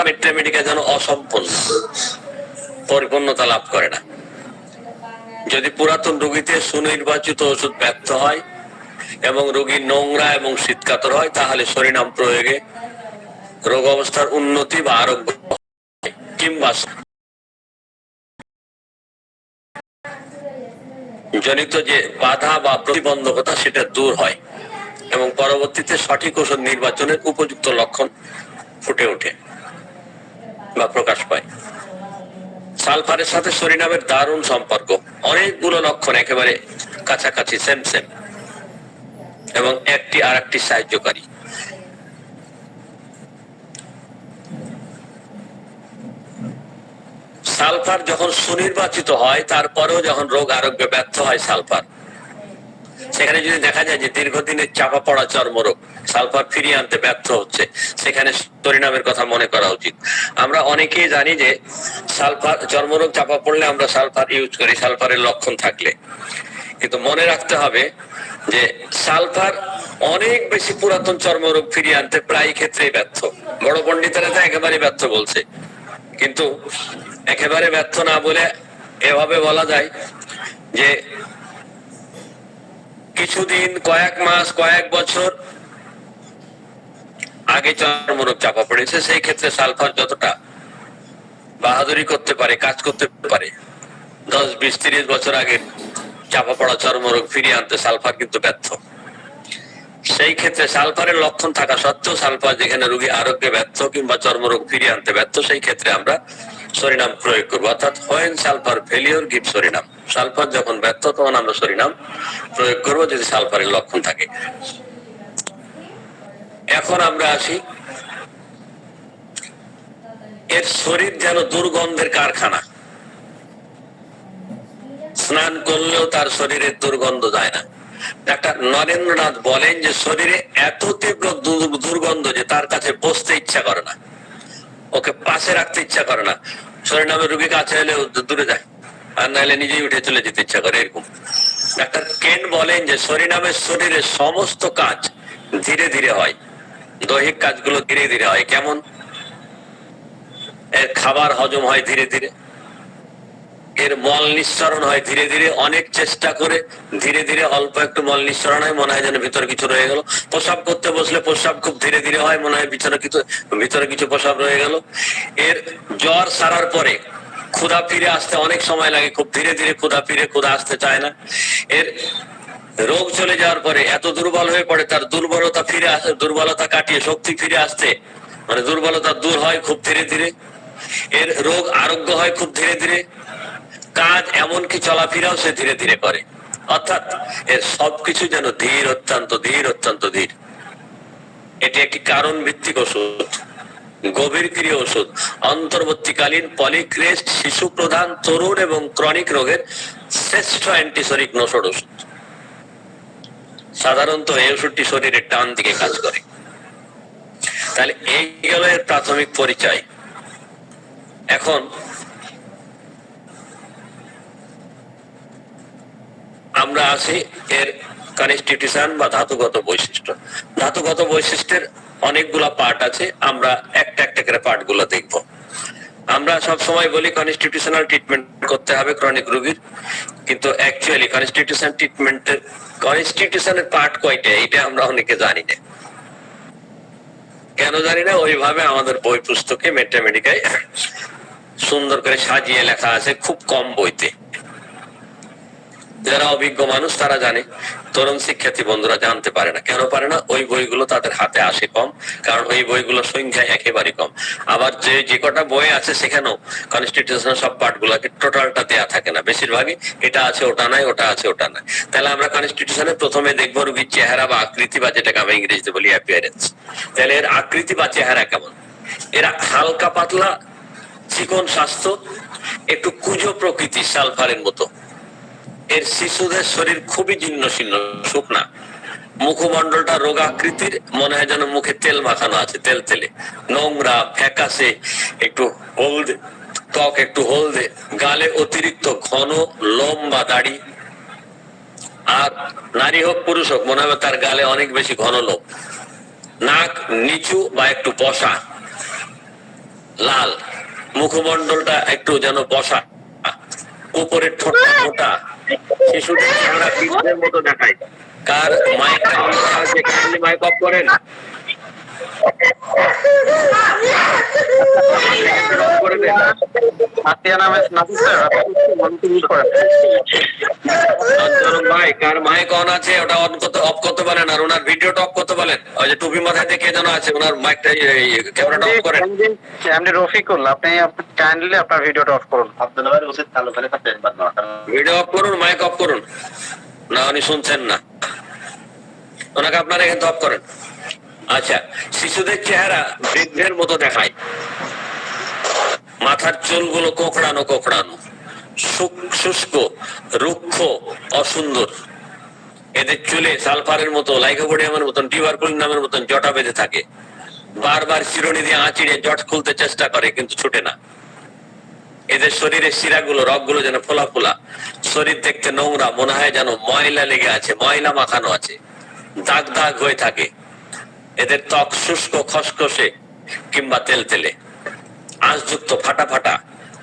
মেট্রামেডিকা যেন অসম্পূর্ণ, পরিপূর্ণতা লাভ করে না। যদি পুরাতন রোগীতে সুনির্বাচিত ওষুধ ব্যর্থ হয় এবং রোগী নোংরা এবং শীতকাতর হয়, তাহলে সরিনাম প্রয়োগে রোগ অবস্থার উন্নতি বা আরোগ্য কিংবা জনিত যে বাধা বা প্রতিবন্ধকতা সেটা দূর হয় এবং পরবর্তীতে সঠিক ওষুধ নির্বাচনের উপযুক্ত লক্ষণ ফুটে ওঠে বা প্রকাশ পায়। সালফারের সাথে সরিনামের দারুণ সম্পর্ক, অনেকগুলো লক্ষণ একেবারে কাছাকাছি, সেম সেম, এবং একটি আর একটি সাহায্যকারী। সালফার যখন সুনির্বাচিত হয়, তারপরেও যখন রোগ আরোগ্যে ব্যর্থ হয় সালফার, সেখানে যদি দেখা যায় যে দীর্ঘদিনের চাপা পড়া চর্মরোগ সালফার ফিরিয়ে আনতে ব্যর্থ হচ্ছে, সেখানে সরিনামের কথা মনে করা উচিত। আমরা অনেকেই জানি যে সালফার চর্মরোগ চাপা পড়লে আমরা সালফার ইউজ করি সালফারের লক্ষণ থাকলে, কিন্তু মনে রাখতে হবে যে সালফার অনেক বেশি পুরাতন চর্মরোগ ফিরিয়ে আনতে প্রায় ক্ষেত্রেই ব্যর্থ। বড় পণ্ডিতেরা তো একেবারে ব্যর্থ বলছে, কিন্তু একেবারে ব্যর্থ না বলে এভাবে বলা যায় যে কিছুদিন, কয়েক মাস, কয়েক বছর আগে চর্মরোগ চাপা পড়েছে, সেই ক্ষেত্রে সালফার যতটা বাহাদুরি করতে পারে, কাজ করতে পারে, 10, 20, 30 বছর আগে চাপা পড়া চর্মরোগ ফিরিয়ে আনতে সালফার কিন্তু ব্যর্থ। সেই ক্ষেত্রে সালফারের লক্ষণ থাকা সত্ত্বেও সালফার যেখানে রোগী আরোগ্যে ব্যর্থ কিংবা চর্মরোগ ফিরিয়ে আনতে ব্যর্থ, সেই ক্ষেত্রে আমরা সরিনাম প্রয়োগ করবো। অর্থাৎ when sulphur failure give psorinum, sulphur যখন ব্যর্থ তখন আমরা সরিনাম প্রয়োগ করবো যদি সালফারের লক্ষণ থাকে। এখন আমরা আসি, এর শরীর যেন দুর্গন্ধের কারখানা, স্নান করলেও তার শরীরের দুর্গন্ধ যায় না। ডাক্তার নরেন্দ্রনাথ বলেন যে শরীরে এত তীব্র দুর্গন্ধ যে তার কাছে বসতে ইচ্ছা করে না, ওকে পাশে রাখতে ইচ্ছা করে না। সরিনামের রোগী কাছে এলে দূরে যায়, আর নাহলে নিজেই উঠে চলে যেতে ইচ্ছা করে, এরকম। ডাক্তার কেন বলেন যে সরিনামের শরীরের সমস্ত কাজ ধীরে ধীরে হয়, দৈহিক কাজগুলো ধীরে ধীরে হয়। কেমন? এর খাবার হজম হয় ধীরে ধীরে, এর মল নিঃসরণ হয় ধীরে ধীরে, অনেক চেষ্টা করে ধীরে ধীরে অল্প একটু মল নিঃসরণ হয়, মনে হয় যেন ভিতরে কিছু রয়ে গেল। প্রসাব করতে বসলে প্রসাব খুব ধীরে ধীরে হয়, মনে হয় ভিতরে কিছু প্রসাব রয়ে গেল। এর জ্বর সারার পরে ক্ষুধা ফিরে আসতে অনেক সময় লাগে, খুব ধীরে ধীরে ক্ষুধা আসতে চায় না। এর রোগ চলে যাওয়ার পরে এত দুর্বল হয়ে পড়ে, তার দুর্বলতা ফিরে আসে, দুর্বলতা কাটিয়ে শক্তি ফিরে আসতে, মানে দুর্বলতা দূর হয় খুব ধীরে ধীরে। এর রোগ আরোগ্য হয় খুব ধীরে ধীরে, কাজ এমনকি চলাফেরাও সে ধীরে ধীরে করে। অর্থাৎ এর সবকিছু যেন ধীর, অত্যন্ত ধীর, অত্যন্ত ধীর। এটি একটি কারণ ভিত্তিক ওষুধ, গভীর ক্রিয়া ওষুধ, অন্তর্বর্তীকালীন পলিক্রেস্ট, শিশু প্রধান, তরুণ এবং ক্রনিক রোগের শ্রেষ্ঠ অ্যান্টিসরিক নসড় ওষুধ। সাধারণত এই ওষুধটি শরীরের ডান দিকে কাজ করে। তাহলে এই গেল এর প্রাথমিক পরিচয়। এখন আমরা আসি এর কনস্টিটিউশন বা ধাতুগত বৈশিষ্ট্য। ধাতুগত বৈশিষ্ট্যের অনেকগুলা পার্ট আছে, আমরা একটা একটা করে পার্ট গুলো দেখব। আমরা সব সময় বলি কনস্টিটিউশনাল ট্রিটমেন্ট করতে হবে ক্রনিক রোগীর, কিন্তু অ্যাকচুয়ালি কনস্টিটিউশনের পার্ট কয়টা এটা আমরা অনেকে জানি না। কেন জানি না? ওইভাবে আমাদের বই পুস্তকে মেট্রামেডিকায় সুন্দর করে সাজিয়ে লেখা আছে, খুব কম বইতে। যারা অভিজ্ঞ মানুষ তারা জানে, তরুণ শিক্ষার্থী বন্ধুরা জানতে পারে না। কেন পারে না? ওই বইগুলো তাদের হাতে আসে কম, কারণ ওই বইগুলো সংখ্যায় একেবারে কম। আবার যে কটা বই আছে সেখানেও কনস্টিটিউশন সব পার্ট গুলাকে টোটালটা দেয়া থাকে না, বেশিরভাগই এটা আছে ওটা নাই, ওটা আছে ওটা নাই। তাহলে আমরা কনস্টিটিউশনে প্রথমে দেখবো রোগীর চেহারা বা আকৃতি, বা যেটাকে আমরা ইংরেজিতে বলি অ্যাপিয়ারেন্স। তাহলে এর আকৃতি বা চেহারা কেমন? এরা হালকা পাতলা, চিকন স্বাস্থ্য, একটু কুঁজো প্রকৃতি, সালফারের মতো। এর শিশুদের শরীর খুবই জীর্ণ শীর্ণ, শুকনা। মুখমন্ডলটা রোগাকৃতির, মনে হয় যেন মুখে তেল মাখানো আছে, তেল তেলে, নোংরা, ফ্যাকাশে, একটু হলদে ত্বক, একটু হলদে। গালে অতিরিক্ত ঘন লোম বা দাড়ি, আর নারী হোক পুরুষ হোক মনে হবে তার গালে অনেক বেশি ঘন লোম। নাক নিচু বা একটু বসা, লাল, মুখমন্ডলটা একটু যেন বসা, উপরের ঠোঁটটা মোটা, শিশুদের চেহারা বৃদ্ধের মতো দেখায়। কার মাইকটা আছে, কাইন্ডলি মাইক অফ করেন। ভাই কার মাইক অন আছে ওটা অন করতে অফ করতে বলেন, আর ওনার ভিডিওটা অফ করতে বলেন। ওই যে টুপি মাথায় দিয়ে কে যেন আছে, ওনার মাইকটা ক্যামেরাটা অফ করেন। এমডি রফিকুল, আপনি কাইন্ডলি আপনার ভিডিওটা অফ করুন। আব্দুল্লাহ ভাই উচিত চালু করে থাকতেন, ভিডিও অফ করুন, মাইক অফ করুন। না উনি শুনছেন না, ওনাকে আপনারা কিন্তু অফ করেন। আচ্ছা, শিশুদের চেহারা বৃদ্ধের মতো দেখায়, মাথার চুলগুলো কোঁকড়ানো কোঁকড়ানো, শুষ্ক, রুক্ষ, অসুন্দর। এদের চুলে সালফারের মতো, লাইকোপোডিয়ামের মতন, টিউবারকুলিন নামের মতন জটা বেঁধে থাকে। বারবার চিরুনি দিয়ে আঁচিড়ে জট খুলতে চেষ্টা করে কিন্তু ছুটে না। এদের শরীরের শিরাগুলো, রগগুলো যেন ফোলা ফোলা, শরীর দেখতে নোংরা, মনে হয় যেন ময়লা লেগে আছে, ময়লা মাখানো আছে, দাগ দাগ হয়ে থাকে। এদের ত্বক শুষ্ক, খসখসে কিংবা তেলতেলে, আঁশযুক্ত, ফাটা ফাটা,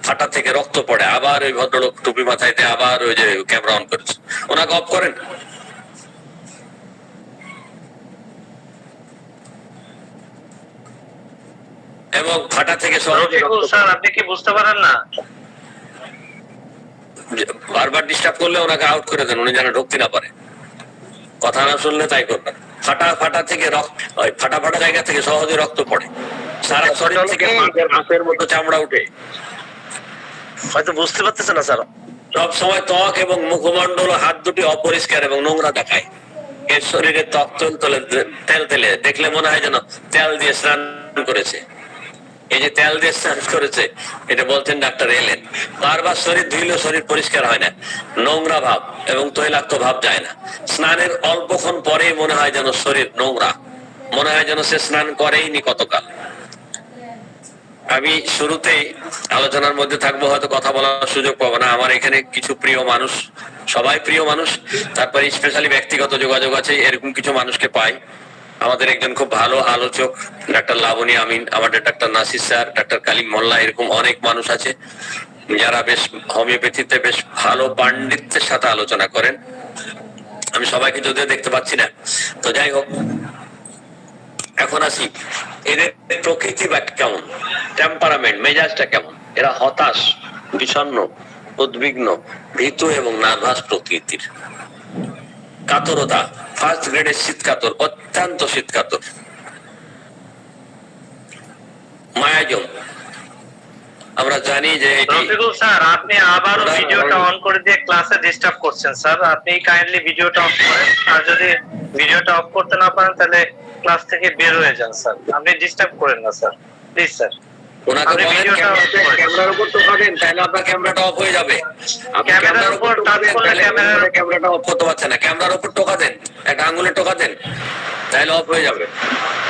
ফাটা থেকে রক্ত পড়ে। আবার ওই ভদ্রলোক টুপি মাথায় দিয়ে আবার ওই যে ক্যামেরা অন করেছে, ওনাকে অফ করেন। এবং ফাটা থেকে স্যার আপনি কি বুঝতে পারেন না? বারবার ডিস্টার্ব করলে ওনাকে আউট করে দেন, উনি যেন ঢুকতে না পারে। কথা না শুনলে তাই করবেন। ফাটা ফাটা থেকে রক্ত, ওই ফাটা ফাটা জায়গা থেকে সহজে রক্ত পড়ে, সারা শরীর থেকে মাছের মতো চামড়া উঠে। হয়তো বুঝতে পারতেছে না স্যার। সব সময় ত্বক এবং মুখমন্ডল, হাত দুটি অপরিষ্কার এবং নোংরা দেখায়। এর শরীরে ত্বক তেল তেলে, দেখলে মনে হয় যেন তেল দিয়ে স্নান করেছে। এই যে তেল দিয়ে স্নান করেছে, এটা বলছেন ডাক্তার এলেন। বারবার শরীর ধুইলেও শরীর পরিষ্কার হয় না, নোংরা ভাব এবং তৈলাক্ত ভাব যায় না। স্নানের অল্পক্ষণ পরেই মনে হয় যেন শরীর নোংরা, মনে হয় যেন সে স্নান করেইনি কতকাল। আমি শুরুতেই আলোচনার মধ্যে থাকবো, হয়তো কথা বলার সুযোগ পাবো না। আমার এখানে কিছু প্রিয় মানুষ, সবাই প্রিয় মানুষ, তারপরে স্পেশালি ব্যক্তিগত যোগাযোগ আছে, এরকম কিছু মানুষকে পাই। আমাদের একজন খুব ভালো আলোচক ডাক্তার লাবণী আমিন, আমাদের doctor Nasir sir, doctor Kalim Molla, এরকম অনেক মানুষ আছে যারা বেশ হোমিওপ্যাথিতে বেশ ভালো পাণ্ডিত্যের সাথে আলোচনা করেন। আমি সবাইকে যদিও দেখতে পাচ্ছি না, তো যাই হোক। এখন আসি, এদের প্রকৃতি বা কেমন, টেম্পারামেন্ট, মেজাজটা কেমন। এরা হতাশ, বিষণ্ণ, উদ্বিগ্ন, ভীতু এবং নার্ভাস প্রকৃতির। কাতরতা, ফার্স্ট গ্রেডের শীতকাতর, অত্যন্ত শীতকাতর। মায়াজম, আমরা জানি যে রফিকুল স্যার আপনি আবারও ভিডিওটা অন করে দিয়ে ক্লাসে ডিস্টার্ব করছেন স্যার। আপনি কাইন্ডলি ভিডিওটা অফ করেন, আর যদি ভিডিওটা অফ করতে না পারেন তাহলে ক্লাস থেকে বের হয়ে যান স্যার। আপনি ডিস্টার্ব করেন না স্যার, প্লিজ স্যার। ওনাকে বলেন ক্যামেরার উপর টোকা দেন, তাহলে আপনার ক্যামেরাটা অফ হয়ে যাবে। ক্যামেরার উপর টাচ করলে ক্যামেরাটা অফ করতে পারছে না। ক্যামেরার উপর টোকা দেন, একটা আঙ্গুলে টোকা দেন, তাহলে অফ হয়ে যাবে।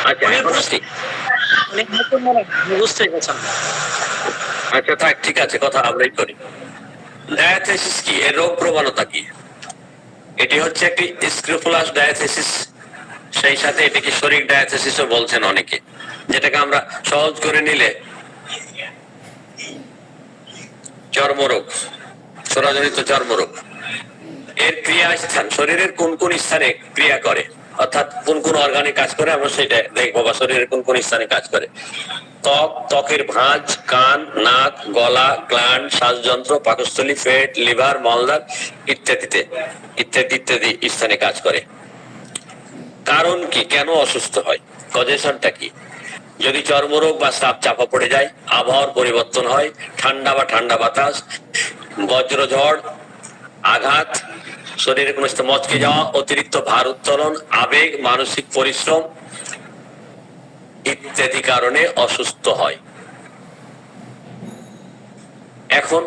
আচ্ছা এখন আসি। বুঝতেই পারছেন। আচ্ছা থাক, ঠিক আছে, কথা আমরাই করি। ডায়াথেসিস কি, এর রোগ প্রবণতা কি? এটি হচ্ছে একটি স্ক্রোফুলাস ডায়াথেসিস, সেই সাথে এটাকে শরীর ডায়াথেসিসও বলছেন অনেকে, যেটাকে আমরা সহজ করে নিলে চর্মরোগ, ছোড়াজনিত চর্মরোগ। এর ক্রিয়া স্থান, শরীরের কোন কোন স্থানে ক্রিয়া করে, অর্থাৎ কোন কোন অর্গানে কাজ করে, আমরা সেটা দেখবো, বা শরীরের কোন কোন স্থানে কাজ করে। ত্বক, ত্বকের ভাঁজ, কান, নাক, গলা, গ্ল্যান্ড, শ্বাসযন্ত্র, পাকস্থলী, পেট, লিভার, মলদ্বার ইত্যাদিতে ইত্যাদি ইত্যাদি স্থানে কাজ করে। কারণ কি, কেন অসুস্থ হয়, কজেশনটা কি? যদি চর্মরোগ বা সাপ চাপা পড়ে যায়, আবহাওয়ার পরিবর্তন হয়, ঠান্ডা বা ঠান্ডা বাতাস, বজ্রঝড়, আঘাত, শরীরে কোনো মচকে যাওয়া, অতিরিক্ত ভার উত্তোলন, আবেগ, মানসিক পরিশ্রম ইত্যাদি কারণে অসুস্থ হয়। এখন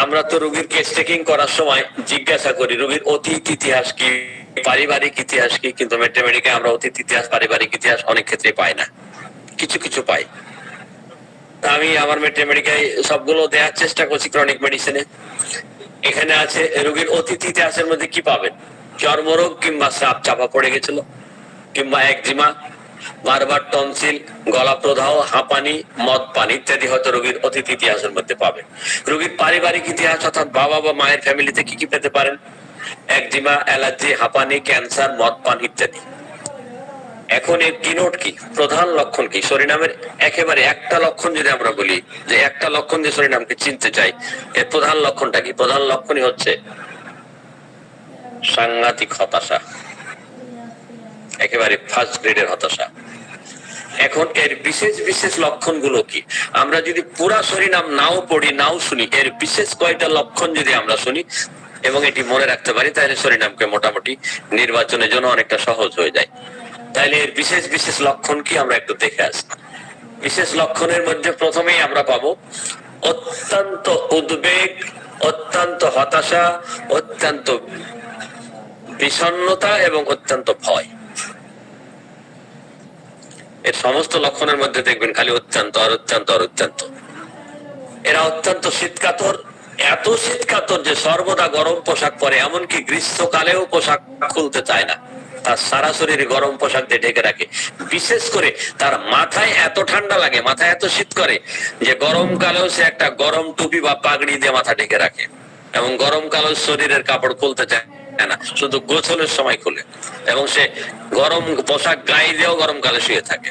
আমরা তো রোগীর কেস টেকিং করার সময় জিজ্ঞাসা করি রোগীর অতীত ইতিহাস কি, পারিবারিক ইতিহাস কি, কিন্তু মেট্রোমেডিকে আমরা অতীত ইতিহাস, পারিবারিক ইতিহাস অনেক ক্ষেত্রে পাই না, কিছু কিছু পাই। আমি আমার মেট্রোমেডিকে সবগুলো দেওয়ার চেষ্টা করছি ক্রনিক মেডিসিনে। এখানে আছে রোগীর অতীত ইতিহাসের মধ্যে কি পাবেন, চর্মরোগ কিংবা সাপ চাপা পড়ে গেছিল, কিংবা একজিমা, বারবার টনসিল, গলা প্রদাহ, হাঁপানি, মদ পান ইত্যাদি হয়তো রোগীর অতীত ইতিহাসের মধ্যে পাবেন। রোগীর পারিবারিক ইতিহাস অর্থাৎ বাবা বা মায়ের ফ্যামিলিতে কি কি পেতে পারেন? একজিমা, অ্যালার্জি, হাঁপানি, ক্যান্সার, মদ পান ইত্যাদি। এখন এর কিনোট কি, প্রধান লক্ষণ কি? শরীনামের একেবারে একটা লক্ষণ যদি আমরা বলি যে একটা লক্ষণ দিয়ে শরীনামকে চিনতে চাই, এর প্রধান লক্ষণটা কি? প্রধান লক্ষণই হচ্ছে সাংঘাতিক হতাশা, একেবারে ফার্স্ট গ্রেডের হতাশা। এখন এর বিশেষ বিশেষ লক্ষণগুলো কি? আমরা যদি পুরা শরীনাম নাও পড়ি, নাও শুনি, এর বিশেষ কয়টা লক্ষণ যদি আমরা শুনি এবং এটি মনে রাখতে পারি, তাহলে শরীনামকে মোটামুটি নির্বাচনের জন্য অনেকটা সহজ হয়ে যায়। তাহলে এর বিশেষ বিশেষ লক্ষণ কি আমরা একটু দেখে আসি। বিশেষ লক্ষণের মধ্যে প্রথমেই আমরা পাবো অত্যন্ত উদ্বেগ, অত্যন্ত হতাশা, অত্যন্ত বিষণ্ণতা এবং অত্যন্ত ভয়। এর সমস্ত লক্ষণের মধ্যে দেখবেন খালি অত্যন্ত আর অত্যন্ত আর অত্যন্ত। এরা অত্যন্ত শীতকাতর, এত শীতকাতর যে সর্বদা গরম পোশাক পরে, এমনকি গ্রীষ্মকালেও পোশাক খুলতে চায় না, তার সারা শরীরে গরম পোশাক দিয়ে ঢেকে রাখে। বিশেষ করে তার মাথায় এত ঠান্ডা লাগে, মাথায় এত শীত করে যে গরমকালেও সে একটা গরম টুপি বা পাগড়ি দিয়ে মাথা ঢেকে রাখে, এবং গরমকালেও শরীরের কাপড় খুলতে চায় না, শুধু গোসলের সময় খুলে। এবং সে গরম পোশাক গায়ে দিয়েও গরমকালে শুয়ে থাকে।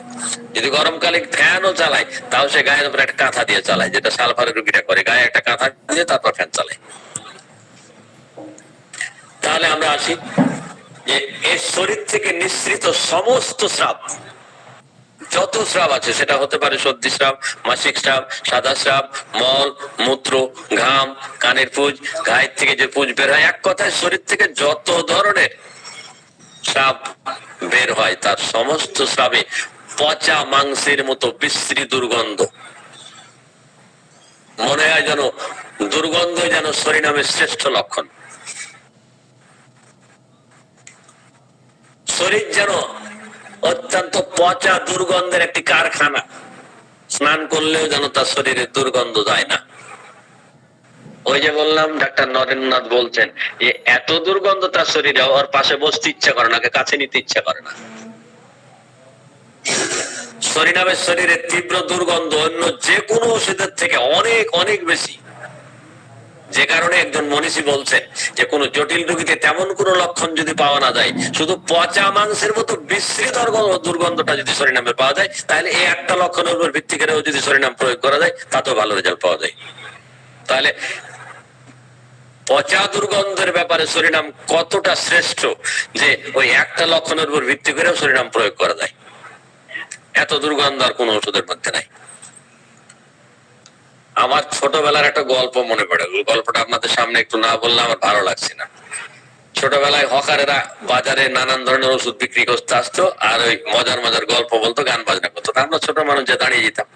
যদি গরমকালে ফ্যানও চালায়, তাও সে গায়ের উপর একটা কাঁথা দিয়ে চালায়, যেটা সালফারের রোগীরা করে, গায়ে একটা কাঁথা দিয়ে তারপর ফ্যান চালায়। তাহলে আমরা আসি যে এর শরীর থেকে নিঃসৃত সমস্ত স্রাব, যত স্রাব আছে, সেটা হতে পারে সর্দি স্রাব, মাসিক স্রাব, সাদা স্রাব, মল মূত্র, ঘাম, কানের পুজ, গায়ের থেকে যে পুজ বের হয়, এক কথায় শরীর থেকে যত ধরনের স্রাব বের হয়, তার সমস্ত স্রাবে পচা মাংসের মতো বিশ্রী দুর্গন্ধ। মনে হয় যেন দুর্গন্ধ যেন শরীনামের শ্রেষ্ঠ লক্ষণ। শরীর যেন অত্যন্ত পচা দুর্গন্ধের একটি কারখানা। স্নান করলেও যেন তার শরীরে দুর্গন্ধ যায় না। ওই যে বললাম, ডাক্তার নরেন্দ্রনাথ বলছেন যে এত দুর্গন্ধ তার শরীরে, ওর পাশে বসতে ইচ্ছা করে না, কাছে নিতে ইচ্ছা করে না। শরীনামের শরীরে তীব্র দুর্গন্ধ অন্য যে কোনো ওষুধের থেকে অনেক অনেক বেশি। যে কারণে একজন মনীষী বলছেন যে কোন জটিল রোগীতে তেমন কোন লক্ষণ যদি পাওয়া না যায়, শুধু পচা মাংসের মতো বিশ্রী দুর্গন্ধটা যদি শরীনামে পাওয়া যায়, তাহলে এই একটা লক্ষণের উপর ভিত্তি করেও যদি শরীনাম প্রয়োগ করা যায়, তাতেও ভালো রেজাল্ট পাওয়া যায়। তাহলে পচা দুর্গন্ধের ব্যাপারে শরীনাম কতটা শ্রেষ্ঠ যে ওই একটা লক্ষণের উপর ভিত্তি করেও শরীনাম প্রয়োগ করা যায়। এত দুর্গন্ধ আর কোন ওষুধের মধ্যে নাই। আমার ছোটবেলার একটা গল্প মনে পড়ে, গল্পটা আপনাদের সামনে একটু না বললে আমার ভালো লাগছে না। ছোটবেলায় হকারেরা বাজারে নানান ধরনের ওষুধ বিক্রি করতে আসতো, আর ওই মজার মজার গল্প বলতো, গান বাজনা করতো। আমরা ছোট মানুষ যে দাঁড়িয়ে যেতাম,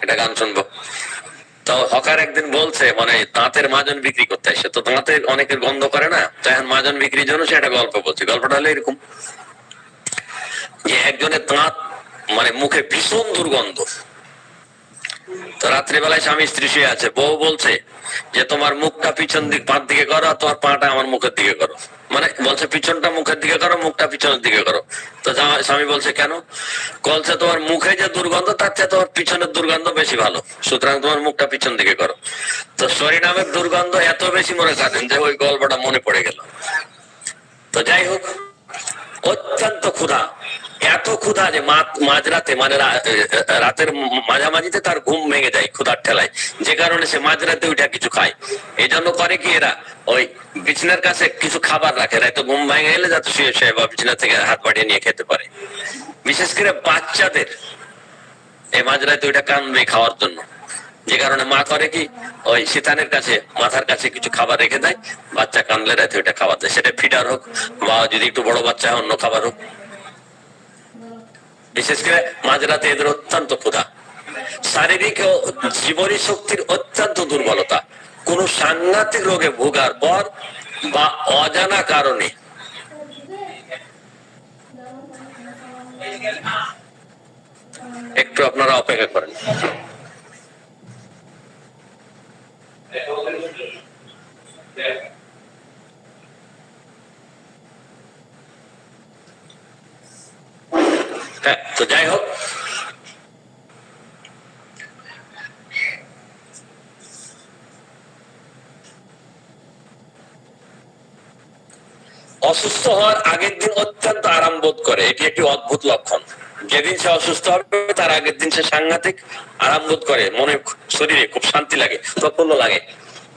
এটা গান শুনবো। তো হকার একদিন বলছে, মানে দাঁতের মাজন বিক্রি করতে আসছে, তো দাঁতে অনেকের গন্ধ করে না, তো এখন মাজন বিক্রির জন্য সে একটা গল্প বলছে। গল্পটা হলো এরকম যে একজনের দাঁত মানে মুখে ভীষণ দুর্গন্ধ। তো রাত্রিবেলায় স্বামী স্ত্রী শুয়ে আছে, বউ বলছে যে তোমার মুখটা পিছন দিক পাঁচ দিকে করো, আর তোমার পাটা আমার মুখের দিকে করো। মানে বলছে পিছনটা মুখের দিকে করো, মুখটা পিছনের দিকে করো। তো স্বামী বলছে কেন? বলছে তোমার মুখে যে দুর্গন্ধ, তার চেয়ে তোমার পিছনের দুর্গন্ধ বেশি ভালো, সুতরাং তোমার মুখটা পিছন দিকে করো। তো শরীনামের দুর্গন্ধ এত বেশি মনে করেন যে ওই গল্পটা মনে পড়ে গেল। তো যাই হোক, অত্যন্ত ক্ষুধা, এত ক্ষুধা যে মাঝরাতে মানে রাতের মাঝামাঝিতে তার ঘুম ভেঙে যায় ক্ষুধার ঠেলায়, যে কারণে সে মাঝরাতে উঠে কিছু খায়। এই জন্য করে কি, এরা ওই বিছানার কাছে কিছু খাবার রাখে, রাতে ঘুম ভেঙে গেলে যাতে শুয়ে শুয়ে বা বিছানা থেকে হাত বাড়িয়ে নিয়ে খেতে পারে। বিশেষ করে বাচ্চাদের এই মাঝরাতে ওইটা কানবে খাওয়ার জন্য, যে কারণে মা করে কি, ওই শীতানের কাছে মাথার কাছে কিছু খাবার রেখে দেয়, বাচ্চা কানলে রাতে ওইটা খাবার দেয়। সেটা ফিডার হোক বা যদি একটু বড় বাচ্চা হয় অন্য খাবার হোক। বিশেষ করে মাঝরাতে এদের অত্যন্ত ক্ষুধা, শারীরিক ও জীবনী শক্তির অত্যন্ত দুর্বলতা। কোন সাংঘাতিক রোগে ভোগার পর বা অজানা কারণে একটু আপনারা অপেক্ষা করেন। হ্যাঁ, তো যাই হোক, অসুস্থ হওয়ার আগের দিন অত্যন্ত আরাম বোধ করে, এটি একটি অদ্ভুত লক্ষণ। যেদিন সে অসুস্থ হবে তার আগের দিন সে সাংঘাতিক আরাম বোধ করে, মনে শরীরে খুব শান্তি লাগে, প্রফুল্ল লাগে,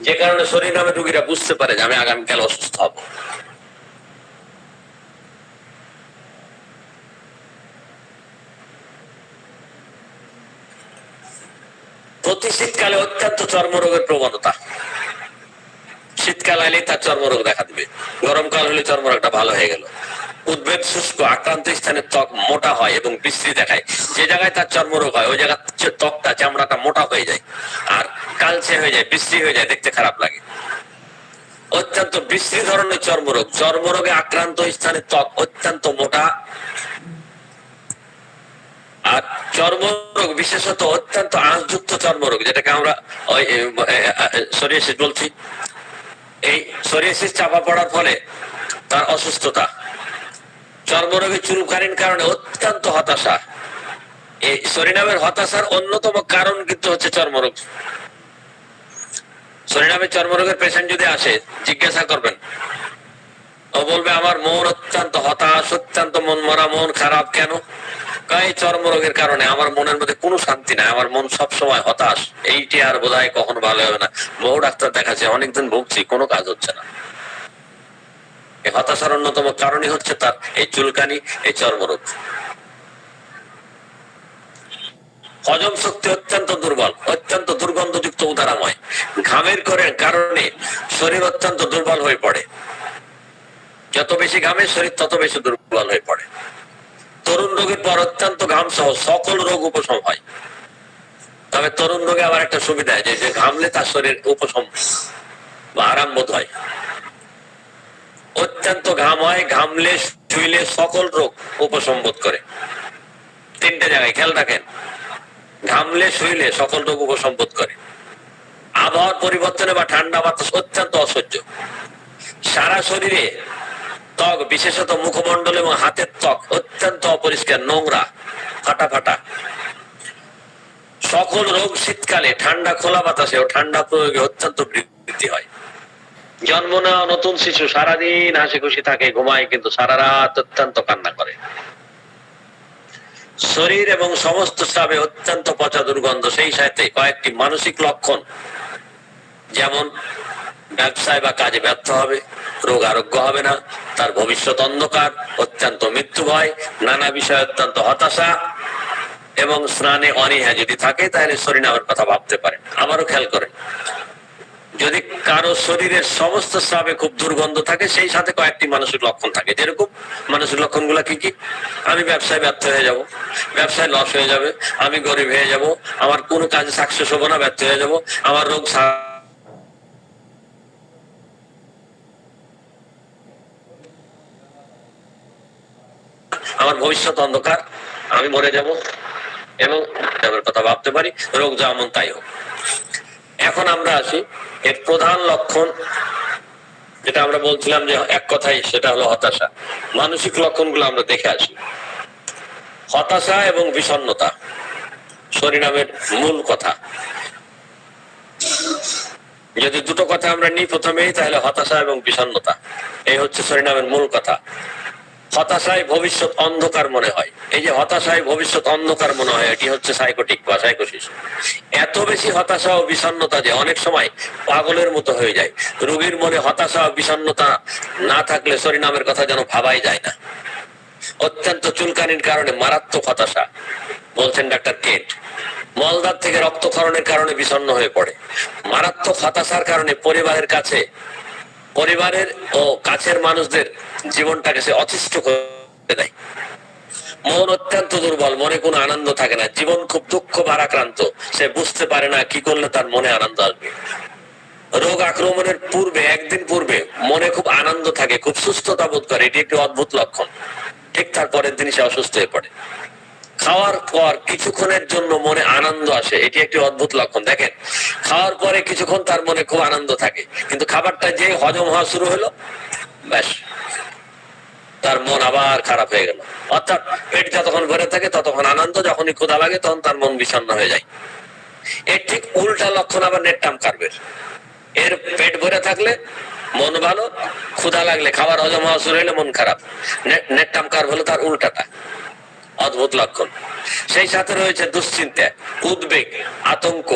যে কারণে শরীর নামে রোগীরা বুঝতে পারে যে আমি আগামীকাল অসুস্থ হব। প্রতি শীতকালে অত্যন্ত চর্মরোগের প্রবণতা, শীতকাল আইলে তার চর্মরোগ দেখা দিবে, গরমকাল হলে চর্মরোগটা ভালো হয়ে গেল। উদ্ভিদ শুষ্ক, আক্রান্ত স্থানে ত্বক মোটা হয় এবং বিশ্রী দেখায়। যে জায়গায় তার চর্মরোগ হয় ওই জায়গায় ত্বকটা, চামড়াটা মোটা হয়ে যায় আর কালচে হয়ে যায়, বিশ্রী হয়ে যায়, দেখতে খারাপ লাগে। অত্যন্ত বিশ্রী ধরনের চর্মরোগ, চর্মরোগে আক্রান্ত স্থানে ত্বক অত্যন্ত মোটা। আর চর্মরোগ বিশেষত অত্যন্ত আঁশযুক্ত চর্মরোগ, যেটাকে আমরা সোরিয়াসিস বলছি, এই সোরিয়াসিস চাপা পড়ার ফলে তার অসুস্থতা। চর্মরোগে চুলকানির কারণে অত্যন্ত হতাশা। এই সরিনামের হতাশার অন্যতম কারণ কিন্তু হচ্ছে চর্মরোগ। সরিনামের চর্মরোগের পেশেন্ট যদি আসে, জিজ্ঞাসা করবেন, ও বলবে আমার মন অত্যন্ত হতাশ, অত্যন্ত মন মরা, মন খারাপ। কেন? এই চর্মরোগের কারণে আমার মনের মধ্যে কোনো শান্তি নাই, আমার মন সব সময় হতাশ, এইটি আর বোধহয় কখনো ভালো হবে না। বহু ডাক্তার দেখাচ্ছে, অনেকদিন ভুগছি, কোনো কাজ হচ্ছে না। এই হতাশার অন্যতম কারণই হচ্ছে তার এই চুলকানি, এই চর্মরোগ। হজম শক্তি অত্যন্ত দুর্বল, অত্যন্ত দুর্গন্ধযুক্ত উদারাময়। ঘামের কারণে শরীর অত্যন্ত দুর্বল হয়ে পড়ে। যত বেশি ঘামে শরীর তত বেশি দুর্বল হয়ে পড়ে। তরুণ রোগের পর অত্যন্ত ঘাম সহ সকল রোগ উপশম হয়। তবে তরুণ রোগে আবার একটা সুবিধা, যে ঘামলে তার শরীর উপশম বা আরাম বোধ হয়। অত্যন্ত ঘাম হয়, ঘামলে শুইলে সকল রোগ উপশম বোধ করে। তিনটে জায়গায় খেয়াল রাখেন, ঘামলে শুইলে সকল রোগ উপশম বোধ করে। আবহাওয়ার পরিবর্তনে বা ঠান্ডা বাতাস অত্যন্ত অসহ্য। সারা শরীরে ত্বক, বিশেষত মুখমণ্ডল এবং হাতের ত্বক অত্যন্ত অপরিষ্কার, নোংরা, ফাটা ফাটা। সকল রোগ শীতকালে ঠান্ডা খোলা বাতাসে ও ঠান্ডা প্রয়োগে অত্যন্ত বৃদ্ধি হয়। জন্ম নেওয়া নতুন শিশু সারাদিন হাসি খুশি থাকে, ঘুমায়, কিন্তু সারা রাত অত্যন্ত কান্না করে। শরীর এবং সমস্ত স্রাবে অত্যন্ত পচা দুর্গন্ধ, সেই সাথে কয়েকটি মানসিক লক্ষণ, যেমন ব্যবসায় বা কাজে ব্যর্থ হবে, রোগ আরোগ্য হবে না, তার ভবিষ্যৎ অন্ধকার, অত্যন্ত মৃত্যু ভয়, নানা বিষয়ে অত্যন্ত হতাশা এবং স্নানে অনীহা যদি থাকে, তাহলে সরিনামের কথা ভাবতে পারেন। আবারও খেয়াল করেন, যদি কারো শরীরের সমস্ত স্রাবে খুব দুর্গন্ধ থাকে, সেই সাথে কয়েকটি মানসিক লক্ষণ থাকে। যেরকম মানসিক লক্ষণ গুলা কি কি? আমি ব্যবসায় ব্যর্থ হয়ে যাব, ব্যবসায় লস হয়ে যাবে, আমি গরিব হয়ে যাব, আমার কোনো কাজে সাকসেস হবো না, ব্যর্থ হয়ে যাব, আমার রোগ, আমার ভবিষ্যৎ অন্ধকার, আমি মরে যাব, এবং কথা ভাবতে পারি, রোগ যেমন তাই হোক। এখন আমরা আসি এর প্রধান লক্ষণ, যেটা আমরা বলছিলাম যে এক কথাই, সেটা হলো হতাশা। মানসিক লক্ষণগুলো আমরা দেখে আসি। হতাশা এবং বিষণ্ণতা সরিনামের মূল কথা। যদি দুটো কথা আমরা নিই প্রথমেই, তাহলে হতাশা এবং বিষণ্ণতা, এই হচ্ছে সরিনামের মূল কথা। হতাশায় ভবিষ্যৎ অন্ধকার মনে হয়। এই যে হতাশায় ভবিষ্যৎ অন্ধকার মনে হয়, এটি হচ্ছে সাইকোটিক বা সাইকোসিস। এত বেশি হতাশা ও বিষণ্ণতা যে অনেক সময় পাগলের মতো হয়ে যায়। রোগীর মনে হতাশা ও বিষণ্ণতা না থাকলে সরিনামের কথা যেন ভাবাই যায় না। অত্যন্ত চুলকানির কারণে মারাত্মক হতাশা, বলছেন ডাক্তার কেট। মলদার থেকে রক্তক্ষরণের কারণে বিষণ্ণ হয়ে পড়ে। মারাত্মক হতাশার কারণে পরিবারের ও কাছের মানুষদের জীবনটাকে সে অতিষ্ঠ করে দেয়। মন অত্যন্ত দুর্বল, মনে কোনো আনন্দ থাকে না, জীবন খুব দুঃখ ভারাক্রান্ত, সে বুঝতে পারে না কি করলে তার মনে আনন্দ আসবে। রোগ আক্রমণের পূর্বে, একদিন পূর্বে মনে খুব আনন্দ থাকে, খুব সুস্থতা বোধ করে, এটি একটি অদ্ভুত লক্ষণ। ঠিক তার পরের দিন সে অসুস্থ হয়ে পড়ে। খাওয়ার পর কিছুক্ষণের জন্য মনে আনন্দ আসে, এটি একটি অদ্ভুত লক্ষণ। দেখেন, খাওয়ার পরে কিছুক্ষণ তার মনে খুব আনন্দ থাকে, কিন্তু খাবারটা যে হজম হওয়া শুরু হলো, ব্যাস তার মন আবার খারাপ হয়ে গেল। অর্থাৎ পেট যতক্ষণ ভরে থাকে ততক্ষণ আনন্দ, যখনই ক্ষুধা লাগে তখন তার মন বিষণ্ণ হয়ে যায়। এর ঠিক উল্টা লক্ষণ আবার নেট টার্ম কার্ভের। এর পেট ভরে থাকলে মন ভালো, ক্ষুধা লাগলে খাবার হজম হওয়া শুরু হলে মন খারাপ, নেকটাম কার হলো তার উল্টাটা, অদ্ভুত লক্ষণ। সেই সাথে রয়েছে দুশ্চিন্তা, উদ্বেগ, আতঙ্ক,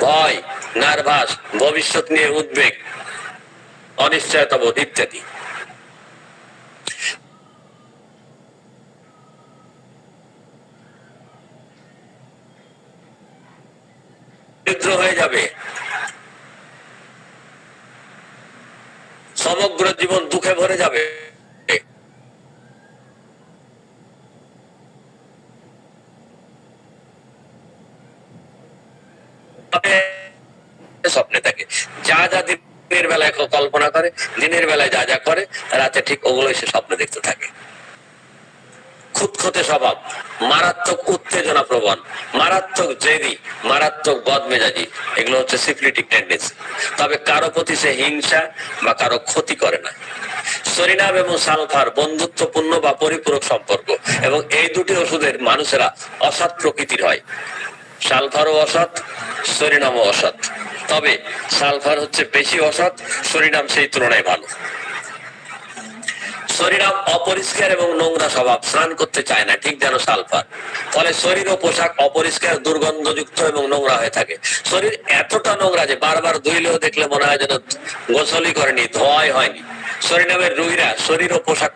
ভয়, নার্ভাস, ভবিষ্যৎ নিয়ে উদ্বেগ, অনিশ্চয়তা বোধ ইত্যাদি। দরিদ্র হয়ে যাবে, সমগ্র জীবন দুঃখে ভরে যাবে, স্বপ্নে থাকে। যা যা দিনের বেলায় কল্পনা করে, দিনের বেলায় যা যা করে, রাতে ঠিক ওগুলোই সে স্বপ্নে দেখতে থাকে। খুঁতখুঁতে স্বভাব, মারাত্মক উত্তেজনা প্রবণ, মারাত্মক জেদি, মারাত্মক বদমেজাজি, এগুলো হচ্ছে সিফিলিটিক টেন্ডেন্সি। তবে কারো প্রতি সে হিংসা বা কারো ক্ষতি করে না। সরিনাম এবং সালফার বন্ধুত্বপূর্ণ বা পরিপূরক সম্পর্ক, এবং এই দুটি ওষুধের মানুষেরা অসৎ প্রকৃতির হয়। সালফারও অসৎ, সরিনামও অসৎ, তবে সালফার হচ্ছে বেশি অসৎ, সরিনাম সেই তুলনায় ভালো। সরিনাম অপরিষ্কার এবং নোংরা স্বভাব, স্নান করতে চায় না, ঠিক যেন সালফার। ফলে শরীর ও পোশাক অপরিষ্কার, দুর্গন্ধযুক্ত এবং নোংরা হয়ে থাকে। শরীর এতটা নোংরা যে বারবার ধুইলেও দেখলে মনে হয় যেন গোসলই করেনি, ধোয়াই হয়নি। সরিনামের রোগীরা শরীর ও পোশাক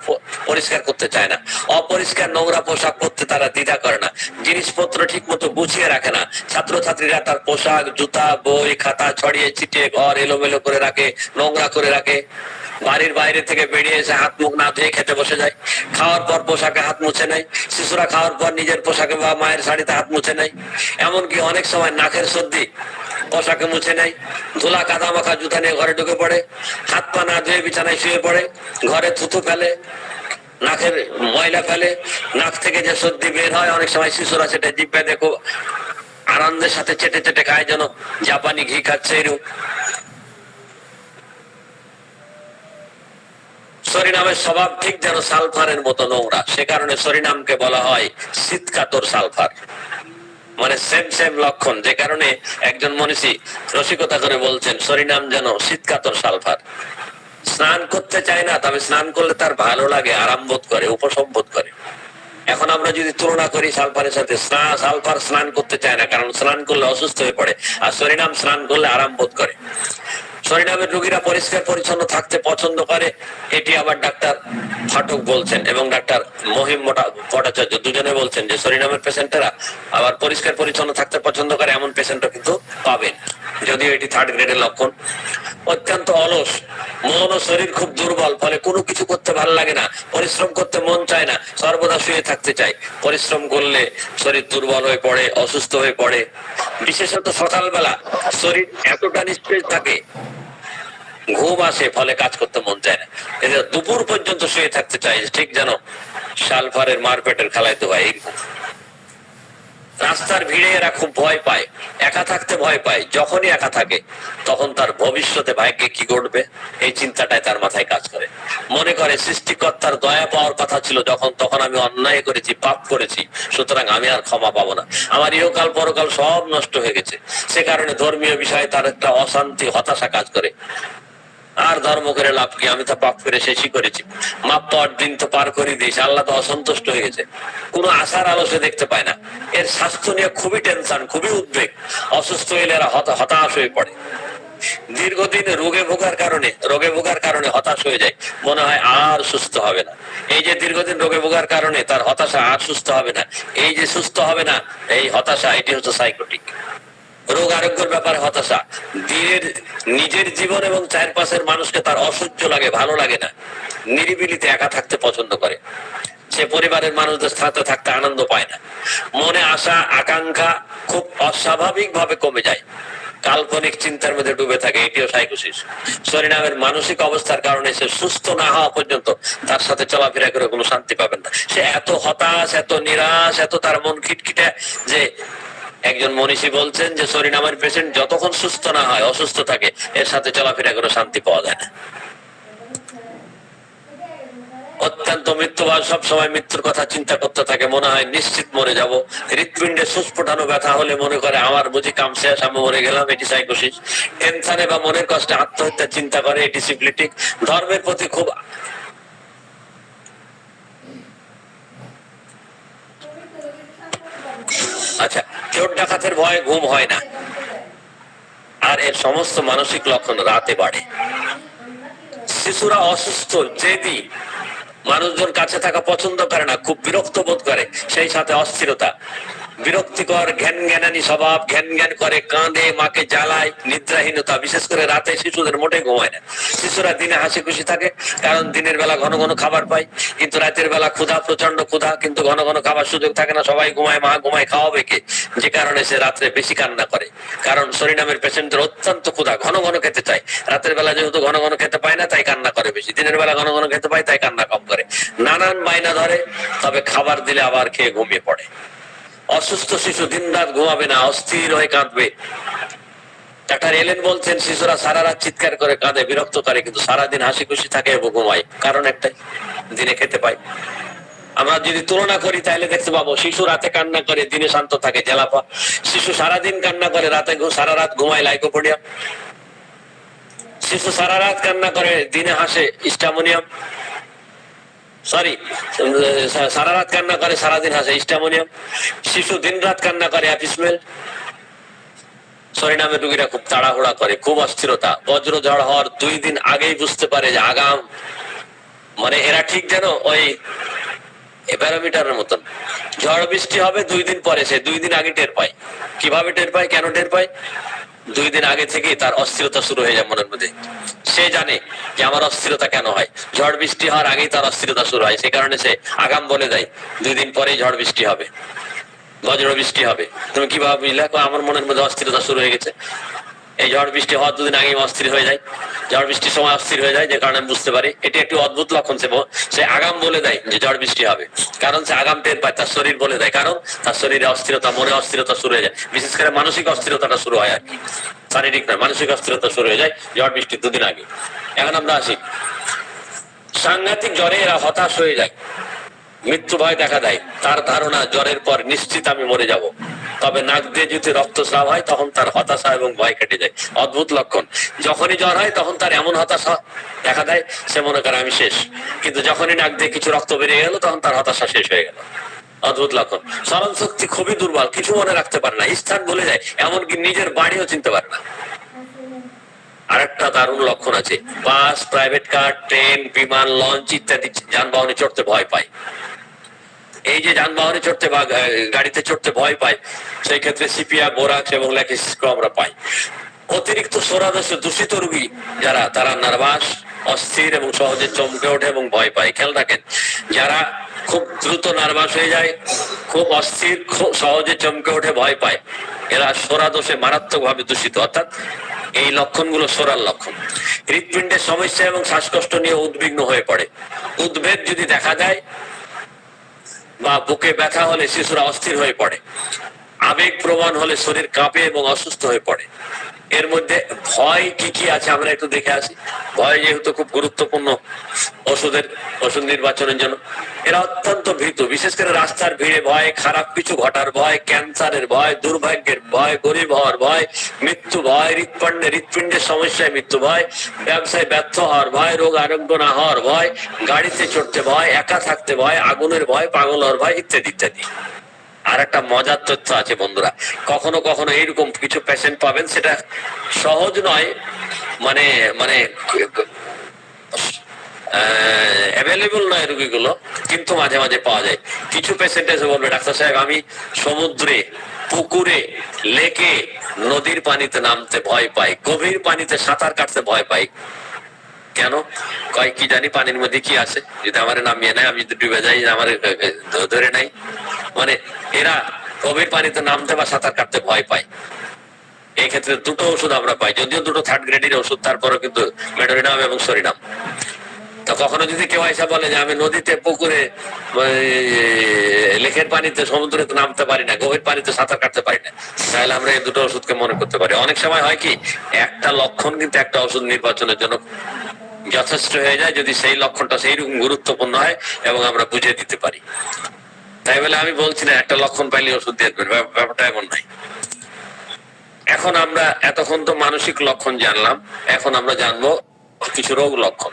পরিষ্কার করতে চায় না, অপরিষ্কার নোংরা পোশাক পরতে তারা দ্বিধা করে না, জিনিসপত্র ঠিক মতো গুছিয়ে রাখে না। ছাত্রছাত্রীরা তার পোশাক, জুতা, বই, খাতা ছড়িয়ে ছিটিয়ে ঘর এলোমেলো করে রাখে, নোংরা করে রাখে। বাড়ির বাইরে থেকে বেরিয়ে এসে হাত মুখ না ধুয়ে খেতে বসে যায়, খাওয়ার পর পোশাকে হাত মুছে নেয়, শিশুরা খাওয়ার পর নিজের পোশাকে বা মায়ের শাড়িতে হাত মুছে নেয়। এমনকি অনেক সময় নাকের সর্দি পোশাকে মুছে নেয়, ধুলা কাদা মাখা জুতা নিয়ে ঘরে ঢুকে পড়ে, হাত পা না ধুয়ে বিছানায় শুয়ে পড়ে, ঘরে থুতু ফেলে, নাকের ময়লা ফেলে, নাক থেকে যে সর্দি বের হয় অনেক সময় শিশুরা সেটা জিভে দেখো আনন্দের সাথে চেটে চেটে খায়, যেন জাপানি ঘি খাচ্ছে এরূপ। সরিনামের স্বভাব ঠিক যেন সালফারের মতো নোংরা, সে কারণে সরিনামকে বলা হয় শীতকাতর সালফার, মানে সেম সেম লক্ষণ। যে কারণে একজন মনীষী রসিকতা করে বলছেন সরিনাম যেন শীতকাতর সালফার। স্নান করতে চায় না, তবে স্নান করলে তার ভালো লাগে, আরাম বোধ করে, উপশম বোধ করে। এখন আমরা যদি তুলনা করি সালফারের সাথে, সালফার স্নান করতে চায় না, কারণ স্নান করলে অসুস্থ হয়ে পড়ে, আর সরিনাম স্নান করলে আরাম বোধ করে। সরিনামের রোগীরা পরিষ্কার পরিচ্ছন্ন থাকতে পছন্দ করে, এটি আবার ডাক্তার ফাটক বলছেন এবং ডাক্তার মহিম ভট্টাচার্য দুজনে বলছেন যে সরিনামের পেশেন্টেরা আবার পরিষ্কার পরিচ্ছন্ন থাকতে পছন্দ করে, এমন পেশেন্টও কিন্তু পাবেন, যদিও এটি থার্ড গ্রেডের লক্ষণ। অত্যন্ত অলস, মন ও শরীর খুব দুর্বল, ফলে কোনো কিছু করতে ভালো লাগে না, পরিশ্রম করতে মন চায় না, সর্বদা শুয়ে থাকতে চায়। পরিশ্রম করলে শরীর দুর্বল হয়ে পড়ে, অসুস্থ হয়ে পড়ে। বিশেষত সকালবেলা শরীর এতটা নিস্তেজ থাকে, ঘুম আসে, ফলে কাজ করতে মন চায় না, এদের দুপুর পর্যন্ত শুয়ে থাকতে চায়, ঠিক যেন সালফারের মারপেটের খেলায় তো হয়। এইরকম রাস্তার ভিড়ে এরা খুব ভয় পায়, একা থাকতে ভয় পায়। যখনই একা থাকে তখন তার ভবিষ্যতে ভাগ্যে কি ঘটবে এই চিন্তাটাই তার মাথায় কাজ করে। মনে করে সৃষ্টিকর্তার দয়া পাওয়ার কথা ছিল যখন, তখন আমি অন্যায় করেছি, পাপ করেছি, সুতরাং আমি আর ক্ষমা পাবো না, আমার ইহকাল পরকাল সব নষ্ট হয়ে গেছে। সে কারণে ধর্মীয় বিষয়ে তার একটা অশান্তি, হতাশা কাজ করে। আর ধর্ম করে লাভ কি, আমি তো পাপ করে শেষই করেছি, মাপ পাওয়ার দিন তো পার করে দিয়েছি, আল্লাহ তো অসন্তুষ্ট হয়ে গেছে। কোনো আশার আলো সে দেখতে পায় না। এর স্বাস্থ্য নিয়ে খুবই টেনশন, খুবই উদ্বেগ। অসুস্থ হইলে এরা হতাশ হয়ে পড়ে। দীর্ঘদিন রোগে ভোগার কারণে হতাশ হয়ে যায়, মনে হয় আর সুস্থ হবে না। এই যে দীর্ঘদিন রোগে ভোগার কারণে তার হতাশা, আর সুস্থ হবে না, এই যে সুস্থ হবে না, এই হতাশা, এটি হচ্ছে সাইকোটিক রোগ। আরোগ্যের ব্যাপারে হতাশা, নিজের জীবন এবং চারপাশের মানুষকে তার অসহ্য লাগে, ভালো লাগে না, নিরিবিলিতে একা থাকতে পছন্দ করে। সে পরিবারের মানুষদের সাথে থাকতে আনন্দ পায় না। মনে আশা আকাঙ্ক্ষা খুব অস্বাভাবিক ভাবে কমে যায়, কাল্পনিক চিন্তার মধ্যে ডুবে থাকে, এটিও সাইকোসিস। সরিনামের মানসিক অবস্থার কারণে সে সুস্থ না হওয়া পর্যন্ত তার সাথে চলাফেরা করে কোনো শান্তি পাবেন না। সে এত হতাশ, এত নিরাশ, এত তার মন খিটখিটে যে একজন মনীষী বলছেন যে সরিনামের পেশেন্ট যতক্ষণ সুস্থ না হয়, অসুস্থ থাকে, এর সাথে চলাফেরা করে শান্তি পাওয়া যায় না। অত্যন্ত মৃত্যুবাদ, সব সময় মৃত্যুর কথা চিন্তা করতে থাকে, মনে হয় নিশ্চিত মরে যাব। হৃৎপিণ্ডে সুস্ফোটানো ব্যথা হলে মনে করে আমার বুঝি কাম শেষ, আমি মরে গেলাম, এটি সাইকোসিস। টেনশনে বা মনের কষ্টে আত্মহত্যার চিন্তা করে, এটি সিফিলিটিক। ধর্মের প্রতি খুব আচ্ছা, চোর ডাকাতের ভয়ে ঘুম হয় না, আর এর সমস্ত মানসিক লক্ষণ রাতে বাড়ে। শিশুরা অসুস্থ, জেদি, মানুষজন কাছে থাকা পছন্দ করে না, খুব বিরক্ত বোধ করে, সেই সাথে অস্থিরতা, বিরক্তিকর ঘ্যান জ্ঞানানি স্বভাব, ঘ্যান জ্ঞান করে, কাঁদে, মাকে জ্বালায়, নিদ্রাহীনতা, বিশেষ করে রাতে শিশুদের মোটে ঘুমায় না। শিশুরা দিনে হাসি খুশি থাকে, কারণ দিনের বেলা ঘন ঘন খাবার পায়, কিন্তু রাতের বেলা ক্ষুধা, প্রচন্ড ক্ষুধা, কিন্তু ঘন ঘন খাবার সুযোগ থাকে না, সবাই ঘুমায়, মা ঘুমায়, খাওয়াবে কে? যে কারণে সে রাত্রে বেশি কান্না করে, কারণ সরিনামের পেশেন্টদের অত্যন্ত ক্ষুধা, ঘন ঘন খেতে চায়। রাতের বেলা যেহেতু ঘন ঘন খেতে পায় না, তাই কান্না করে বেশি, দিনের বেলা ঘন ঘন খেতে পায়, তাই কান্না কম করে। নানান বায়না ধরে, তবে খাবার দিলে আবার খেয়ে ঘুমিয়ে পড়ে। অসুস্থ শিশু দিন রাত ঘুমাবে না, অস্থির হয়ে কাঁদবে। ডাক্তার এলেন বলছেন, শিশুরা সারা রাত চিৎকার করে, কাঁদে, বিরক্ত করে, কিন্তু সারাদিন হাসি খুশি থাকে এবং ঘুমায়, কারণ একটাই, দিনে খেতে পায়। আমরা যদি তুলনা করি তাহলে দেখতে পাবো, শিশু রাতে কান্না করে, দিনে শান্ত থাকে, জেলাপা। শিশু সারাদিন কান্না করে, রাতে সারা রাত ঘুমায়, লাইকোপোডিয়াম। শিশু সারা রাত কান্না করে, দিনে হাসে, স্টামোনিয়াম। সরি, সারা রাত কান্না করে, সারাদিন হাসে, স্টামোনিয়াম। শিশু দিন রাত কান্না করে, অ্যাপিসমেল। সরিনামের রোগীরা খুব তাড়াহুড়া করে, খুব অস্থিরতা, বজ্রঝড় হওয়ার 2 দিন আগেই বুঝতে পারে যে আগাম, মানে এরা ঠিক যেন ওই ব্যারোমিটারের মতন, ঝড় বৃষ্টি হবে 2 দিন পরে, সে 2 দিন আগে টের পায়। কিভাবে টের পায়, কেন টের পায়? 2 দিন আগে থেকেই তার অস্থিরতা শুরু হয়ে যায় মনের মধ্যে। সে জানে যে আমার অস্থিরতা কেন হয়, ঝড় বৃষ্টি হওয়ার আগেই তার অস্থিরতা শুরু হয়, সেই কারণে সে আগাম বলে দেয় 2 দিন পরেই ঝড় বৃষ্টি হবে, বজ্র বৃষ্টি হবে। তুমি কিভাবে বুঝলে? আমার মনের মধ্যে অস্থিরতা শুরু হয়ে গেছে, এই ঝড় বৃষ্টি হওয়ার 2 দিন আগেই অস্থির হয়ে যায়, ঝড় বৃষ্টির সময় অস্থির হয়ে যায়, যে কারণে আমি বুঝতে পারি। এটি একটি অদ্ভুত লক্ষণ, সে আগাম বলে দেয় যে ঝড় বৃষ্টি হবে, কারণ সে আগাম টের পায়, তার শরীর বলে দেয়, কারণ তার শরীরে অস্থিরতা, মনে অস্থিরতা শুরু হয়ে যায়, বিশেষ করে মানসিক অস্থিরতাটা শুরু হয় আর কি, শারীরিক নয়, মানসিক অস্থিরতা শুরু হয়ে যায় ঝড় বৃষ্টির 2 দিন আগে। এখন আমরা আসি, সাংঘাতিক জ্বরে এরা হতাশ হয়ে যায়, মৃত্যু ভয় দেখা দেয়, তার ধারণা জ্বরের পর নিশ্চিত আমি মরে যাব, তবে নাক দিয়ে যদি রক্তস্রাব হয় তখন তার হতাশা এবং ভয় কেটে যায়। অদ্ভুত লক্ষণ, যখনই জ্বর হয় তখন তার এমন হতাশা দেখা দেয়, সে মনে করে আমি শেষ, কিন্তু যখনই নাক দিয়ে কিছু রক্ত বেরিয়ে গেল তখন তার হতাশা শেষ হয়ে গেল। অদ্ভুত লক্ষণ। স্মরণ শক্তি খুবই দুর্বল, কিছু মনে রাখতে পারে না, স্থান ভুলে যায়, এমনকি নিজের বাড়িও চিনতে পারে না। আরেকটা দারুণ লক্ষণ আছে, বাস, প্রাইভেট কার, ট্রেন, বিমান, লঞ্চ ইত্যাদি যানবাহনে চড়তে ভয় পায়। এই যে যানবাহনে চড়তে বা গাড়িতে চড়তে ভয় পায়, সেই ক্ষেত্রে সিপিয়া, বোরাক্স এবং ল্যাকিসিসকে আমরা পাই। অতিরিক্ত সোরাদোষে দূষিত রোগী যারা, তারা নার্ভাস, অস্থির এবং সহজে চমকে ওঠে এবং ভয় পায়। খেয়াল রাখেন, যারা খুব দ্রুত নার্ভাস হয়ে যায়, খুব অস্থির, খুব সহজে চমকে ওঠে, ভয় পায়, এরা সোরাদোষে মারাত্মক ভাবে দূষিত, অর্থাৎ এই লক্ষণগুলো সোরার লক্ষণ। হৃৎপিণ্ডের সমস্যা এবং শ্বাসকষ্ট নিয়ে উদ্বিগ্ন হয়ে পড়ে। উদ্বেগ যদি দেখা দেয় বা বুকে ব্যথা হলে শিশুরা অস্থির হয়ে পড়ে। আবেগ প্রবণ হলে শরীর কাঁপে এবং অসুস্থ হয়ে পড়ে। এর মধ্যে ভয় কি কি আছে আমরা একটু দেখে আসি। ভয় যেহেতু খুব গুরুত্বপূর্ণ ওষুধ নির্বাচনের জন্য, এরা অত্যন্ত ভীতু, বিশেষ করে রাস্তার ভিড়ে ভয়, খারাপ কিছু ঘটার ভয়, ক্যান্সারের ভয়, দুর্ভাগ্যের ভয়, গরিব হওয়ার ভয়, মৃত্যু ভয়, হৃৎপিণ্ডের সমস্যায় মৃত্যু ভয়, ব্যবসায় ব্যর্থ হওয়ার ভয়, রোগ আরোগ্য না হওয়ার ভয়, গাড়িতে চড়তে ভয়, একা থাকতে ভয়, আগুনের ভয়, পাগল হওয়ার ভয় ইত্যাদি ইত্যাদি। আর একটা মজার তথ্য আছে বন্ধুরা, কখনো কখনো এইরকম কিছু পেশেন্ট পাবেন, সেটা সহজ নয়, মানে মানে অ্যাভেলেবল নয় রোগীগুলো, কিন্তু মাঝে মাঝে পাওয়া যায়। কিছু পেশেন্ট এসে বলবে, ডাক্তার সাহেব আমি সমুদ্রে, পুকুরে, লেকে, নদীর পানিতে নামতে ভয় পাই, গভীর পানিতে সাঁতার কাটতে ভয় পাই। কেন? কয় কি জানি পানির মধ্যে কি আছে, যদি আমার নামিয়ে নেয়, আমি যদি ডুবে যাই, আমার ধরে নাই। মানে এরা গভীর পানিতে নামতে বা সাঁতার কাটতে ভয় পায়। এই ক্ষেত্রে 2টো ওষুধ আমরা পাই, যদিও 2টো 3rd গ্রেডের ওষুধ, তারপরে কিন্তু মেডোরিনাম এবং সরিনাম। তো কখনো যদি কেউ এসে বলে যে আমি নদীতে, পুকুরে, লেকের পানিতে, সমুদ্রে নামতে পারি না, গভীর পানিতে সাঁতার কাটতে পারি না, তাহলে আমরা এই 2টো ওষুধকে মনে করতে পারি। অনেক সময় হয় কি, একটা লক্ষণ কিন্তু একটা ওষুধ নির্বাচনের জন্য যথেষ্ট হয়ে যায় যদি সেই লক্ষণটা সেইরকম গুরুত্বপূর্ণ হয় এবং আমরা বুঝে দিতে পারি। তাই বলে আমি বলছি না একটা লক্ষণ পাইলে ওষুধ দিয়ে দেবেন, ব্যাপারটা এমন নাই। এখন আমরা এতক্ষণ তো মানসিক লক্ষণ জানলাম, এখন আমরা জানবো কিছু রোগ লক্ষণ।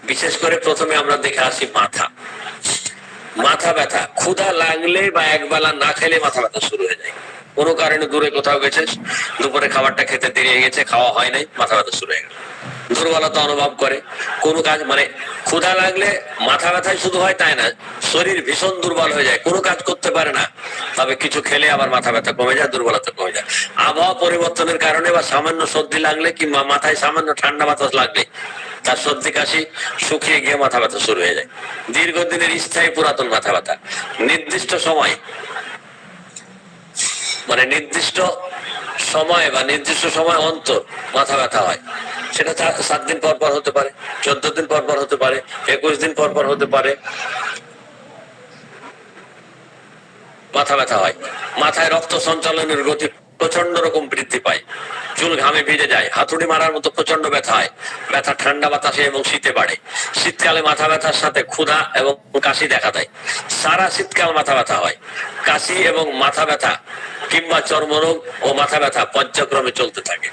বিশেষ করে প্রথমে আমরা দেখে আসি মাথা ব্যথা। ক্ষুধা লাগলে বা একবেলা না খেলে মাথা ব্যথা শুরু হয়ে যায়। কোনো কারণে দূরে কোথাও গেছিস, দুপুরে খাবারটা খেতে দেরি হয়ে গেছে, খাওয়া হয় নাই, মাথা ব্যথা শুরু হয়ে গেল। দুর্বলতা অনুভব করে, কোনো কাজ মানে ক্ষুধা লাগলে মাথা ব্যথাই শুধু হয় তাই না, শরীর ভীষণ দুর্বল হয়ে যায়, কোনো কাজ করতে পারে না। তবে কিছু খেলে আবার মাথা ব্যথা কমে যায়, দুর্বলতা কমে যায়। আবহাওয়া পরিবর্তনের কারণে বা সামান্য সর্দি লাগলে কিংবা মাথায় সামান্য ঠান্ডা বাতাস লাগলে তার সর্দি কাশি শুকিয়ে গিয়ে মাথা ব্যথা শুরু হয়ে যায়। দীর্ঘদিনের স্থায়ী পুরাতন মাথা ব্যথা, নির্দিষ্ট সময় মানে নির্দিষ্ট সময় বা নির্দিষ্ট সময় অন্তর মাথা ব্যথা হয়। সেটা 7 দিন পর পর হতে পারে, 14 দিন পর পর হতে পারে, 21 দিন পর পর হতে পারে। মাথা ব্যথা হয়, মাথায় রক্ত সঞ্চালনের গতি প্রচন্ড রকম বৃদ্ধি পায়, চুল ঘামে ভিজে যায়, হাতুড়ি মারার মতো প্রচন্ড ব্যথা হয়। ব্যথা ঠান্ডা বাতাসে এবং শীতে বাড়ে। শীতকালে মাথা ব্যথার সাথে ক্ষুধা এবং কাশি দেখা দেয়। সারা শীতকাল মাথা ব্যথা হয়। কাশি এবং মাথা ব্যথা কিংবা চর্মরোগ ও মাথা ব্যথা পর্যায়ক্রমে চলতে থাকে।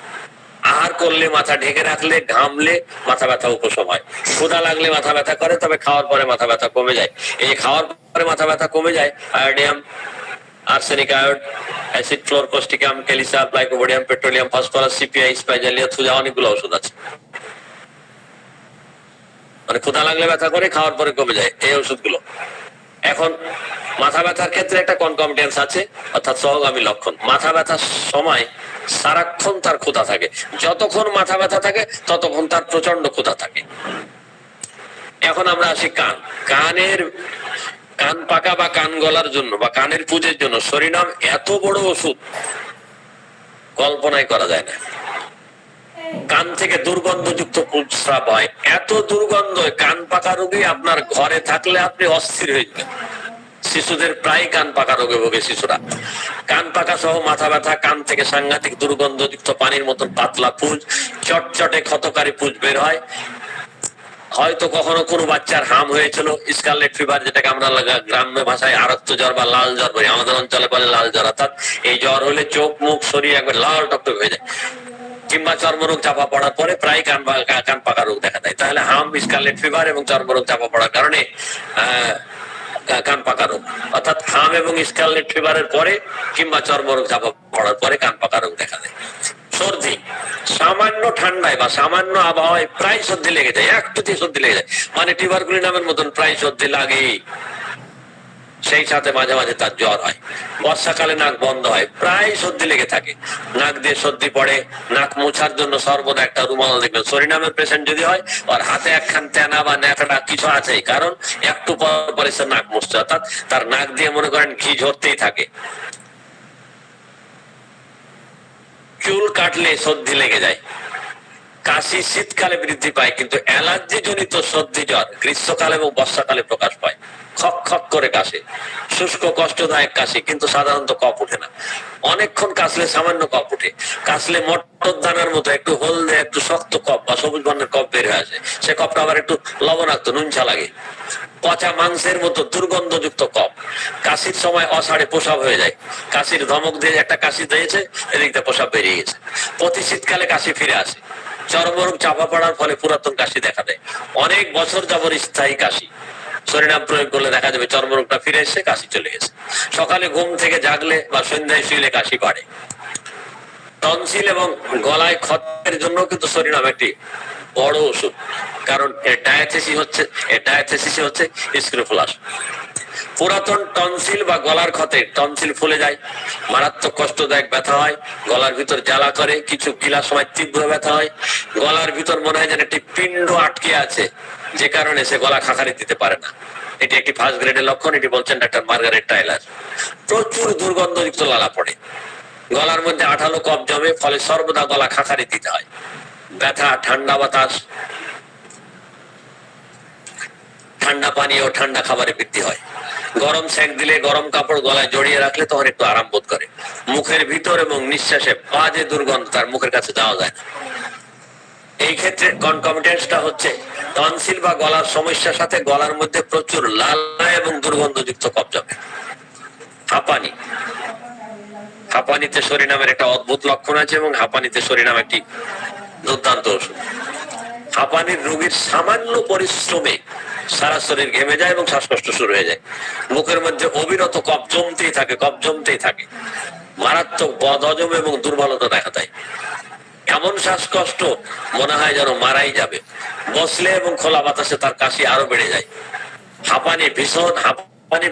আহার করলে, মাথা ঢেকে রাখলে, ঘামলে মাথা ব্যথা উপশম হয়। ক্ষুধা লাগলে মাথা ব্যথা করে, তবে খাওয়ার পরে মাথা ব্যথা কমে যায়। এই খাওয়ার পরে মাথা ব্যথা কমে যায় আয়োডিয়াম, আর্সেনিক আয়োড, অ্যাসিড ক্লোরকস্টিকাম, ক্যালিসাম, লাইকোপোডিয়াম, পেট্রোলিয়াম, ফসফরাস, সিপিআই, স্পাইজালিয়া, থুজা, অনেকগুলো ওষুধ আছে। মানে ক্ষুধা লাগলে ব্যথা করে, খাওয়ার পরে কমে যায়, এই ওষুধগুলো। এখন মাথা ব্যথার ক্ষেত্রে একটা কনকমিটেন্স আছে, অর্থাৎ সহগামী লক্ষণ। মাথা ব্যথার সময় সারাক্ষণ তার ক্ষুধা থাকে, যতক্ষণ মাথা ব্যথা থাকে ততক্ষণ তার প্রচন্ড ক্ষুধা থাকে। এখন আমরা আসি কান পাকা বা কান গলার জন্য বা কানের পুজের জন্য সরিনাম এত বড় ওষুধ কল্পনাই করা যায় না। কান থেকে দুর্গন্ধযুক্ত প্রস্রাব হয়, এত দুর্গন্ধ, কান পাকা রোগী আপনার ঘরে থাকলে আপনি অস্থির হয়ে যাবেন। শিশুদের প্রায় কান পাকা রোগে ভোগে শিশুরা। কান পাকা সহ মাথা ব্যথা, কান থেকে সাংঘাতিক দুর্গন্ধযুক্ত পানির মতন পাতলা পুঁজ, চটচটে ক্ষতকারী পুঁজ বের হয়। হয়তো কখনো কোনো বাচ্চার হাম হয়েছিল, স্কারলেট ফিভার, যেটাকে আমরা গ্রাম্য ভাষায় আরক্ত জ্বর বা লাল জ্বর বলি, আমাদের অঞ্চলে বলে লাল জ্বর। অর্থাৎ এই জ্বর হলে চোখ মুখ শরীর একবার লাল টকটক হয়ে যায়। কিংবা চর্মরোগ চাপা পড়ার পরে প্রায় কান পাকা রোগ দেখা দেয়। তাহলে হাম, স্কারলেট ফিভার এবং চর্মরোগ চাপা পড়ার কারণে কান পাকা রোগ, অর্থাৎ হাম এবং স্কারলেট ফিভারের পরে কিংবা চর্মরোগ চাপা পড়ার পরে কান পাকা রোগ দেখা দেয়। সর্দি, সামান্য ঠান্ডায় বা সামান্য আবহাওয়ায় প্রায় সর্দি লেগে যায়, একটুতেই সর্দি লেগে যায়, মানে টিউবারকুলিনামের মতন প্রায় সর্দি লাগে। সেই সাথে মাঝে মাঝে তার জ্বর হয়। বর্ষাকালে নাক বন্ধ হয়, প্রায় সর্দি লেগে থাকে, নাক দিয়ে সর্দি পড়ে। নাক মোছার জন্য সর্বদা একটা রুমাল দেখবেন, সরিনামের পেশেন্ট যদি হয় আর হাতে একখান তেনা বা ন্যাকড়া কিছু আছেই, কারণ একটু পরে সে নাক মুছছে, অর্থাৎ তার নাক দিয়ে মনে করেন ঘি ঝরতেই থাকে। চুল কাটলে সর্দি লেগে যায়। কাশি শীতকালে বৃদ্ধি পায়, কিন্তু অ্যালার্জি জনিত সর্দি জ্বর গ্রীষ্মকালে এবং বর্ষাকালে প্রকাশ পায়। খক খক করে কাশে, শুষ্ক কষ্টদায়ক কাশি, কিন্তু সাধারণত কফ ওঠে না। অনেকক্ষণ কাশলে সামান্য কফ ওঠে। কাশলে মটর দানার মতো একটু হলদে, একটু শক্ত কফ বা সবুজ বর্ণের কফ বের হয়ে আসে। সে কফটা আবার একটু লবণাক্ত, নুনছা লাগে। পচা মাংসের মতো দুর্গন্ধযুক্ত কফ। কাশির সময় অসাড়ে প্রসাব হয়ে যায়। কাশির ধমক দিয়ে একটা কাশি দিয়েছে, এদিক দিয়ে প্রসাব বেরিয়ে গেছে। প্রতি শীতকালে কাশি ফিরে আসে। চর্মরোগ চাপা পড়ার ফলে পুরাতন কাশি দেখা দেয়। অনেক বছর যাবত স্থায়ী কাশি, সরিনাম প্রয়োগ করলে দেখা যাবে চর্মরোগটা ফিরে এসে কাশি চলে গেছে। সকালে ঘুম থেকে জাগলে বা সন্ধ্যায় শুইলে কাশি বাড়ে। টনসিল এবং গলায় ক্ষতের জন্য কিন্তু সরিনাম একটি বড় ওষুধ, কারণ এর ডায়াথেসিস হচ্ছে স্ক্রোফুলাস। পুরাতন টনসিল বা গলার ক্ষতে টনসিল ফুলে যায়, মারাত্মক কষ্টদায়ক ব্যথা হয়, গলার ভিতর জ্বালা করে, কিছু গিলার সময় তীব্র ব্যথা হয়। গলার ভিতর মনে হয় যেন একটি পিণ্ড আটকে আছে, যে কারণে সে গলা খাকারি দিতে পারে না। এটি একটি ফার্স্ট গ্রেডের লক্ষণ, এটি বলছেন ডাক্তার মার্গারেট টাইলার। প্রচুর দুর্গন্ধযুক্ত লালা পড়ে, গলার মধ্যে আঠালো কফ জমে, ফলে সর্বদা গলা খাকারি দিতে হয়। ব্যথা, ঠান্ডা বাতাস, ঠান্ডা পানি ও ঠান্ডা খাবারে বৃদ্ধি হয়। গরম সেক দিলে, গরম কাপড় গলায় জড়িয়ে রাখলে তখন একটু আরাম বোধ করে। মুখের ভিতর এবং নিঃশ্বাসে বাজে দুর্গন্ধ, তার মুখের কাছে যাওয়া যায় না। এই ক্ষেত্রে কনকমিটেন্সটা হচ্ছে টনসিল বা গলার সমস্যার সাথে গলার মধ্যে প্রচুর লালা এবং দুর্গন্ধযুক্ত কফ জমে। হাঁপানি, হাঁপানিতে শরীর নামের একটা অদ্ভুত লক্ষণ আছে এবং হাঁপানিতে শরীর নাম একটি দুর্দান্ত ওষুধ। হাঁপানির রোগীর সামান্য পরিশ্রমে সারা শরীর ঘেমে যায় এবং শ্বাসকষ্ট শুরু হয়ে যায়। মুখের মধ্যে অবিরত কফ জমতেই থাকে, কফ জমতেই থাকে। মারাত্মক বদহজম এবং দুর্বলতা দেখা দেয়। এমন শ্বাসকষ্ট মনে হয় যেন মারাই যাবে। বসলে এবং খোলা বাতাসে তার কাশি আরো বেড়ে যায়। হাঁপানি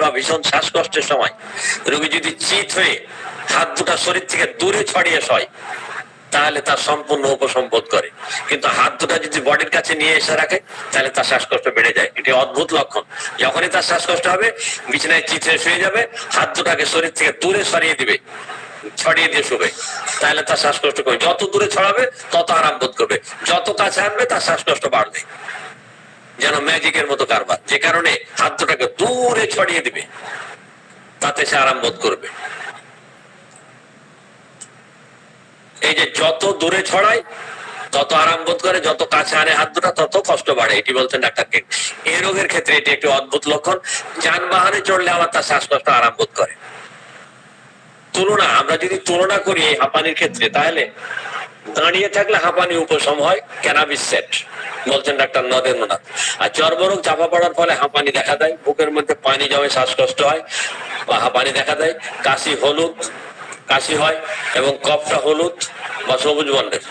বা ভীষণ শ্বাসকষ্টের সময় রোগী যদি চিত হয়ে হাত দুটা শরীর থেকে দূরে ছড়িয়ে শয় তাহলে তার সম্পূর্ণ উপশম বোধ করে, কিন্তু হাত দুটা যদি বডির কাছে নিয়ে এসে রাখে তাহলে তার শ্বাসকষ্ট বেড়ে যায়। এটি অদ্ভুত লক্ষণ। যখনই তার শ্বাসকষ্ট হবে বিছানায় চিত হয়ে শুয়ে যাবে, হাত দুটাকে শরীর থেকে দূরে সরিয়ে দিবে, ছড়িয়ে দিয়ে শুবে, তাহলে তার শ্বাসকষ্ট করবে। যত দূরে ছড়াবে তত আরাম বোধ করবে, যত কাছে আনবে তার শ্বাসকষ্ট বাড়বে। যেন ম্যাজিকের মতো কারবার। যে কারণে হাত দুটাকে দূরে ছড়িয়ে দিবে, তাতে সে আরাম বোধ করবে। এই যে যত দূরে ছড়ায় তত আরাম বোধ করে, যত কাছে আনে হাত দুটা তত কষ্ট বাড়ে, এটি বলছেন ডাক্তার কেট। এই রোগের ক্ষেত্রে এটি একটি অদ্ভুত লক্ষণ। যানবাহনে চড়লে আবার তার শ্বাসকষ্ট আরাম বোধ করে। আমরা যদি তুলনা করি এই হাঁপানির ক্ষেত্রে, তাহলে দাঁড়িয়ে থাকলে হাঁপানি উপশম হয়, ক্যানাবিস সেট বলছেন ডাক্তার নরেন্দ্রনাথ। আর চর্মরোগ চাপা পড়ার ফলে হাঁপানি দেখা দেয়, বুকের মধ্যে পানি জমে শ্বাসকষ্ট হয় বা হাঁপানি দেখা দেয়। কাশি হয় এবং কফটা হলুদ বা সবুজ বর্ণের।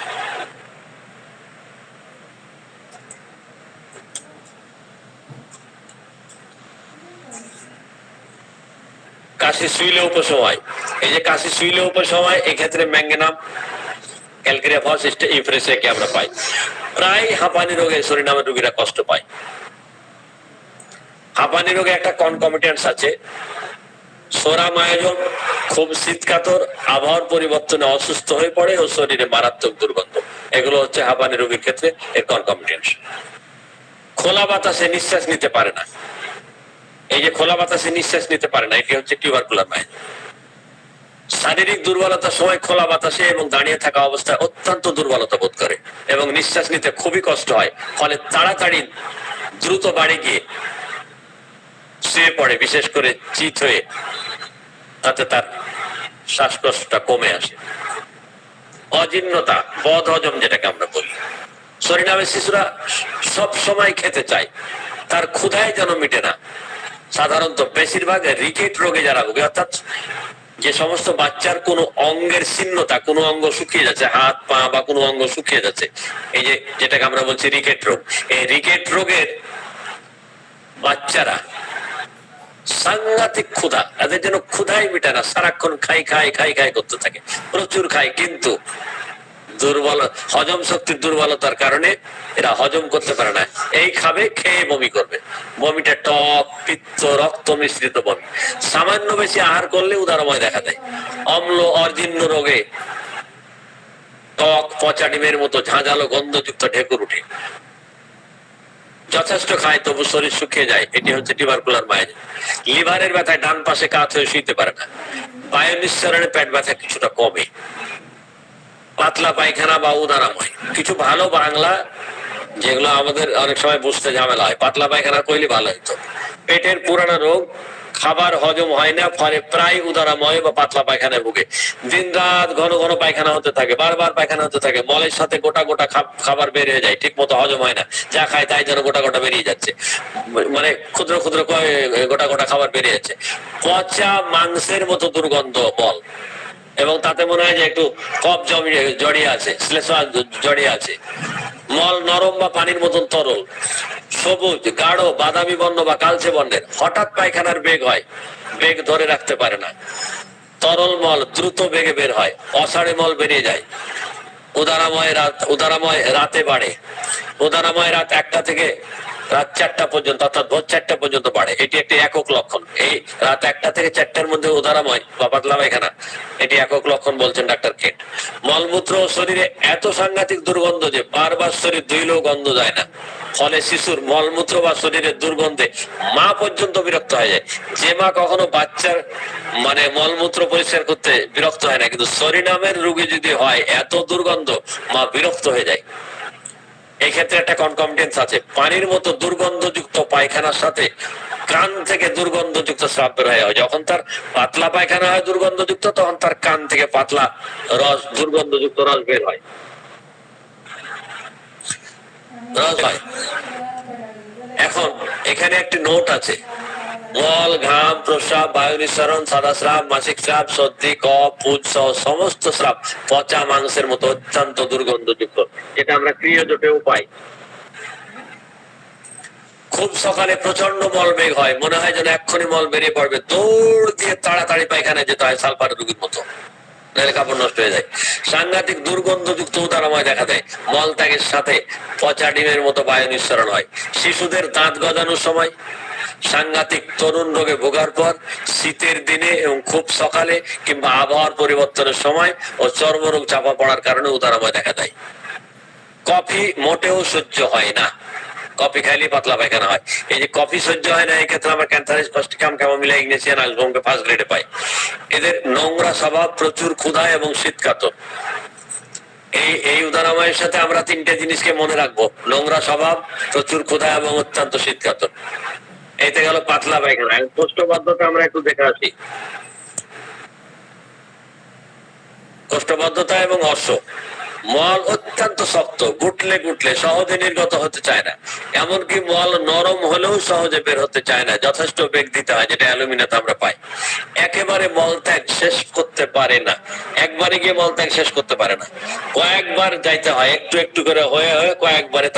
কাশি শুইলে উপশম হয়। এই যে কাশি শুইলে উপশম হয়, এক্ষেত্রে ম্যাঙ্গানাম, ক্যালকেরিয়া ফসফেট, ইউফ্রেসিয়াকে আমরা পাই। প্রায় হাঁপানি রোগে শরীর নামের রোগীরা কষ্ট পায়। হাঁপানি রোগে একটা কনকমিটেন্স আছে, সোরামায়োজম। খুব শীতকাতর আবহাওয়ার পরিবর্তনে অসুস্থ হয়ে পড়ে ও শরীরে মারাত্মক দুর্গন্ধ, এগুলো হচ্ছে হাঁপানি রোগীর ক্ষেত্রে এর কনকমিটেন্স। খোলা বাতাসে নিঃশ্বাস নিতে পারে না। এই যে খোলা বাতাসে নিঃশ্বাস নিতে পারে না, এটি হচ্ছে টিউবারকুলার মায়োজম। শারীরিক দুর্বলতার সময় খোলা বাতাসে এবং দাঁড়িয়ে থাকা অবস্থায় অত্যন্ত দুর্বলতা বোধ করে এবং নিঃশ্বাস নিতে খুবই কষ্ট হয়। ফলে তাড়াতাড়ি দ্রুত বাড়ি গিয়ে শুয়ে পড়ে, বিশেষ করে চিত হয়ে, তাতে তার শ্বাসকষ্টটা কমে আসে। অজীর্ণতা, বদহজম যেটাকে আমরা বলি। শরীরের শিশুরা সব সময় খেতে চায়, তার ক্ষুধায় যেন মিটে না। সাধারণত বেশিরভাগ রিকেট রোগে যারা ভোগে, অর্থাৎ যে সমস্ত বাচ্চার কোনো অঙ্গের শীর্ণতা, কোনো অঙ্গ শুকিয়ে যাচ্ছে, হাত পা বা কোনো অঙ্গ শুকিয়ে যাচ্ছে, এই যে যেটাকে আমরা বলছি রিকেট রোগ, এই রিকেট রোগের বাচ্চারা সাংঘাতিক ক্ষুধা, তাদের যেন ক্ষুধাই মিটে না, সারাক্ষণ খাই করতে থাকে, প্রচুর খায়, কিন্তু দুর্বল হজম শক্তির দুর্বলতার কারণে এরা হজম করতে পারে না। এই খাবে, খেয়ে বমি করবে, বমিটা টক, পিত্ত, রক্ত মিশ্রিত বমি। সামান্য বেশি আহার করলে উদারময় দেখা দেয়। অম্ল অজীর্ণ রোগে টক পচা ডিমের মতো ঝাঁঝালো গন্ধযুক্ত ঢেকুর উঠে। যথেষ্ট খায় তবু শরীর শুকিয়ে যায়, এটি হচ্ছে টিউবারকুলার মায়োজম। লিভারের ব্যথায় ডান পাশে কাত হয়ে শুইতে পারে না। বায়ু নিঃসরণে পেট ব্যথা কিছুটা কমে। পাতলা পায়খানা বা উদারাময়। কিছু ভালো বাংলা যেগুলো আমাদের অনেক সময় বুঝতে ঝামেলা হয়, পাতলা পায়খানা কইলে ভালো হইতো। পেটের পুরানো রোগ, খাবার হজম হয় না, ফলে প্রায় উদারাময় বা পাতলা পায়খানায় ভুগে। দিন রাত ঘন ঘন পায়খানা হতে থাকে, বারবার পায়খানা হতে থাকে। মলের সাথে গোটা গোটা খাবার বের হয়ে যায়, ঠিক মতো হজম হয় না। যা খায় তাই যেন গোটা গোটা বেরিয়ে যাচ্ছে, মানে ক্ষুদ্র ক্ষুদ্র গোটা গোটা খাবার বেরিয়ে যাচ্ছে। পচা মাংসের মতো দুর্গন্ধ মল, এবং তাতে মনে হয় যে একটু কফ জড়িয়ে আছে, শ্লেষ্মা জড়িয়ে আছে। মল নরম বা পানির মতন তরল, সবুজ, গাঢ়, বাদামি বর্ণ বা কালচে বর্ণের। হঠাৎ পায়খানার বেগ হয়, বেগ ধরে রাখতে পারে না। তরল মল দ্রুত বেগে বের হয়, অসাড়ে মল বেরিয়ে যায়। উদারাময় রাতে বাড়ে। উদারাময় রাত 1টা থেকে রাত 4টা পর্যন্ত, অর্থাৎ ভোর 4টা পর্যন্ত বাড়ে। এটি একটি একক লক্ষণ। এই রাত 1টা থেকে 4টার মধ্যে উদারাময় বা পাতলা পায়খানা, এটি একক লক্ষণ বলছেন ডাক্তার কেট। মলমূত্র শরীরে এত সাংঘাতিক দুর্গন্ধ যে বারবার শরীর ধুইলেও গন্ধ যায় না। ফলে শিশুর মলমূত্র বা শরীরের দুর্গন্ধে মা পর্যন্ত বিরক্ত হয়ে যায়। যে মা কখনো বাচ্চার মলমূত্র পরিষ্কার করতে বিরক্ত হয় না, কিন্তু শরীর নামের রোগী যদি হয়, এত দুর্গন্ধ মা বিরক্ত হয়ে যায়। এই ক্ষেত্রে একটা কনকমিটেন্স আছে। পানির মতো দুর্গন্ধযুক্ত পায়খানার সাথে কান থেকে দুর্গন্ধযুক্ত স্রাব বের হয়। যখন তার পাতলা পায়খানা হয় দুর্গন্ধযুক্ত, তখন তার কান থেকে পাতলা রস, দুর্গন্ধযুক্ত রস বের হয়, রস হয়। এখন এখানে একটি নোট আছে, মল, ঘাম, প্রস্রাব, বায়ু নিঃসরণ, সাদা স্রাব, মাসিক স্রাব, সর্দি, কফ, পুজ সহ সমস্ত স্রাব পচা মাংসের মতো অত্যন্ত দুর্গন্ধযুক্ত, যেটা আমরা ক্রিয়োজোটেও পাই। খুব সকালে প্রচন্ড মল বেগ হয়, মনে হয় যেন এক্ষুনি মল বেরিয়ে পড়বে, দৌড় দিয়ে তাড়াতাড়ি পায়খানায় যেতে হয় সালফার রোগীর মতো, নাহলে কাপড় নষ্ট হয়ে যায়। সাংঘাতিক দুর্গন্ধযুক্ত উদারময় দেখা দেয়। মল ত্যাগের সাথে পচা ডিমের মতো বায়ু নিঃসরণ হয়। শিশুদের দাঁত গজানোর সময়, সাংঘাতিক তরুণ রোগে ভোগার পর, শীতের দিনে এবং খুব সকালে কিংবা আবহাওয়ার পরিবর্তনের সময় ও চর্মরোগ চাপা পড়ার কারণে উদারময় দেখা দেয়। কফি মোটেও সহ্য হয় না, কফি খাইলে পাতলা পায়খানা হয়। এই যে কফি সহ্য হয় না, এই ক্ষেত্রে আমরা ক্যান্থারিস কস্টিকাম, ক্যামোমিলা, ইগনেসিয়ান, আলবোমকে ফার্স্ট গ্রেডে পাই। এদের নোংরা স্বভাব, প্রচুর ক্ষুধা এবং শীতকাতর। এই উদারময়ের সাথে আমরা তিনটে জিনিসকে মনে রাখবো: নোংরা স্বভাব, প্রচুর ক্ষুধা এবং অত্যন্ত শীতকাতর। এইতে গেল পাতলা পায়খানা। কোষ্ঠবদ্ধতা আমরা একটু দেখে আসি। কোষ্ঠবদ্ধতা এবং অর্শ, মল অত্যন্ত শক্ত, গুটলে গুটলে সহজে নির্গত হতে চায় না। এমনকি মল নরম হলেও সহজে বের হতে চায় না, যথেষ্ট বেগ দিতে হয়, যেটা অ্যালুমিনাতে আমরা পাই। একেবারে মলত্যাগ শেষ করতে পারে না, একবারে গিয়ে মলত্যাগ শেষ করতে পারে না, কয়েকবার যাইতে হয়, একটু একটু করে হয়ে হয়ে কয়েকবারে,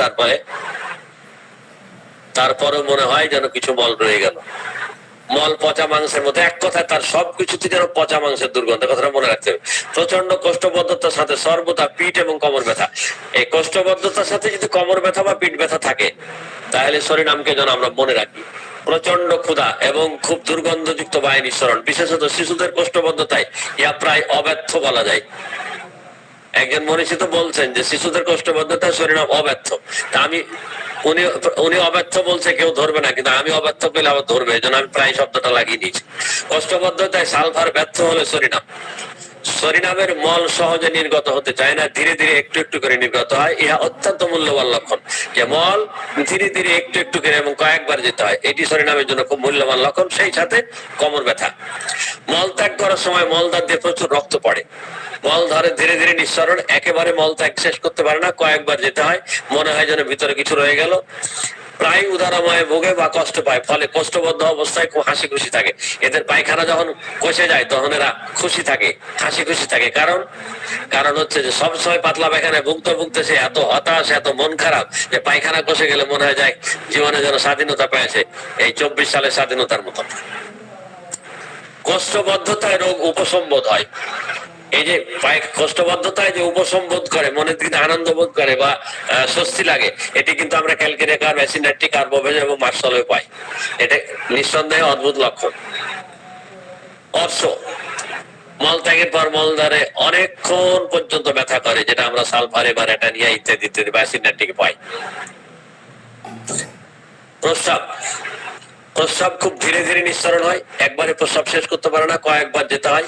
তারপরেও মনে হয় যেন কিছু মল রয়ে গেল। মল পচা মাংসের মতো, এক কথায় তার সবকিছুতে যেন পচা মাংসের দুর্গন্ধ, কথাটা মনে রাখতে হবে। প্রচন্ড কোষ্ঠবদ্ধতার সাথে সর্বদা পিঠ এবং কোমর ব্যথা। এই কোষ্ঠবদ্ধতার সাথে যদি কোমর ব্যথা বা পিঠ ব্যথা থাকে, তাহলে শরীনামকে যেন আমরা মনে রাখি। প্রচন্ড ক্ষুধা এবং খুব দুর্গন্ধযুক্ত বায়ু নিঃসরণ, বিশেষত শিশুদের কোষ্ঠবদ্ধতায় ইয়া প্রায় অব্যর্থ বলা যায়। একজন মনীষী তো বলছেন যে শিশুদের কোষ্ঠবদ্ধতায় শরীনাম অব্যর্থ। তা উনি অব্যর্থ বলছে, কেউ ধরবে না, কিন্তু আমি অব্যর্থ পেলে আবার ধরবে, এই জন্য আমি প্রায় শব্দটা লাগিয়ে নিয়েছি। কোষ্ঠবদ্ধতায় সালফার ব্যর্থ হলে শরীনামের মল সহজে নির্গত হতে চায় না, ধীরে ধীরে একটু একটু করে নির্গত হয়। ইহা অত্যন্ত মূল্যবান লক্ষণ, যে মল ধীরে ধীরে একটু একটু করে এবং কয়েকবার যেতে হয়, এটি শরীনামের জন্য খুব মূল্যবান লক্ষণ। সেই সাথে কোমর ব্যথা। মল ত্যাগ করার সময় মলদ্বার দিয়ে প্রচুর রক্ত পড়ে, মল ধরে ধীরে ধীরে নিঃসরণ, একেবারে মল ত্যাগ শেষ করতে পারে না, কয়েকবার যেতে হয়, মনে হয় যেন ভিতরে কিছু রয়ে গেল। প্রায় উদারময় ভোগে বা কষ্ট পায়, ফলে কোষ্ঠবদ্ধ অবস্থায় খুব হাসি খুশি থাকে। এদের পায়খানা যখন কষে যায় তখন এরা খুশি থাকে, হাসি খুশি থাকে। কারণ হচ্ছে যে সবসময় পাতলা পায়খানায় ভুগতে ভুগতে সে এত হতাশ, এত মন খারাপ, যে পায়খানা কষে গেলে মনে হয় যায় জীবনে যেন স্বাধীনতা পেয়েছে, এই 24 সালের স্বাধীনতার মতো। কোষ্ঠবদ্ধতায় রোগ উপসম্বোধ হয়। এই যে কোষ্ঠবদ্ধতায় যে উপসম্বোধ করে, মনের দিকে আনন্দ বোধ করে বা স্বস্তি লাগে, এটি কিন্তু আমরা ক্যালকেরিয়া, মেসিনারি, কার্বোভেজ এবং মার্শালও পাই। এটা নিঃসন্দেহে অদ্ভুত লক্ষণ। অর্শ, মল ত্যাগের পর মলদ্বারে অনেকক্ষণ পর্যন্ত ব্যথা করে, যেটা আমরা সালফারে বা রেটানিয়া ইত্যাদি ইত্যাদি মেসিনারি পাই। প্রস্রাব খুব ধীরে ধীরে নিঃসরণ হয়, একবারে প্রস্রাব শেষ করতে পারে না, কয়েকবার যেতে হয়,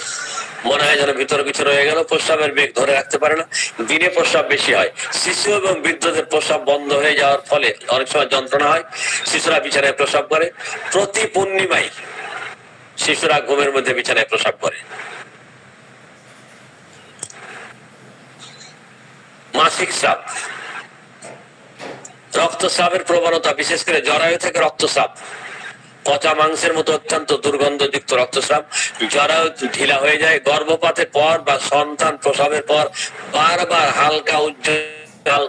মনে হয় যেন ভিতরে কিছু রয়ে গেল। প্রস্রাবের বেগ ধরে রাখতে পারে না, দিনে প্রস্রাব বেশি হয়। শিশু এবং বৃদ্ধদের প্রস্রাব বন্ধ হয়ে যাওয়ার ফলে অনেক সময় যন্ত্রণা হয়, শিশুরা বিছানায় প্রস্রাব করে। প্রতি পূর্ণিমায় শিশুরা ঘুমের মধ্যে বিছানায় প্রস্রাব করে। মাসিক স্রাব, রক্তস্রাবের প্রবণতা, বিশেষ করে জরায়ু থেকে রক্তস্রাব, পচা মাংসের মতো অত্যন্ত দুর্গন্ধযুক্ত রক্তস্রাব। জরায়ু ঢিলা হয়ে যায়, গর্ভপাতের পর বা সন্তান প্রসবের পর বারবার হালকা উজ্জ্বল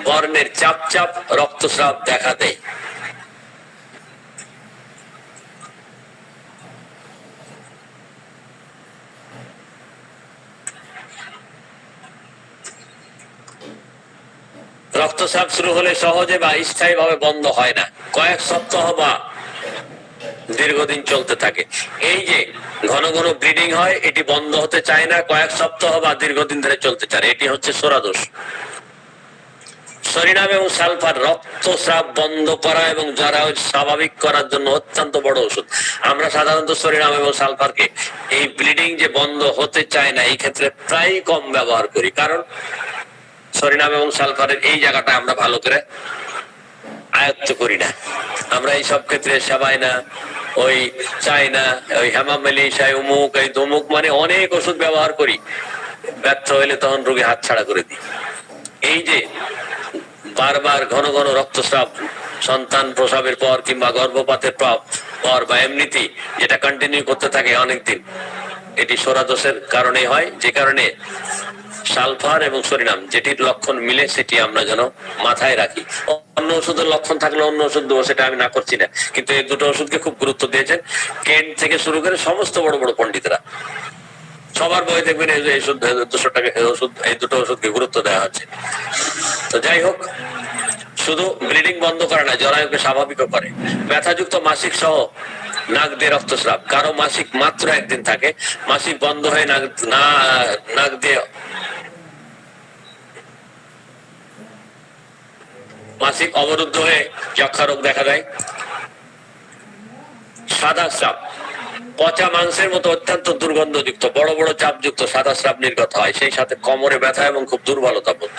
বর্ণের চাপ চাপ রক্তস্রাব দেখা দেয়। রক্তচাপ শুরু হলে সহজে বা স্থায়ী ভাবে বন্ধ হয় না, কয়েক সপ্তাহ বা দীর্ঘদিন চলতে থাকে। এই যে ঘন ঘন ব্লিডিং হয়, এটি বন্ধ হতে চায় না, কয়েক সপ্তাহ বা দীর্ঘদিন ধরে চলতে চায়, এটি হচ্ছে সোরাদোষ। শরীনাম এবং সালফার রক্তস্রাব বন্ধ করা এবং জরায়ু স্বাভাবিক করার জন্য অত্যন্ত বড় ওষুধ। আমরা সাধারণত শরীনাম এবং সালফারকে এই ব্লিডিং যে বন্ধ হতে চায় না, এই ক্ষেত্রে প্রায় কম ব্যবহার করি, কারণ সরিনাম এবং সালফারের এই জায়গাটা আমরা ভালো করে আয়ত্ত করি না। আমরা এই সব ক্ষেত্রে সেবাই না, ওই চাই না, ওই হেমামেলিসাই অমুক এই তমুক মানে অনেক ওষুধ ব্যবহার করি, ব্যর্থ হইলে তখন রোগী হাত ছাড়া করে দিই। এই যে বারবার ঘন ঘন রক্তস্রাব সন্তান প্রসবের পর কিংবা গর্ভপাতের পর বা এমনিতেই যেটা কন্টিনিউ করতে থাকে অনেকদিন, এটি সোরা দোষের কারণে হয়, যে কারণে সালফার এবং সরিনাম যেটির লক্ষণ মিলে সেটি আমরা যেন মাথায় রাখি। অন্য ওষুধের লক্ষণ থাকলে অন্য ওষুধ দেবো, সেটা আমি না করছি না, কিন্তু এই দুটো ওষুধকে খুব গুরুত্ব দিয়েছেন কেন্ট থেকে শুরু করে সমস্ত বড় বড় পণ্ডিতরা। সবার বই দেখবেন এই 200 টাকা ওষুধ, এই দুটো ওষুধকে গুরুত্ব দেওয়া হচ্ছে। তো যাই হোক, শুধু ব্লিডিং বন্ধ করে না, জরায়ুকে স্বাভাবিকও করে। ব্যথাযুক্ত মাসিক সহ নাক দিয়ে রক্তস্রাব, কারো মাসিক মাত্র একদিন থাকে, মাসিক বন্ধ হয়ে নাক দিয়ে মাসিক অবরুদ্ধ হয়ে যক্ষা রোগ দেখা দেয়। সাদা স্রাব, পচা মাংসের মতো অত্যন্ত দুর্গন্ধযুক্ত বড় বড় চাপযুক্ত সাদা স্রাব নির্গত হয়, সেই সাথে কোমরে ব্যথা এবং খুব দুর্বলতা বোধ।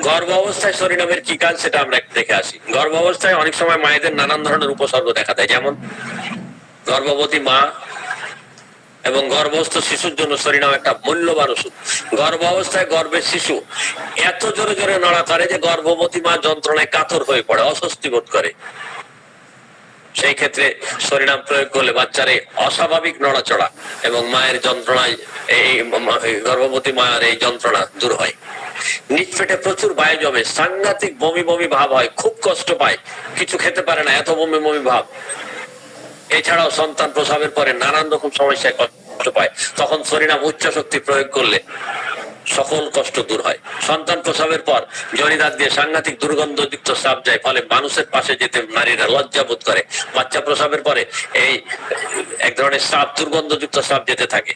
গর্ভ অবস্থায় সরিনামের কি কাজ সেটা আমরা দেখে আসি। গর্ভ অবস্থায় অনেক সময় মায়েদের নানান ধরনের উপসর্গ দেখা দেয়, যেমন গর্ভবতী মা এবং গর্ভস্থ শিশুর জন্য সরিনাম একটা মূল্যবান ওষুধ। গর্ভ অবস্থায় গর্ভের শিশু এত জোরে জোরে নড়া করে যে গর্ভবতী মা যন্ত্রণায় কাতর হয়ে পড়ে, অস্বস্তি বোধ করে। সেই ক্ষেত্রে সরিনাম প্রয়োগ করলে বাচ্চার এই অস্বাভাবিক নড়াচড়া এবং মায়ের যন্ত্রণায় এই গর্ভবতী মায়ের এই যন্ত্রণা দূর হয়। নিচ পেটে প্রচুর বায়ু জমে, সাংঘাতিক বমি বমি ভাব হয়, খুব কষ্ট পায়, কিছু খেতে পারে না, এত বমি বমি ভাব। এছাড়াও সন্তান প্রসবের পরে নানান রকম সমস্যায় কষ্ট পায়, তখন সরিনাম উচ্চ শক্তি প্রয়োগ করলে সকল কষ্ট দূর হয়। সন্তান প্রসবের পর জনিদাঁত দিয়ে সাংঘাতিক দুর্গন্ধযুক্ত স্রাব যায়, ফলে মানুষের পাশে যেতে নারীরা লজ্জা বোধ করে। বাচ্চা প্রসবের পরে এই এক ধরনের স্রাব, দুর্গন্ধযুক্ত স্রাব যেতে থাকে,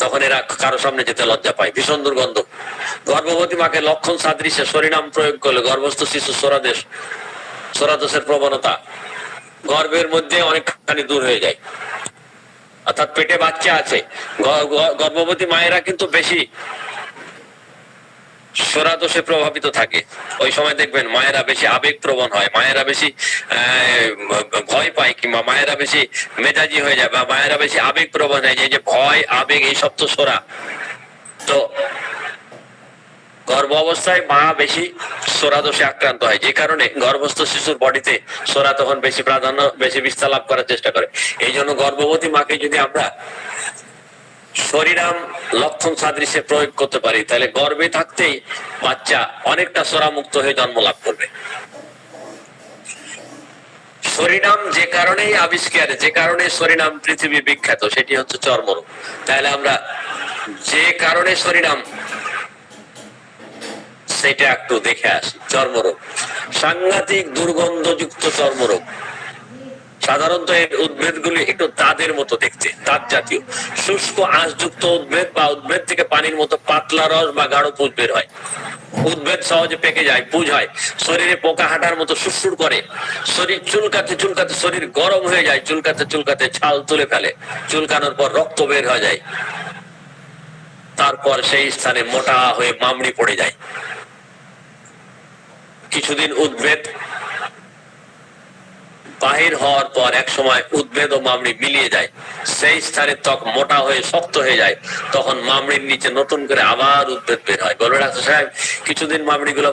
তখন এরা কারো সামনে যেতে লজ্জা পায়, ভীষণ দুর্গন্ধ। গর্ভবতী মাকে লক্ষণ সাদৃশ্যে সরিনাম প্রয়োগ করলে গর্ভস্থ শিশু সোরাদোষের প্রবণতা গর্ভের মধ্যে অনেকখানি দূর হয়ে যায়। অর্থাৎ পেটে বাচ্চা আছে, গর্ভবতী মায়েরা কিন্তু বেশি সোরাদোষে প্রভাবিত থাকে। ওই সময় দেখবেন মায়েরা বেশি আবেগ প্রবণ হয়, মায়েরা বেশি ভয় পায়, কিংবা মায়েরা বেশি মেজাজি হয়ে যায়, বা মায়েরা বেশি আবেগ প্রবণ হয়ে যায়। যে ভয় আবেগ এই সব তো সোরা। তো গর্ভ অবস্থায় মা বেশি সোরাদোষে আক্রান্ত হয়, যে কারণে গর্ভস্থ শিশুর বডিতে সোরা তখন বেশি প্রাধান্য, বেশি বিস্তার লাভ করার চেষ্টা করে। এই জন্য গর্ভবতী মাকে যদি আমরা সরিনাম লক্ষণ সাদৃশ্যে প্রয়োগ করতে পারি, তাহলে গর্ভে থাকতেই বাচ্চা অনেকটা সোরা মুক্ত হয়ে জন্ম লাভ করবে। সরিনাম যে কারণেই আবিষ্কার, যে কারণে সরিনাম পৃথিবী বিখ্যাত, সেটি হচ্ছে চর্মরোগ। তাহলে আমরা যে কারণে সরিনাম সেটা একটু দেখে আসি। চর্মরোগ, সাংঘাতিক দুর্গন্ধযুক্ত চর্মরোগ। সাধারণত এর উদ্ভিদগুলি একটু দাঁতের মতো দেখতে, দাঁত জাতীয় শুষ্ক আঁশযুক্ত উদ্ভিদ, বা উদ্ভিদ থেকে পানির মতো পাতলা রস বা গাঢ় পুঁজ বের হয়। উদ্ভিদ সহজে পেকে যায়, পুঁজ হয়, শরীরে পোকা হাঁটার মতো সুরসুর করে, শরীর চুলকাতে চুলকাতে শরীর গরম হয়ে যায়, চুলকাতে চুলকাতে ছাল তুলে ফেলে, চুলকানোর পর রক্ত বের হয়ে যায়, তারপর সেই স্থানে মোটা হয়ে মামড়ি পড়ে যায়। কিছুদিন উদ্ভিদ বাহির হওয়ার পর এক সময় উদ্ভিদ ও মামড়ি মিলিয়ে যায়, সেই স্থানে ত্বক মোটা হয়ে শক্ত হয়ে যায়, তখন মামড়ির নিচে নতুন করে আবার উদ্ভিদ বের হয়। বলবে ডাক্তার সাহেব, কিছুদিন মামড়ি গুলো,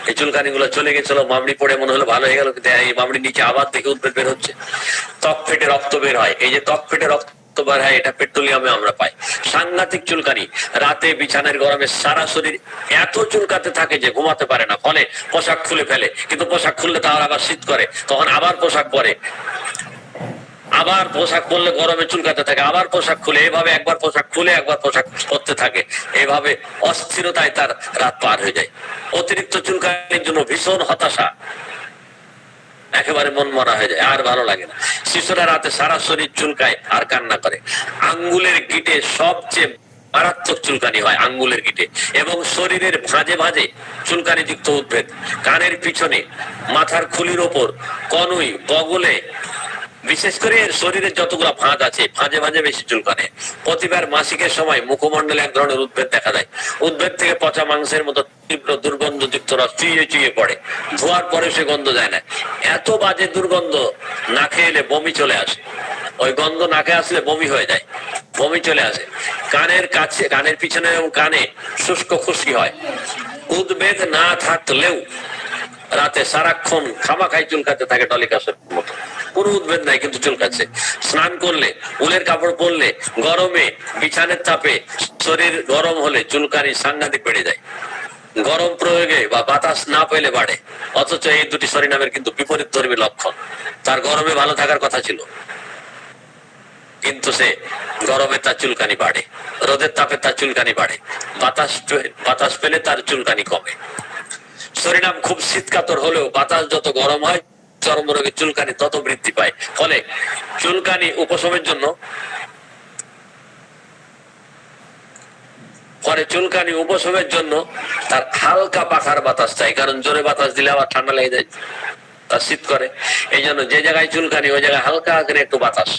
এই চুলকানি গুলো চলে গেছিল, মামড়ি পড়ে মনে হলো ভালো হয়ে গেল, কিন্তু এই মামড়ির নিচে আবার দেখে উদ্ভিদ বের হচ্ছে। ত্বক ফেটে রক্ত বের হয়, এই যে ত্বক ফেটে রক্ত বের হয়, এটা পেট্রোলিয়ামে আমরা পাই। সাংঘাতিক চুলকানি, রাতে বিছানার গরমে সারা শরীর এত চুলকাতে থাকে যে ঘুমাতে পারে না, ফলে পোশাক খুলে ফেলে, কিন্তু পোশাক খুললে তার আবার শীত করে, তখন আবার পোশাক পরে, আবার পোশাক পরলে গরমে চুলকাতে থাকে, আবার পোশাক খুলে, এভাবে একবার পোশাক খুলে একবার পোশাক পরতে থাকে, এভাবে অস্থিরতায় তার রাত পার হয়ে যায়। অতিরিক্ত চুলকানির জন্য ভীষণ হতাশা, একেবারে মন মরা হয়ে যায়, আর ভালো লাগে না। শিশুরা রাতে সারা শরীর চুলকায় আর কান্না করে। আঙ্গুলের গিটে সবচেয়ে মারাত্মক চুলকানি হয়, আঙ্গুলের গিটে, এবং শরীরের ভাঁজে ভাঁজে চুলকানি যুক্ত উদ্ভিদ, কানের পিছনে, মাথার খুলির ওপর, কনুই, বগলে, বিশেষ করে এর শরীরের যতগুলো ভাঁজ আছে ভাঁজে ভাঁজে বেশি চুলকানে। প্রতিবার মাসিকের সময় মুখমণ্ডলে এক ধরনের উদ্ভিদ দেখা যায়। উদ্ভিদ থেকে পচা মাংসের মতো তীব্র দুর্গন্ধযুক্ত রস চুইয়ে চুইয়ে পড়ে। ধোয়ার পরে সে গন্ধ যায় না। এত বাজে দুর্গন্ধ, নাকে এলে বমি চলে আসে। ওই গন্ধ নাকে আসলে বমি হয়ে যায়, বমি চলে আসে। কানের কাছে, কানের পিছনে এবং কানে শুষ্ক খুশকি হয়। উদ্বেগ না থাকলেও রাতে সারাক্ষণ খামাখাই চুলকাতে থাকে ডলিকাসের মতো। কোনো উদ্বেগ নাই কিন্তু চুলকাচ্ছে। স্নান করলে, উলের কাপড় পরলে, গরমে, বিছানের তাপে, শরীর গরম হলে চুলকানি সাংঘাতিক বেড়ে যায়। গরম প্রয়োগে বা বাতাস না পেলে বাড়ে। অথচ এই দুটি শরীনামের কিন্তু বিপরীত ধর্মী লক্ষণ। তার গরমে ভালো থাকার কথা ছিল, কিন্তু সে গরমে তার চুলকানি বাড়ে, রোদের তাপে তার চুলকানি বাড়ে, বাতাস পেলে তার চুলকানি কমে। শরীরাম খুব শীতকাতর হলেও বাতাস যত গরম হয় চর্মরোগে চুলকানি তত বৃদ্ধি পায়। ফলে চুলকানি উপশমের জন্য তার হালকা পাখার বাতাস চাই, কারণ জোরে বাতাস দিলে আবার ঠান্ডা লেগে যায়, তার শীত করে। এই জন্য যে জায়গায় চুলকানি ওই জায়গায় হালকা করে একটু বাতাস,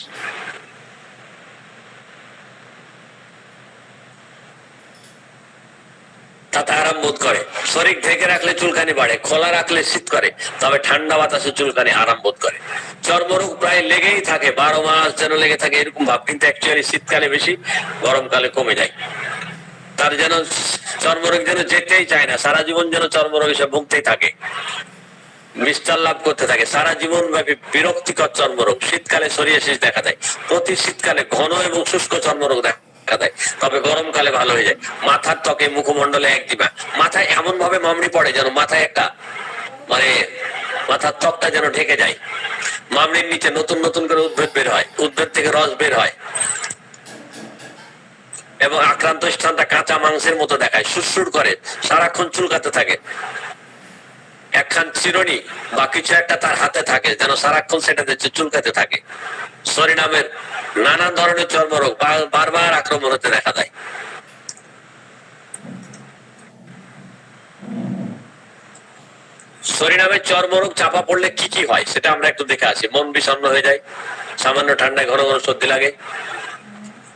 তাতে আরাম বোধ করে। শরীর ঢেকে রাখলে চুলকানি বাড়ে, খোলা রাখলে শীত করে, তবে ঠান্ডা বাতাসে চুলকানি আরাম বোধ করে। চর্মরোগ প্রায় লেগেই থাকে, 12 মাস যেন লেগে থাকে এরকম ভাব, কিন্তু অ্যাকচুয়ালি শীতকালে বেশি, গরমকালে কমে যায়। তার যেন চর্মরোগ যেন যেতেই চায় না, সারা জীবন যেন চর্মরোগ এসে ভুগতেই থাকে, বিস্তার লাভ করতে থাকে সারা জীবন ব্যাপী। বিরক্তিকর চর্মরোগ শীতকালে সরিয়েছিস দেখা দেয়। প্রতি শীতকালে ঘন এবং শুষ্ক চর্মরোগ দেখা দেয়, তবে গরমকালে ভালো হয়ে যায়। মাথার ত্বকে, মুখমণ্ডলে একজিমা, মাথায় এমন ভাবে মামড়ি পড়ে যেন মাথায় একটা মানে মাথার ত্বকটা যেন ঢেকে যায়। মামড়ির নিচে নতুন নতুন করে উদ্ভিদ বের হয়, উদ্ভিদ থেকে রস বের হয় এবং আক্রান্ত স্থানটা কাঁচা মাংসের মতো দেখায়, সুরসুর করে, সারাক্ষণ চুলকাতে থাকে। একখান চিরুনি বা কিছু একটা তার হাতে থাকে যেন সারাক্ষণ সেটাতে চুলকাতে থাকে। শরীরামের নানান ধরনের চর্মরোগ বারবার আক্রমণ হতে দেখা যায়। শরীরামের চর্মরোগ চাপা পড়লে কি কি হয় সেটা আমরা একটু দেখে আসি। মন বিষণ্ণ হয়ে যায়, সামান্য ঠান্ডায় ঘন ঘন সর্দি লাগে,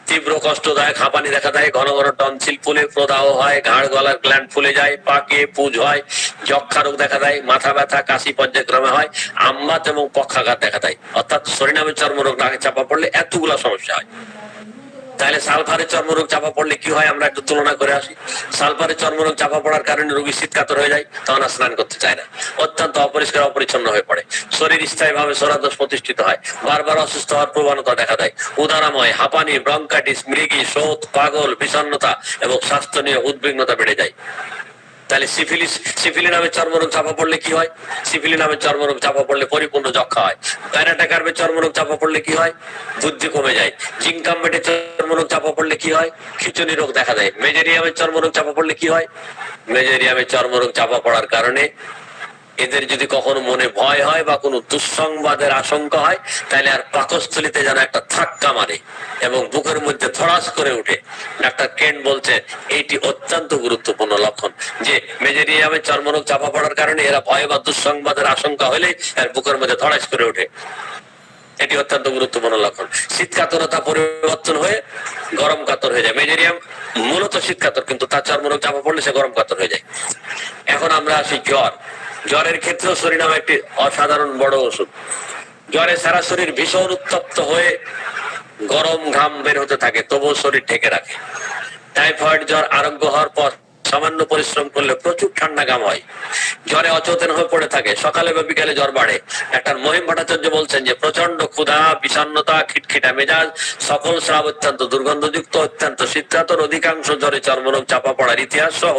তীব্র কষ্টদায়ক হাঁপানি দেখা দেয়, ঘন ঘন টনসিল ফুলে প্রদাহ হয়, ঘাড় গলার গ্ল্যান্ড ফুলে যায়, পাকে পুজ হয়, যক্ষা রোগ দেখা দেয়, মাথা ব্যথা, কাশি পর্যায়ক্রমে হয়, আমবাত এবং পক্ষাঘাত দেখা দেয়। অর্থাৎ শরীরামের চর্মরোগ নাকে চাপা পড়লে এতগুলো সমস্যা হয়। তাহলে সালফারের চর্মরোগ চাপা পড়লে কি হয় আমরা একটু তুলনা করে আসি। সালফারের চর্মরোগ চাপা পড়ার কারণে রোগী শীতকাতর হয়ে যায়, তখন আর স্নান করতে চায় না, অত্যন্ত অপরিষ্কার অপরিচ্ছন্ন হয়ে পড়ে, শরীর স্থায়ী ভাবে সোরাদোষ প্রতিষ্ঠিত হয়, বারবার অসুস্থ হওয়ার প্রবণতা দেখা দেয়, উদারাময়, হাঁপানি, ব্রঙ্কাইটিস, মৃগী, শোথ, পাগল, বিষণ্ণতা এবং স্বাস্থ্য নিয়ে উদ্বিগ্নতা বেড়ে যায়। তাহলে সিফিলি নামের চর্মরোগ চাপা পড়লে কি হয়? সিফিলি নামের চর্মরোগ চাপা পড়লে পরিপূর্ণ যক্ষা হয়। প্যারাটাকার্বের চর্মরোগ চাপা পড়লে কি হয়? বুদ্ধি কমে যায়। জিঙ্কাম্বেটের চর্মরোগ চাপা পড়লে কি হয়? খিচুনি রোগ দেখা দেয়। মেজেরিয়ামের চর্মরোগ চাপা পড়লে কি হয়? মেজেরিয়ামের চর্মরোগ চাপা পড়ার কারণে এদের যদি কখনো মনে ভয় হয় বা কোনো দুঃসংবাদের আশঙ্কা হয়, তাহলে আর পাকস্থলিতে যেন একটা ধাক্কা মারে এবং বুকের মধ্যে ধড়াস করে উঠে। ডাক্তার কেন বলছে এইটি অত্যন্ত গুরুত্বপূর্ণ লক্ষণ, যে মেজেরিয়ামের চর্মরোগ চাপা পড়ার কারণে এরা ভয় বা দুঃসংবাদের আশঙ্কা হলে এর বুকের মধ্যে ধড়াস করে ওঠে। এটি অত্যন্ত গুরুত্বপূর্ণ লক্ষণ। শীতকাতরতা পরিবর্তন হয়ে গরম কাতর হয়ে যায়। মেজেরিয়াম মূলত শীতকাতর, কিন্তু তার চর্মরোগ চাপা পড়লে সে গরম কাতর হয়ে যায়। এখন আমরা আসি জ্বর। জ্বরের ক্ষেত্রেও শরীরাম একটি অসাধারণ বড় ওষুধ। জ্বরে সারা শরীর ভীষণ উত্তপ্ত হয়ে গরম ঘাম বের হতে থাকে, তবুও শরীর ঢেকে রাখে। টাইফয়েড জ্বর আরোগ্য হওয়ার পর সামান্য পরিশ্রম করলে প্রচুর ঠান্ডা ঘাম হয়, জ্বরে অচেতন হয়ে পড়ে থাকে, সকালে বা বিকালে জ্বর বাড়ে। ডাক্তার মহিম ভট্টাচার্য বলছেন যে প্রচন্ড ক্ষুধা, বিষণ্ণতা, খিটখিটা মেজাজ, সকল স্রাব অত্যন্ত দুর্গন্ধযুক্ত, অত্যন্ত শীতকাতর, অধিকাংশ জ্বরে চর্মরোগ চাপা পড়ার ইতিহাস সহ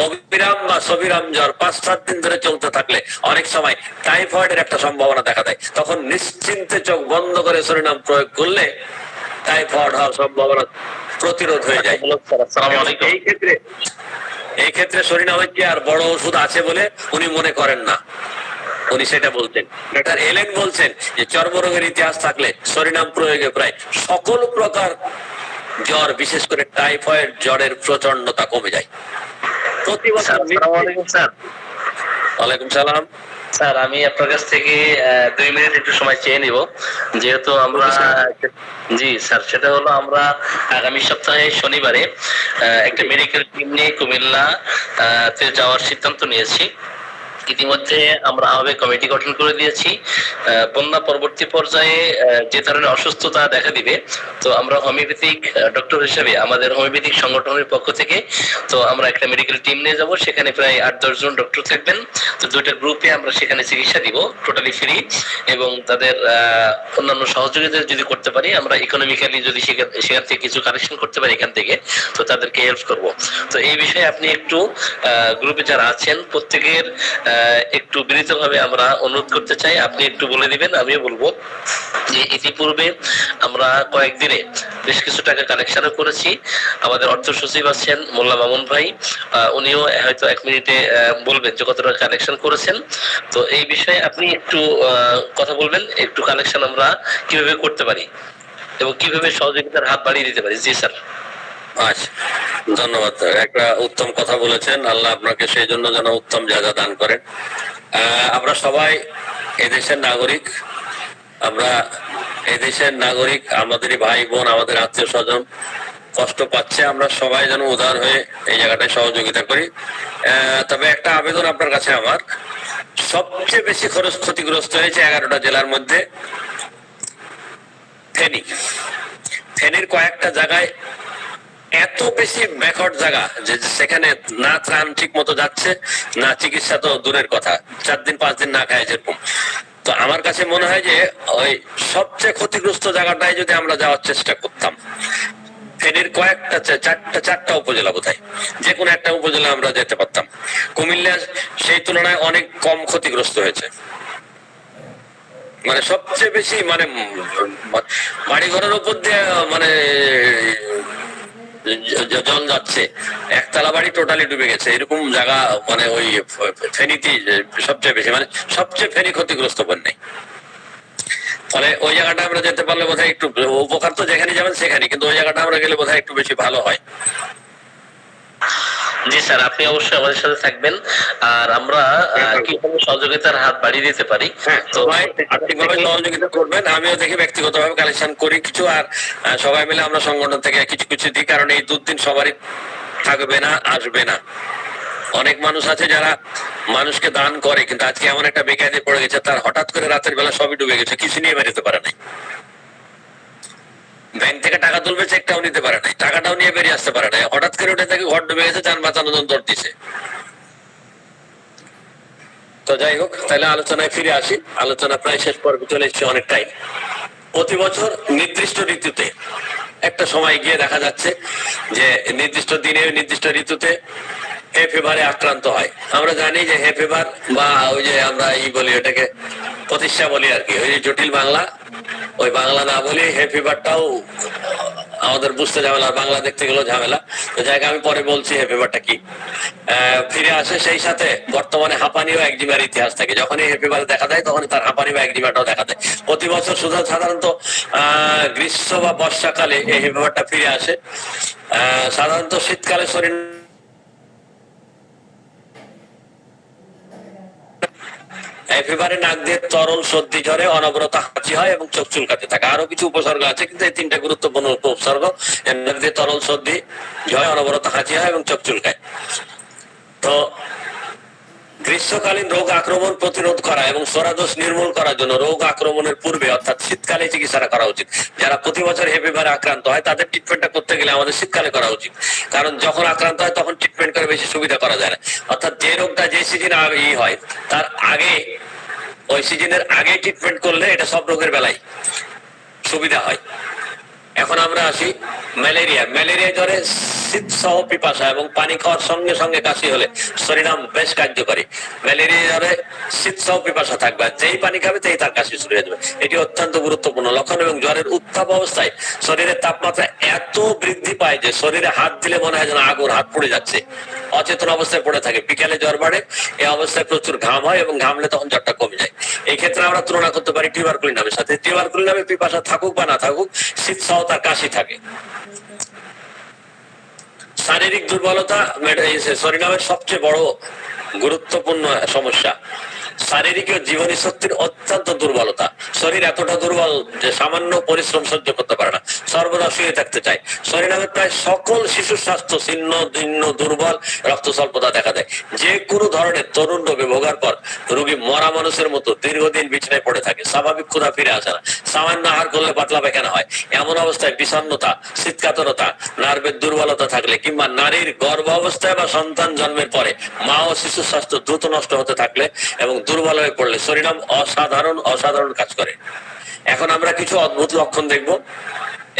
অবিরাম বা সবিরাম জ্বর 5-7 দিন ধরে চলতে থাকলে অনেক সময় টাইফয়েডের একটা সম্ভাবনা দেখা দেয়। তখন নিশ্চিন্তে চোখ বন্ধ করে শরীরাম প্রয়োগ করলে টাইফয়েড হওয়ার সম্ভাবনা প্রতিরোধ হয়ে যায়। এই ক্ষেত্রে শরীরামের কি আর বড় ওষুধ আছে বলে উনি মনে করেন না, উনি সেটা বলতেন। ডাক্তার এলেন বলছেন যে চর্মরোগের ইতিহাস থাকলে শরীরাম প্রয়োগে প্রায় সকল প্রকার জ্বর, বিশেষ করে টাইফয়েড জ্বরের প্রচন্ডতা কমে যায়। প্রতি বছর। ওয়ালাইকুম সালাম। স্যার আমি আপনার কাছ থেকে 2 মিনিট একটু সময় চেয়ে নিব, যেহেতু আমরা জি স্যার, সেটা হলো আমরা আগামী সপ্তাহে শনিবারে একটা মেডিকেল টিম নিয়ে কুমিল্লা তে যাওয়ার সিদ্ধান্ত নিয়েছি। ইতিমধ্যে আমরা আহ্বায়ক কমিটি গঠন করে দিয়েছি। বন্যা পরবর্তী পর্যায়ে যে ধরনের অসুস্থতা দেখা দিবে, তো আমরা হোমিওপ্যাথিক ডক্টর হিসেবে আমাদের হোমিওপ্যাথিক সংগঠনের পক্ষ থেকে তো আমরা একটা মেডিকেল টিম নিয়ে যাব, সেখানে প্রায় 8-10 জন ডক্টর থাকবেন। তো 2টা গ্রুপে আমরা সেখানে চিকিৎসা দিব টোটালি ফ্রি, এবং তাদের অন্যান্য সহযোগিতা যদি করতে পারি, আমরা ইকোনমিক্যালি যদি সেখান থেকে কিছু কালেকশন করতে পারি এখান থেকে, তো তাদেরকে হেল্প করব। তো এই বিষয়ে আপনি একটু গ্রুপে যারা আছেন প্রত্যেকের একটু বিনীতভাবে আমরা অনুরোধ করতে চাই, আপনি একটু বলে দিবেন, আমিও বলবো যে ইতিপূর্বে আমরা কয়েকদিনে বেশ কিছু টাকা কালেকশনও করেছি। আমাদের অর্থ সচিব আছেন মোল্লা মামুন ভাই, উনিও হয়তো 1 মিনিটে বলবেন যে কত টাকা কালেকশন করেছেন। তো এই বিষয়ে আপনি একটু কথা বলবেন, একটু কালেকশন আমরা কিভাবে করতে পারি এবং কিভাবে সহযোগিতার হাত বাড়িয়ে দিতে পারি। জি স্যার। আচ্ছা, ধন্যবাদ। একটা উত্তম কথা বলেছেন, আল্লাহ আপনাকে সেই জন্য যেন উত্তম জায়গা দান করেন। আমরা সবাই এদেশের নাগরিক, আমরা এদেশের নাগরিক, আমাদেরই ভাই বোন, আমাদের আত্মীয় স্বজন কষ্ট পাচ্ছে, আমরা সবাই যেন উদার হয়ে এই জায়গাটায় সহযোগিতা করি। তবে একটা আবেদন আপনার কাছে আমার, সবচেয়ে বেশি ক্ষতিগ্রস্ত হয়েছে 11টা জেলার মধ্যে ফেনী। ফেনীর কয়েকটা জায়গায় এত বেশি ব্যাকওয়ার্ড জায়গা যে সেখানে না ত্রাণ ঠিক মতো যাচ্ছে, না চিকিৎসা তো দূরের কথা, 4 দিন 5 দিন না খায় যেরকম। তো আমার কাছে মনে হয় যে ওই সবচেয়ে ক্ষতিগ্রস্ত জায়গাটায় যদি আমরা যাওয়ার চেষ্টা করতাম, ফেনীর কয়েকটা 4টা উপজেলা বোধহয়, যে কোনো একটা উপজেলা আমরা যেতে পারতাম। কুমিল্লা সেই তুলনায় অনেক কম ক্ষতিগ্রস্ত হয়েছে, মানে সবচেয়ে বেশি মানে বাড়ি ঘরের উপর দিয়ে মানে জল যাচ্ছে, একতলা বাড়ি টোটালি ডুবে গেছে, এরকম জায়গা মানে ওই ফেনীতে সবচেয়ে বেশি, মানে সবচেয়ে ফেনী ক্ষতিগ্রস্ত বন্যায়। ফলে ওই জায়গাটা আমরা যেতে পারলে বোধহয় একটু উপকার, তো যেখানে যাবেন সেখানে, কিন্তু ওই জায়গাটা আমরা গেলে বোধহয় একটু বেশি ভালো হয়। জি স্যার, আপনি অবশ্যই আমাদের সাথে থাকবেন, আর আমরা কিভাবে সহযোগিতার হাত বাড়িয়ে দিতে পারি সবাই আর্থিকভাবে সহযোগিতা করবেন, আমিও দেখি ব্যক্তিগতভাবে কালেকশন করি কিছু, আর সবাই মিলে আমরা সংগঠন থেকে কিছু কিছু দিই, কারণ এই দুর্দিন সবারই থাকবে না, আসবে না। অনেক মানুষ আছে যারা মানুষকে দান করে, কিন্তু আজকে এমন একটা বেকায়দায় পড়ে গেছে, তার হঠাৎ করে রাতের বেলা সবই ডুবে গেছে, কিছু নিয়ে বেরোতে পারে নাই, ব্যাংক থেকে টাকা তুলবে চেকটাও নিতে পারে নাই, টাকাটাও নিয়ে বেরিয়ে আসতে পারে নাই, হঠাৎ করে উঠে থেকে ঘর ডুবে গেছে, যান বাঁচানোর জন্য দৌড় দিছে। তো যাই হোক, তাহলে আলোচনায় ফিরে আসি। আলোচনা প্রায় শেষ পর্বে চলে এসেছে অনেকটাই। প্রতি বছর নির্দিষ্ট ঋতুতে একটা সময় গিয়ে দেখা যাচ্ছে যে নির্দিষ্ট দিনে নির্দিষ্ট ঋতুতে হে ফিভারে আক্রান্ত হয়। আমরা জানি যে হে ফিভার বা ওই যে আমরা বলি ওটাকে প্রতিষ্ঠা বলি আর কি, ওই যে জটিল বাংলা, ওই বাংলা না বলি হে ফিভারটাও আমাদের বুঝতে ঝামেলা, বাংলা দেখতে গেলেও ঝামেলা। তো জায়গা আমি পরে বলছি হে ফিভারটা কি। ফিরে আসে সেই সাথে বর্তমানে হাঁপানি ও একজিমার ইতিহাস থাকে, যখনই হে ফিভার দেখা দেয় তখন তার হাঁপানি বা একজিমাটাও দেখা দেয়। প্রতি বছর শুধু সাধারণত গ্রীষ্ম বা বর্ষাকালে এই হে ফিভারটা ফিরে আসে। সাধারণত শীতকালে শরীর একেবারে নাক দিয়ে তরল সর্দি ঝরে, অনবরত হাঁচি হয় এবং চোখ চুলকাতে থাকে। আরো কিছু উপসর্গ আছে, কিন্তু এই 3টা গুরুত্বপূর্ণ উপসর্গ। নাক দিয়ে তরল সর্দি ঝরে, অনবরত হাঁচি হয় এবং চোখ চুলকায়। তো গ্রীষ্মকালীন রোগ আক্রমণ প্রতিরোধ করা এবং সরাদোষ নির্মূল করার জন্য রোগ আক্রমণের পূর্বে অর্থাৎ শীতকালে চিকিৎসাটা করা উচিত। যারা প্রতি বছর হে ফিভারে আক্রান্ত হয় তাদের ট্রিটমেন্টটা করতে গেলে আমাদের শীতকালে করা উচিত, কারণ যখন আক্রান্ত হয় তখন ট্রিটমেন্ট করে বেশি সুবিধা করা যায় না। অর্থাৎ যে রোগটা যে সিজনে হয় তার আগে, ওই সিজনের আগে ট্রিটমেন্ট করলে এটা সব রোগের বেলায় সুবিধা হয়। এখন আমরা আসি ম্যালেরিয়া। ম্যালেরিয়া জ্বরে শীত সহ পিপাসা এবং পানি খাওয়ার সঙ্গে সঙ্গে কাশি হলে শরীরাম বেশ কার্যকরী। ম্যালেরিয়া জ্বরে শীত সহ পিপাসা থাকবে, যেই পানি খাবে সেই তার কাশি শুরু হয়ে যাবে। এটি অত্যন্ত গুরুত্বপূর্ণ লক্ষণ। এবং জ্বরের উত্তাপ অবস্থায় শরীরের তাপমাত্রা এত বৃদ্ধি পায় যে শরীরে হাত দিলে মনে হয় যেন আগুন, হাত পুড়ে যাচ্ছে, অচেতন অবস্থায় পড়ে থাকে। বিকালে জ্বর বাড়ে, এই অবস্থায় প্রচুর ঘাম হয় এবং ঘামলে তখন জ্বরটা কমে যায়। এই ক্ষেত্রে আমরা তুলনা করতে পারি টিউবারকুলিনামের সাথে। টিউবারকুলিনামে পিপাসা থাকুক বা না থাকুক, শীত সহ তার কাশি থাকে। শারীরিক দুর্বলতা শরীরের সবচেয়ে বড় গুরুত্বপূর্ণ সমস্যা। শারীরিক ও জীবনী শক্তির অত্যন্ত দুর্বলতা। শরীর এতটা দুর্বল যে সামান্য পরিশ্রম সহ্য করতে পারে না, সর্বদা শুয়ে থাকতে চায়। শরীরের প্রায় সকল শিশুর স্বাস্থ্য ছিন্ন দীর্ণ দুর্বল, রক্ত স্বল্পতা দেখা দেয়। যে কোনো ধরনের তরুণ রোগে ভোগার পর রোগী মরা মানুষের মতো দীর্ঘদিন বিছানায় পড়ে থাকে, স্বাভাবিক ক্ষুধা ফিরে আসে না, সামান্য আহার করলে পাতলা পায়খানা হয়। এমন অবস্থায় বিষণ্ণতা, শীতকাতরতা, নার্ভের দুর্বলতা থাকলে কিংবা নারীর গর্ভ অবস্থায় বা সন্তান জন্মের পরে মা ও শিশুর স্বাস্থ্য দ্রুত নষ্ট হতে থাকলে এবং দুর্বল হয়ে পড়লে শরীরাম অসাধারণ কাজ করে। এখন আমরা কিছু অদ্ভুত লক্ষণ দেখব,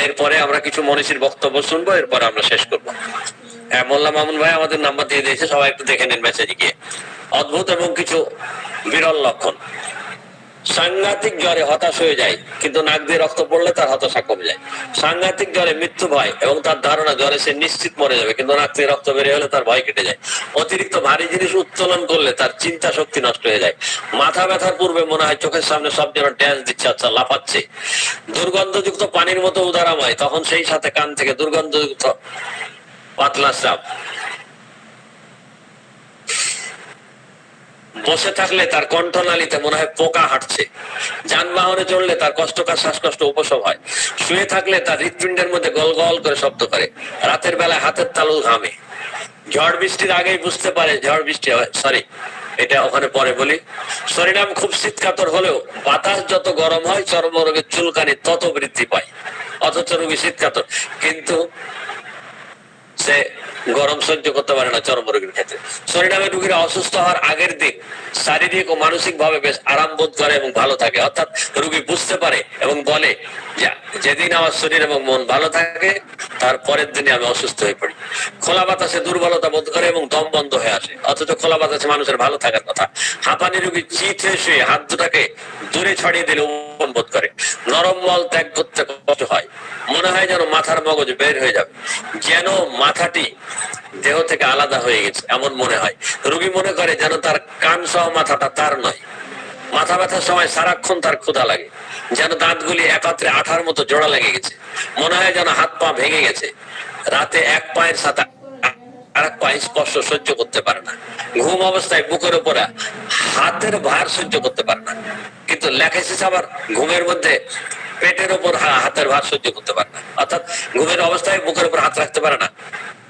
এরপরে আমরা কিছু মনীষীর বক্তব্য শুনবো, এরপরে আমরা শেষ করবো। মোল্লা মামুন ভাই আমাদের নাম্বার দিয়ে দিয়েছে, সবাই একটু দেখে নিন মেসেজে গিয়ে। অদ্ভুত এবং কিছু বিরল লক্ষণ। সাংঘাতিক জ্বরে হতাশ হয়ে যায়, কিন্তু নাক দিয়ে রক্ত পড়লে তার হতাশা কমে যায়। সাংঘাতিক জ্বরে মৃত্যু ভয় এবং তার ধারণা জ্বরে সে নিশ্চিত মরে যাবে, কিন্তু নাক দিয়ে রক্ত বেরিয়ে হলে তার ভয় কেটে যায়। অতিরিক্ত ভারী জিনিস উত্তোলন করলে তার চিন্তা শক্তি নষ্ট হয়ে যায়। মাথা ব্যথার পূর্বে মনে হয় চোখের সামনে সব যেন ড্যান্স দিচ্ছে, আচ্ছা লাফাচ্ছে। দুর্গন্ধযুক্ত পানির মতো উদারাম হয়, তখন সেই সাথে কান থেকে দুর্গন্ধযুক্ত পাতলা স্রাব। বসে থাকলে তার কণ্ঠনালীতে মনে হয় পোকা হাঁটছে। যানবাহনে চললে তার কষ্টকর শ্বাসকষ্ট উপশম হয়। শুয়ে থাকলে তার হৃৎপিণ্ডের মধ্যে গল গল করে শব্দ করে। রাতের বেলায় হাতের তালু ঘামে। ঝড় বৃষ্টির আগেই বুঝতে পারে ঝড় বৃষ্টি হয়, সরি এটা ওখানে পরে বলি। শরীরাম খুব শীতকাতর হলেও বাতাস যত গরম হয় চর্মরোগের চুলকানি তত বৃদ্ধি পায়। অথচ রোগী শীতকাতর, কিন্তু সে গরম সহ্য করতে পারে না চর্মরোগীর ক্ষেত্রে। শরীরামের রোগীরা অসুস্থ হওয়ার আগের দিন শারীরিক ও মানসিক ভাবে বেশ আরাম বোধ করে এবং ভালো থাকে। অর্থাৎ রোগী বুঝতে পারে এবং বলে যেদিন আমার শরীর এবং মন ভালো থাকে তার পরের দিনে আমি অসুস্থ হয়ে পড়ি। খোলা বাতাসে দুর্বলতা বোধ করে এবং দম বন্ধ হয়ে আসে, অথচ খোলা বাতাসে মানুষের ভালো থাকার কথা। হাঁপানি রোগী চিত হয়ে শুয়ে হাত দুটাকে দূরে ছড়িয়ে দিলে উপম বোধ করে। নরম মল ত্যাগ করতে কষ্ট হয়, মনে হয় যেন মাথার মগজ বের হয়ে যাবে, যেন মাথাটি দেহ থেকে আলাদা হয়ে গেছে এমন মনে হয়। রোগী মনে করে যেন তার কান সহ মাথাটা তার নয়। মাথা ব্যথার সময় সারাক্ষণ তার ক্ষুধা লাগে, যেন দাঁতগুলি একত্রে আঠার মতো জোড়া লেগে গেছে। মনে হয় যেন হাত পা ভেঙে গেছে। রাতে এক পায়ের সাথে আরেক পা স্পর্শ সহ্য করতে পারে না। ঘুম অবস্থায় বুকের উপরে হাতের ভার সহ্য করতে পারে না, কিন্তু লেখাইছিস আবার ঘুমের মধ্যে পেটের উপর হাতের ভার সহ্য করতে পারে না। অর্থাৎ ঘুমের অবস্থায় বুকের উপর হাত রাখতে পারে না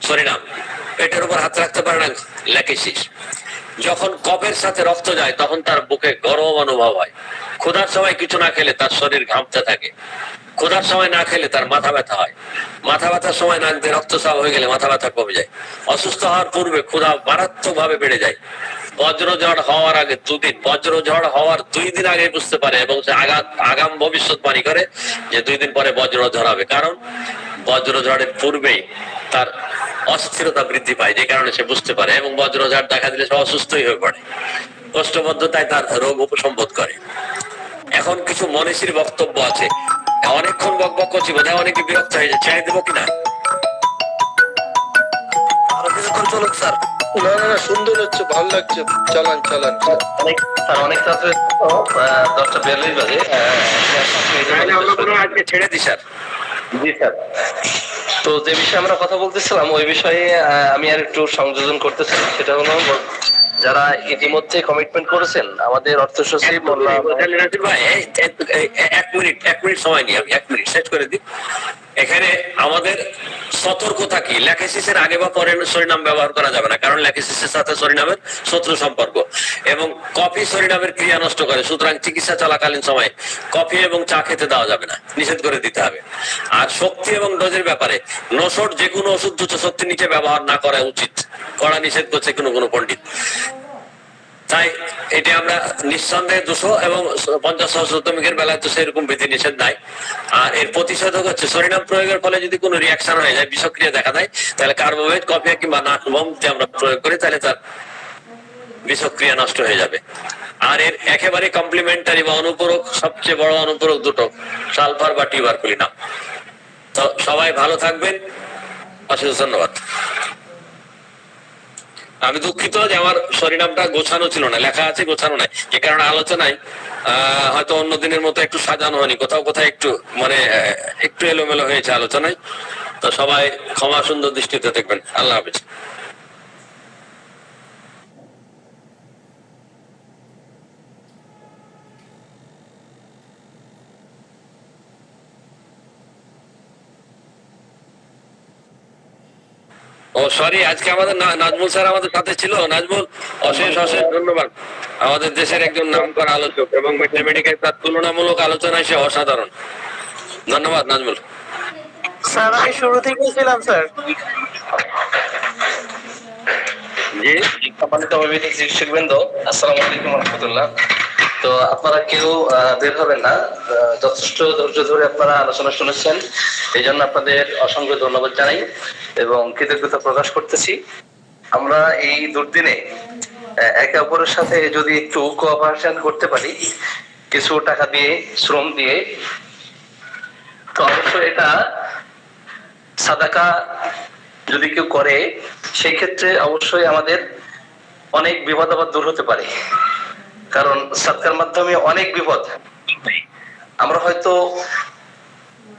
শরীরাম, পেটের উপর হাত রাখতে পারে না লেখাইছিস। যখন কফের সাথে রক্ত যায় তখন তার বুকে গরম অনুভব হয়। ক্ষুধার সময় কিছু না খেলে তার শরীর ঘামতে থাকে। ক্ষুধার সময় না খেলে তার মাথা ব্যথা হয়। মাথা ব্যথার সময় নাক দিয়ে রক্তস্রাব হয়ে গেলে মাথা ব্যথা কমে যায়। অসুস্থ হওয়ার পূর্বে ক্ষুধা মারাত্মক ভাবে বেড়ে যায়। বজ্রঝড় হওয়ার আগে বজ্রঝড় হওয়ার 2 দিন আগে বুঝতে পারে এবং সে আগাম ভবিষ্যৎবাণী করে যে 2 দিন পরে বজ্রঝড় হবে, কারণ বজ্রঝড়ের পূর্বেই তার অস্থিরতা বৃদ্ধি পায়, যে কারণে সে বুঝতে পারে এবং বজ্রঝড় দেখা দিলে সে অসুস্থই হয়ে পড়ে। কোষ্ঠবদ্ধতায় তার রোগ উপসম্বোধ করে। এখন কিছু মনীষীর বক্তব্য আছে। অনেকক্ষণ বকবক করছি, বোধহয় অনেকে বিরক্ত হয়ে যায়, চাই দেবো কিনা? আরো কিছুক্ষণ চলুক স্যার। না না না, সুন্দর হচ্ছে, ভালো লাগছে, চালান চালান। অনেক রাত্রে 10টা 42 বাজে। আজকে ছেড়ে দিই স্যার। জি স্যার। তো যে বিষয়ে আমরা কথা বলতেছিলাম ওই বিষয়ে আমি আর একটু সংযোজন করতে চাই। সেটা হলো যারা ইতিমধ্যে কমিটমেন্ট করেছেন, আমাদের অর্থ সচিব মোল্লা ভাই এক মিনিট সময় নিই, আমি 1 মিনিট শেষ করে দিই। এখানে আমাদের সতর্কতা কি, ল্যাকেসিসের আগে বা পরে সরিনাম ব্যবহার করা যাবে না, কারণ ল্যাকেসিসের সাথে সরিনামের শত্রু সম্পর্ক, এবং কফি সরিনামের ক্রিয়া নষ্ট করে। সুতরাং চিকিৎসা চলাকালীন সময়ে কফি এবং চা খেতে দেওয়া যাবে না, নিষেধ করে দিতে হবে। আর শক্তি এবং ডোজের ব্যাপারে নসট যে কোনো ওষুধ দ্রুত শক্তির নিচে ব্যবহার না করা উচিত, কড়া নিষেধ করছে কোনো পণ্ডিত। তাই এটা আমরা নিঃসন্দেহে 200 এবং 50 সহস্রতমিকের বেলায় তো সেরকম বিধি নিষেধ নাই। আর এর প্রতিষেধক হচ্ছে সরিনাম প্রয়োগের ফলে যদি কোনো রিয়াকশন হয়ে যায়, বিষক্রিয়া দেখা দেয়, তাহলে কার্বোভেট, কফি কিংবা নাটবম যে আমরা প্রয়োগ করি তাহলে তার বিষক্রিয়া নষ্ট হয়ে যাবে। আর এর একেবারে কমপ্লিমেন্টারি বা অনুপূরক, সবচেয়ে বড় অনুপূরক দুটো, সালফার বা টিউবারকুলিনাম। তো সবাই ভালো থাকবেন, অশেষ ধন্যবাদ। আমি দুঃখিত যে আমার সরিনামটা গোছানো ছিল না, লেখা আছে গোছানো নাই, যে কারণে আলোচনায় হয়তো অন্য দিনের মতো একটু সাজানো হয়নি, কোথাও কোথাও একটু একটু এলোমেলো হয়েছে আলোচনায়। তো সবাই ক্ষমা সুন্দর দৃষ্টিতে দেখবেন। আল্লাহ হাফেজ। ও সরি, আজকে আমাদের নাজমুল স্যার আমাদের সাথে ছিল। নাজমুল, অশেষ অশেষ ধন্যবাদ। আমাদের দেশের একজন নামকরা আলোচক এবং ম্যাথমেটিক্যাল তার তুলনামূলক আলোচনায় সে অসাধারণ। ধন্যবাদ নাজমুল। স্যার আমি শুরু থেকেই ছিলাম স্যার। জি, সম্মানিত অভিভাবক শিক্ষকবৃন্দ, আসসালামু আলাইকুম রহমতুল্লাহ। তো আপনারা কেউ বের হবেন না, যথেষ্ট ধৈর্য ধরে আপনারা আলোচনা শুনেছেন, এই জন্য আপনাদের অসংখ্য ধন্যবাদ জানাই এবং কৃতজ্ঞতা প্রকাশ করতেছি। আমরা এই দুর্দিনে একে অপরের সাথে যদি একটু কোঅপারেশন করতে পারি, কিছু টাকা দিয়ে, শ্রম দিয়ে, তো অবশ্যই এটা সাদাকা যদি কেউ করে, সেই ক্ষেত্রে অবশ্যই আমাদের অনেক বিপদ আবার দূর হতে পারে। কারণ সাদকার মাধ্যমে অনেক বিপদ, আমরা হয়তো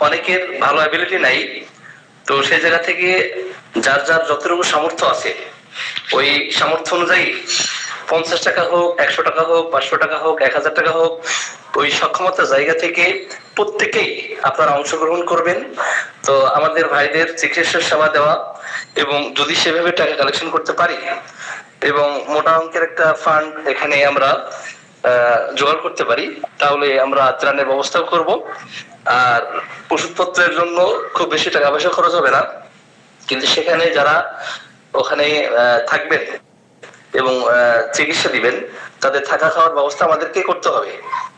অনেকের ভালো অ্যাবিলিটি নাই, তো সেই জায়গা থেকে যার যার যতটুকু সামর্থ্য আছে ওই সামর্থ্য অনুযায়ী 50 টাকা হোক, 100 টাকা হোক, 500 টাকা হোক, 1000 টাকা হোক, ওই সক্ষমতার জায়গা থেকে প্রত্যেকেই আপনারা অংশগ্রহণ করবেন। তো আমাদের ভাইদের চিকিৎসা সেবা দেওয়া এবং যদি সেভাবে টাকা কালেকশন করতে পারি এবং মোটা অঙ্কের একটা ফান্ড এখানে আমরা জোগাড় করতে পারি, তাহলে আমরা ত্রাণের ব্যবস্থাও করব। আর ওষুধপত্রের জন্য খুব বেশি টাকা পয়সা খরচ হবে না, কিন্তু সেখানে যারা ওখানে থাকবেন এবং চিকিৎসা দিবেন, তাদের থাকা খাওয়ার ব্যবস্থা আমাদেরকে করতে হবে।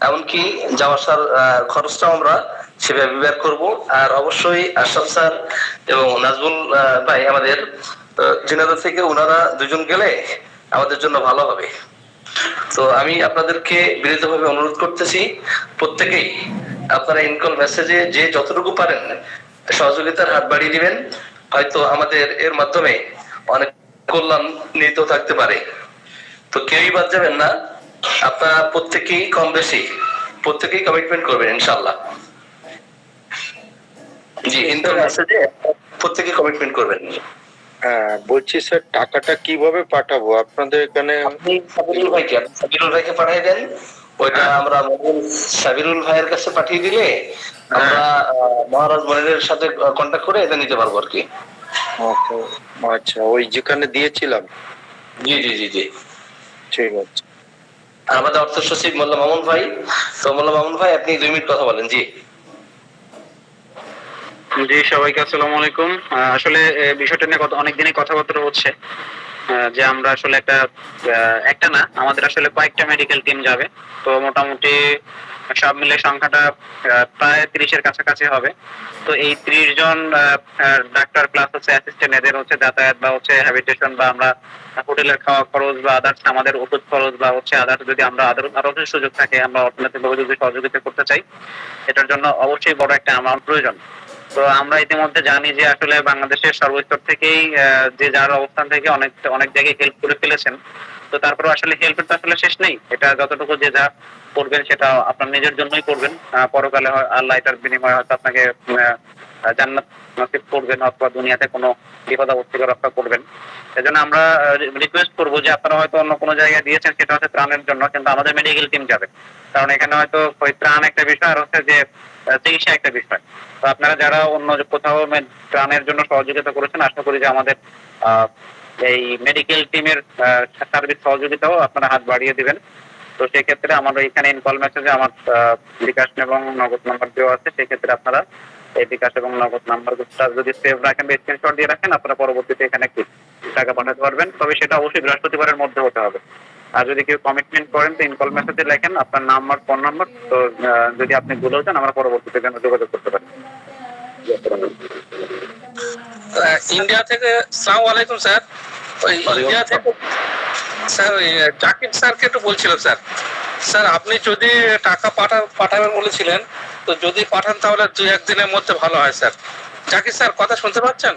এমনকি যাওয়া আসার খরচটাও আমরা সেভাবে ব্যয় করব। আর অবশ্যই আশরাফ স্যার এবং নাজমুল ভাই আমাদের ঝিনাইদহ থেকে, ওনারা দুজন গেলে আমাদের জন্য ভালো হবে। তো আমি আপনাদেরকে বিনীতভাবে অনুরোধ করতেছি, প্রত্যেকেই আপনারা ইনকল মেসেজে যে যতটুকু পারেন সহযোগিতার হাত বাড়িয়ে দিবেন। হয়তো আমাদের এর মাধ্যমে অনেক কল্যাণ নিহিত থাকতে পারে। তো কেউই বাদ যাবেন না, আপনারা প্রত্যেকেই কম বেশি প্রত্যেকেই কমিটমেন্ট করবেন ইনশাআল্লাহ। জি, ইনকল মেসেজে প্রত্যেকেই কমিটমেন্ট করবেন। হ্যাঁ, বলছি স্যার টাকাটা কিভাবে পাঠাবো আপনাদের এখানে? আপনি সাবিরুল ভাইকে পাঠিয়ে দেন, ওইটা আমরা সাবিরুল ভাইয়ের কাছে পাঠিয়ে দিলে আমরা মহারাজ মনিরের সাথে কন্ট্যাক্ট করে এটা নিতে পারবো আর কি। আচ্ছা, ওই যেখানে দিয়েছিলাম। জি জি জি জি, ঠিক আছে। আর আমাদের অর্থ সচিব মোল্লা মামুন ভাই, তো মোল্লা মামুন ভাই আপনি 2 মিনিট কথা বলেন। জি জি, সবাইকে আসসালামু আলাইকুম। আসলে বিষয়টা নিয়ে অনেকদিনই কথাবার্তা হচ্ছে যে আমরা আসলে একটা না, আমাদের আসলে কয়েকটা মেডিকেল টিম যাবে। তো মোটামুটি সব মিলে সংখ্যাটা প্রায় 30-এর কাছাকাছি হবে। তো এই 30 জন ডাক্তার প্লাস হচ্ছে অ্যাসিস্ট্যান্ট, এদের হচ্ছে যাতায়াত বা হচ্ছে হ্যাবিটেশন বা আমরা হোটেলের খাওয়া খরচ বা আদার্স আমাদের ওষুধ খরচ বা হচ্ছে আদার্স যদি আমরা আরো সুযোগ থাকে, আমরা অর্থনৈতিকভাবে যদি সহযোগিতা করতে চাই, এটার জন্য অবশ্যই বড় একটা অ্যামাউন্ট প্রয়োজন। তো আমরা ইতিমধ্যে জানি যে আসলে বাংলাদেশের সর্বস্তর থেকেই যে যার অবস্থান থেকে অনেক অনেক জায়গায় হেল্প করে ফেলেছেন। তো তারপরে আসলে হেল্পের তো আসলে শেষ নেই। এটা যতটুকু যে যা করবেন সেটা আপনার নিজের জন্যই করবেন। পরকালে আল্লাহ এটার বিনিময়ে হয়তো আপনাকে জান্নাত নসিব করবেন অথবা দুনিয়াতে কোনো বিপদ আপদ থেকে রক্ষা করবেন। এজন্য আমরা রিকোয়েস্ট করবো যে আপনারা হয়তো অন্য কোনো জায়গায় দিয়েছেন সেটা হচ্ছে ত্রাণের জন্য, কিন্তু আমাদের মেডিকেল টিম যাবে। কারণ এখানে হয়তো ওই ত্রাণ একটা বিষয় আর হচ্ছে যে চিকিৎসা একটা বিষয়। তো আপনারা যারা অন্য কোথাও ত্রাণের জন্য সহযোগিতা করেছেন, আশা করি যে আমাদের এই মেডিকেল টিমের সার্বিক সহযোগিতাও আপনারা হাত বাড়িয়ে দিবেন। তো সেক্ষেত্রে আমার এখানে ইনকল মেসেজে আমার বিকাশ এবং নগদ নাম্বার দেওয়া আছে, সেক্ষেত্রে আপনারা এই বিকাশ এবং নগদ নাম্বারটা যদি সেভ রাখেন বা স্ক্রিনশট দিয়ে রাখেন, আপনারা পরবর্তীতে এখানে টাকা পাঠাতে পারবেন। তবে সেটা অবশ্যই বৃহস্পতিবারের মধ্যে হতে হবে। আর যদি কেউ কমিটমেন্ট করেন তো ইনকল মেসেজে লেখেন আপনার নাম্বার, ফোন নাম্বার। তো যদি আপনি ভুলেও যান, আমরা পরবর্তীতে যোগাযোগ করতে পারি। ইন্ডিয়া থেকে আসসালামু আলাইকুম স্যার। ওই ইন্ডিয়া থেকে স্যার ওই জাকির স্যারকে একটু বলছিলাম স্যার। স্যার আপনি যদি টাকা পাঠাবেন বলেছিলেন, তো যদি পাঠান তাহলে 2-1 দিনের মধ্যে ভালো হয় স্যার। জাকির স্যার কথা শুনতে পাচ্ছেন?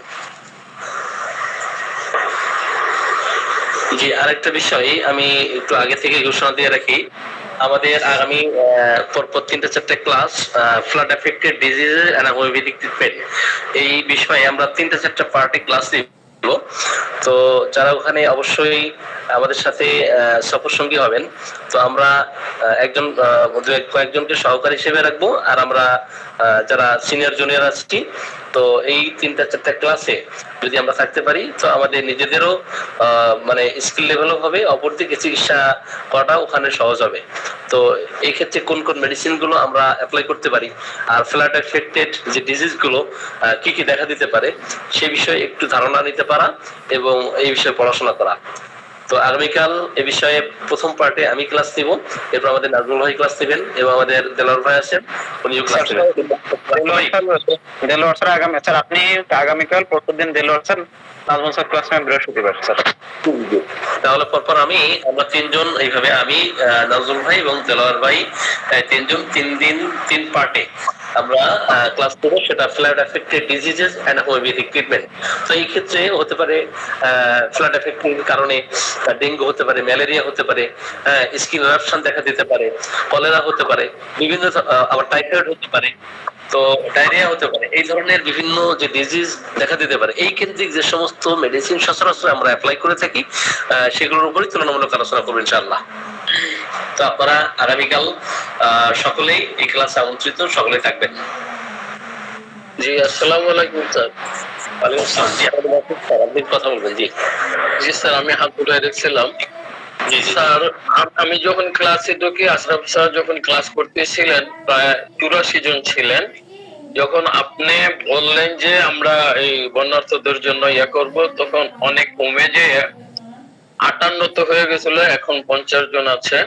জি, আরেকটা বিষয় আমি একটু আগে থেকে ঘোষণা দিয়ে রাখি, আমাদের আগামী পরপর 3-4টা class flood affected diseases and homeopathic treatment, এই বিষয়ে আমরা 3-4টা পার্টি ক্লাস নিব। তো যারা ওখানে অবশ্যই আমাদের সাথে সফর সঙ্গী হবেন, তো আমরা কয়েকজনকে সহকারী হিসেবে রাখবো, আর আমরা যারা সিনিয়র জুনিয়র আছি, তো এই 3-4টা ক্লাসে যদি আমরা থাকতে পারি তো আমাদের নিজেদেরও মানে স্কিল ডেভেলপ হবে, অপরদিকে চিকিৎসা করাটা ওখানে সহজ হবে। তো এই ক্ষেত্রে কোন কোন মেডিসিন গুলো আমরা অ্যাপ্লাই করতে পারি, আর ফ্ল্যাট এফেক্টেড যে ডিজিজ গুলো কি কি দেখা দিতে পারে সে বিষয়ে একটু ধারণা নিতে পারা এবং এই বিষয়ে পড়াশোনা করা। তো আগামীকাল এ বিষয়ে প্রথম পার্টে আমি ক্লাস নিব, এরপর আমাদের নাজমুল ভাই ক্লাস নেবেন এবং আমাদের দেলোয়ার ভাই আছেন, উনিও ক্লাস নেবেন। দেলোয়ার স্যার আপনি আগামীকাল প্রতিদিন Delwar sir, Nazmul sir class নেবেন বৃহস্পতিবার স্যার। তাহলে পরপর আমরা 3জন এইভাবে, আমি নাজমুল ভাই এবং দেলোয়ার ভাই 3জন 3 দিন 3 পার্টে আমরা ক্লাস করব, সেটা flat affected diseases and homeopathic treatment. তো এই ক্ষেত্রে হতে পারে ফ্ল্যাট এফেক্টের কারণে ডেঙ্গু হতে পারে, ম্যালেরিয়া হতে পারে, স্কিন এরাপশন দেখা দিতে পারে, কলেরা হতে পারে, বিভিন্ন আবার টাইফয়েড হতে পারে, তো ডায়রিয়া হতে পারে, এই ধরনের বিভিন্ন যে ডিজিজ দেখা দিতে পারে। এই কেন্দ্রিক যে সমস্ত মেডিসিন সচরাচর আমরা অ্যাপ্লাই করে থাকি সেগুলোর উপরই তুলনামূলক আলোচনা করবো ইনশাআল্লাহ। তো আপনারা আগামীকাল সকলেই এই ক্লাসে আমন্ত্রিত, সকলেই থাকবেন। জি, আসসালামু আলাইকুম স্যার। ওয়ালাইকুম আসসালাম। জি, আপনি কথা বলবেন। জি জি স্যার, আমি হাবুল্লাহ দেখছিলাম। জি স্যার, আমি যখন ক্লাসে ঢুকি, আশরাফ স্যার যখন ক্লাস করতেছিলেন, প্রায় 84 জন ছিলেন। যখন আপনি বললেন যে আমরা এই বন্যার্থদের জন্য ইয়ে করব, তখন অনেক কমে যে 58 হয়ে গেছিল, এখন 50 জন আছে।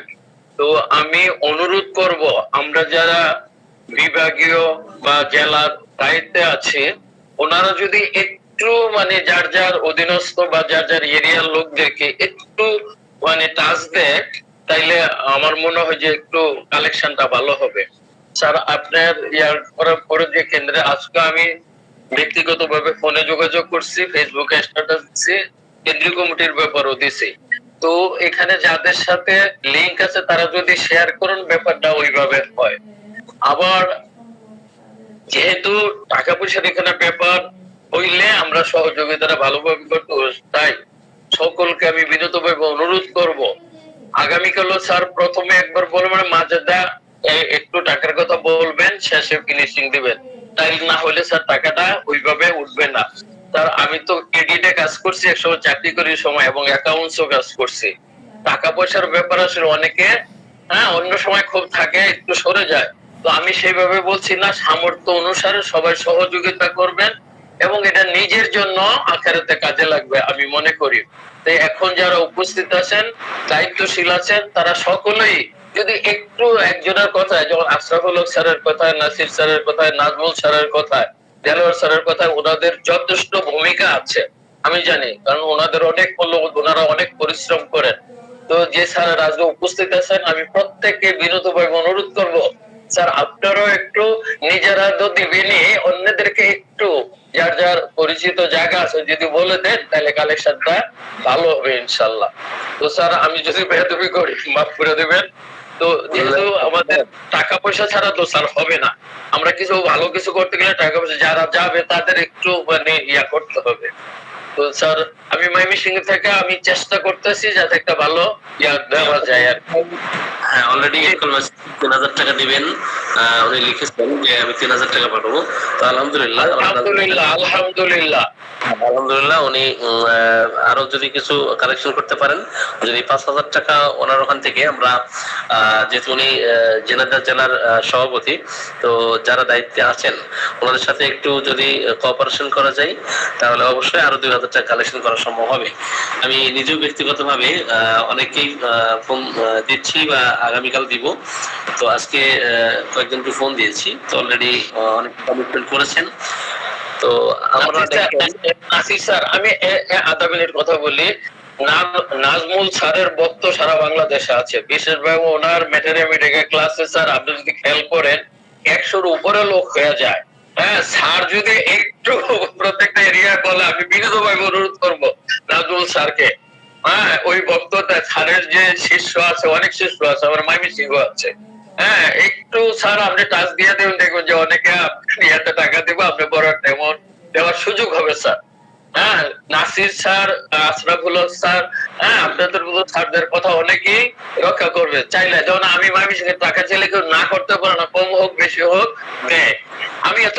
তো আমি অনুরোধ করব, আমরা যারা বিভাগীয় বা জেলার দায়িত্বে আছি, ওনারা যদি একটু মানে যার যার অধীনস্থ বা যার যার এরিয়ার লোকদেরকে একটু মানে টাচ দেয়, তাইলে আমার মনে হয় যে একটু কালেকশনটা ভালো হবে। স্যার, আপনার ইয়ার করার পরে যে কেন্দ্রে আজকে আমি ব্যক্তিগতভাবে ফোনে যোগাযোগ করছি, ফেসবুকে স্ট্যাটাস দিচ্ছি, কেন্দ্রীয় কমিটির ব্যাপারও দিছি। তো এখানে যাদের সাথে লিংক আছে তারা যদি শেয়ার করেন, ব্যাপারটা ওইভাবে হয়। আবার যেহেতু টাকা পয়সার এখানে ব্যাপার হইলে আমরা সহযোগিতাটা ভালোভাবে করতে, তাই সকলকে আমি বিনীতভাবে অনুরোধ করব, আগামীকালও স্যার প্রথমে একবার বলবেন মাজেদা একটু টাকার কথা বলবেন, শেষে ফিনিশিং দিবেন, তাই না হলে স্যার টাকাটা ওইভাবে উঠবে না। স্যার, আমি তো ক্রেডিটে কাজ করছি একসময়, চাকরি করার সময়, এবং অ্যাকাউন্টসও কাজ করছি। টাকা পয়সার ব্যাপার আসলে অনেকে অন্য সময় খুব থাকে, একটু সরে যায়। তো আমি সেইভাবে বলছি না, সামর্থ্য অনুসারে সবাই সহযোগিতা করবেন এবং এটা নিজের জন্য আখেরাতে কাজে লাগবে আমি মনে করি। তো এখন যারা উপস্থিত আছেন, দায়িত্বশীল আছেন, তারা সকলেই যদি একটু একজনের কথায়, যেমন আশরাফুল হক স্যারের কথায়, নাসির স্যারের কথায়, নাজমুল স্যারের কথায়, দেলোয়ার স্যারের কথায়, ওনাদের যথেষ্ট ভূমিকা আছে আমি জানি, কারণ ওনাদের ওনারা অনেক পরিশ্রম করেন। তো যে স্যারের আজকে উপস্থিত আছেন, আমি প্রত্যেককে বিনীতভাবে অনুরোধ করব, স্যার আপনারাও একটু নিজেরা তো দিবেনই, অন্যদেরকে একটু যার যার পরিচিত জায়গা আছে যদি বলে দেন, তাহলে কালেকশনটা ভালো হবে ইনশাল্লাহ। তো স্যার, আমি যদি বেয়াদবি করি মাফ করে দেবেন। তো যেহেতু আমাদের টাকা পয়সা ছাড়া তো স্যার হবে না, আমরা কিছু ভালো কিছু করতে গেলে টাকা পয়সা যারা যাবে তাদের একটু মানে ইয়া করতে হবে। তো স্যার, আমি ময়মনসিংহ থেকে আমি চেষ্টা করতেছি যাতে একটা ভালো ইয়া দেওয়া যায় আর কি। হ্যাঁ, অলরেডি 3000 টাকা দিবেন, উনি লিখেছেন যে আমি 3000 টাকা পাঠাবো। তো আলহামদুলিল্লাহ আলহামদুলিল্লাহ আলহামদুলিল্লাহ আলহামদুলিল্লাহ উনি আরো যদি কিছু কালেকশন করতে পারেন, যদি 5000 টাকা ওনার ওখান থেকে আমরা, যেহেতু উনি জেনারেল জেলার সভাপতি, তো যারা দায়িত্বে আছেন ওনাদের সাথে একটু যদি কোঅপারেশন করা যায় তাহলে অবশ্যই আরো 2000 টাকা কালেকশন করা সম্ভব হবে। আমি নিজেও ব্যক্তিগতভাবে অনেকেই ফোন দিচ্ছি বা আগামীকাল দিব। তো আজকে কয়েকজনকে ফোন দিয়েছি, তো অলরেডি অনেক কমিটমেন্ট করেছেন। তো আমরা নাসির স্যার, আমি আধা মিনিট কথা বলি। নাজমুল স্যারের বক্তব্য সারা বাংলাদেশে আছে, বিশেষভাবে ওনার ম্যাটেরিয়াল ক্লাসে স্যার আপনি যদি খেয়াল করেন 100-র উপরে লোক হয়ে যায়। হ্যাঁ, স্যার যদি একটু প্রত্যেকটা এরিয়া বলে, আমি বিনীতভাবে অনুরোধ করবো নাজমুল স্যারকে, হ্যাঁ ওই বক্তব্যটা, স্যারের যে শিষ্য আছে, অনেক শিষ্য আছে, আমার ময়মনসিংহ আছে, হ্যাঁ একটু স্যার আপনি টাচ দিয়ে দেবেন, দেখবেন যে অনেকে এত টাকা দেবো, আপনি বড় একটা অ্যামাউন্ট দেওয়ার সুযোগ হবে স্যার। হ্যাঁ, নাসির স্যার, আশরাফুল হক স্যার, হ্যাঁ, আপনাদের মতো স্যারদের কথা অনেকেই রক্ষা করবে চাইলে। যেমন আমি ময়মনসিংহের টাকা চাইলে কেউ না করতে পারে না, কম হোক বেশি হোক দেয়। আমি এত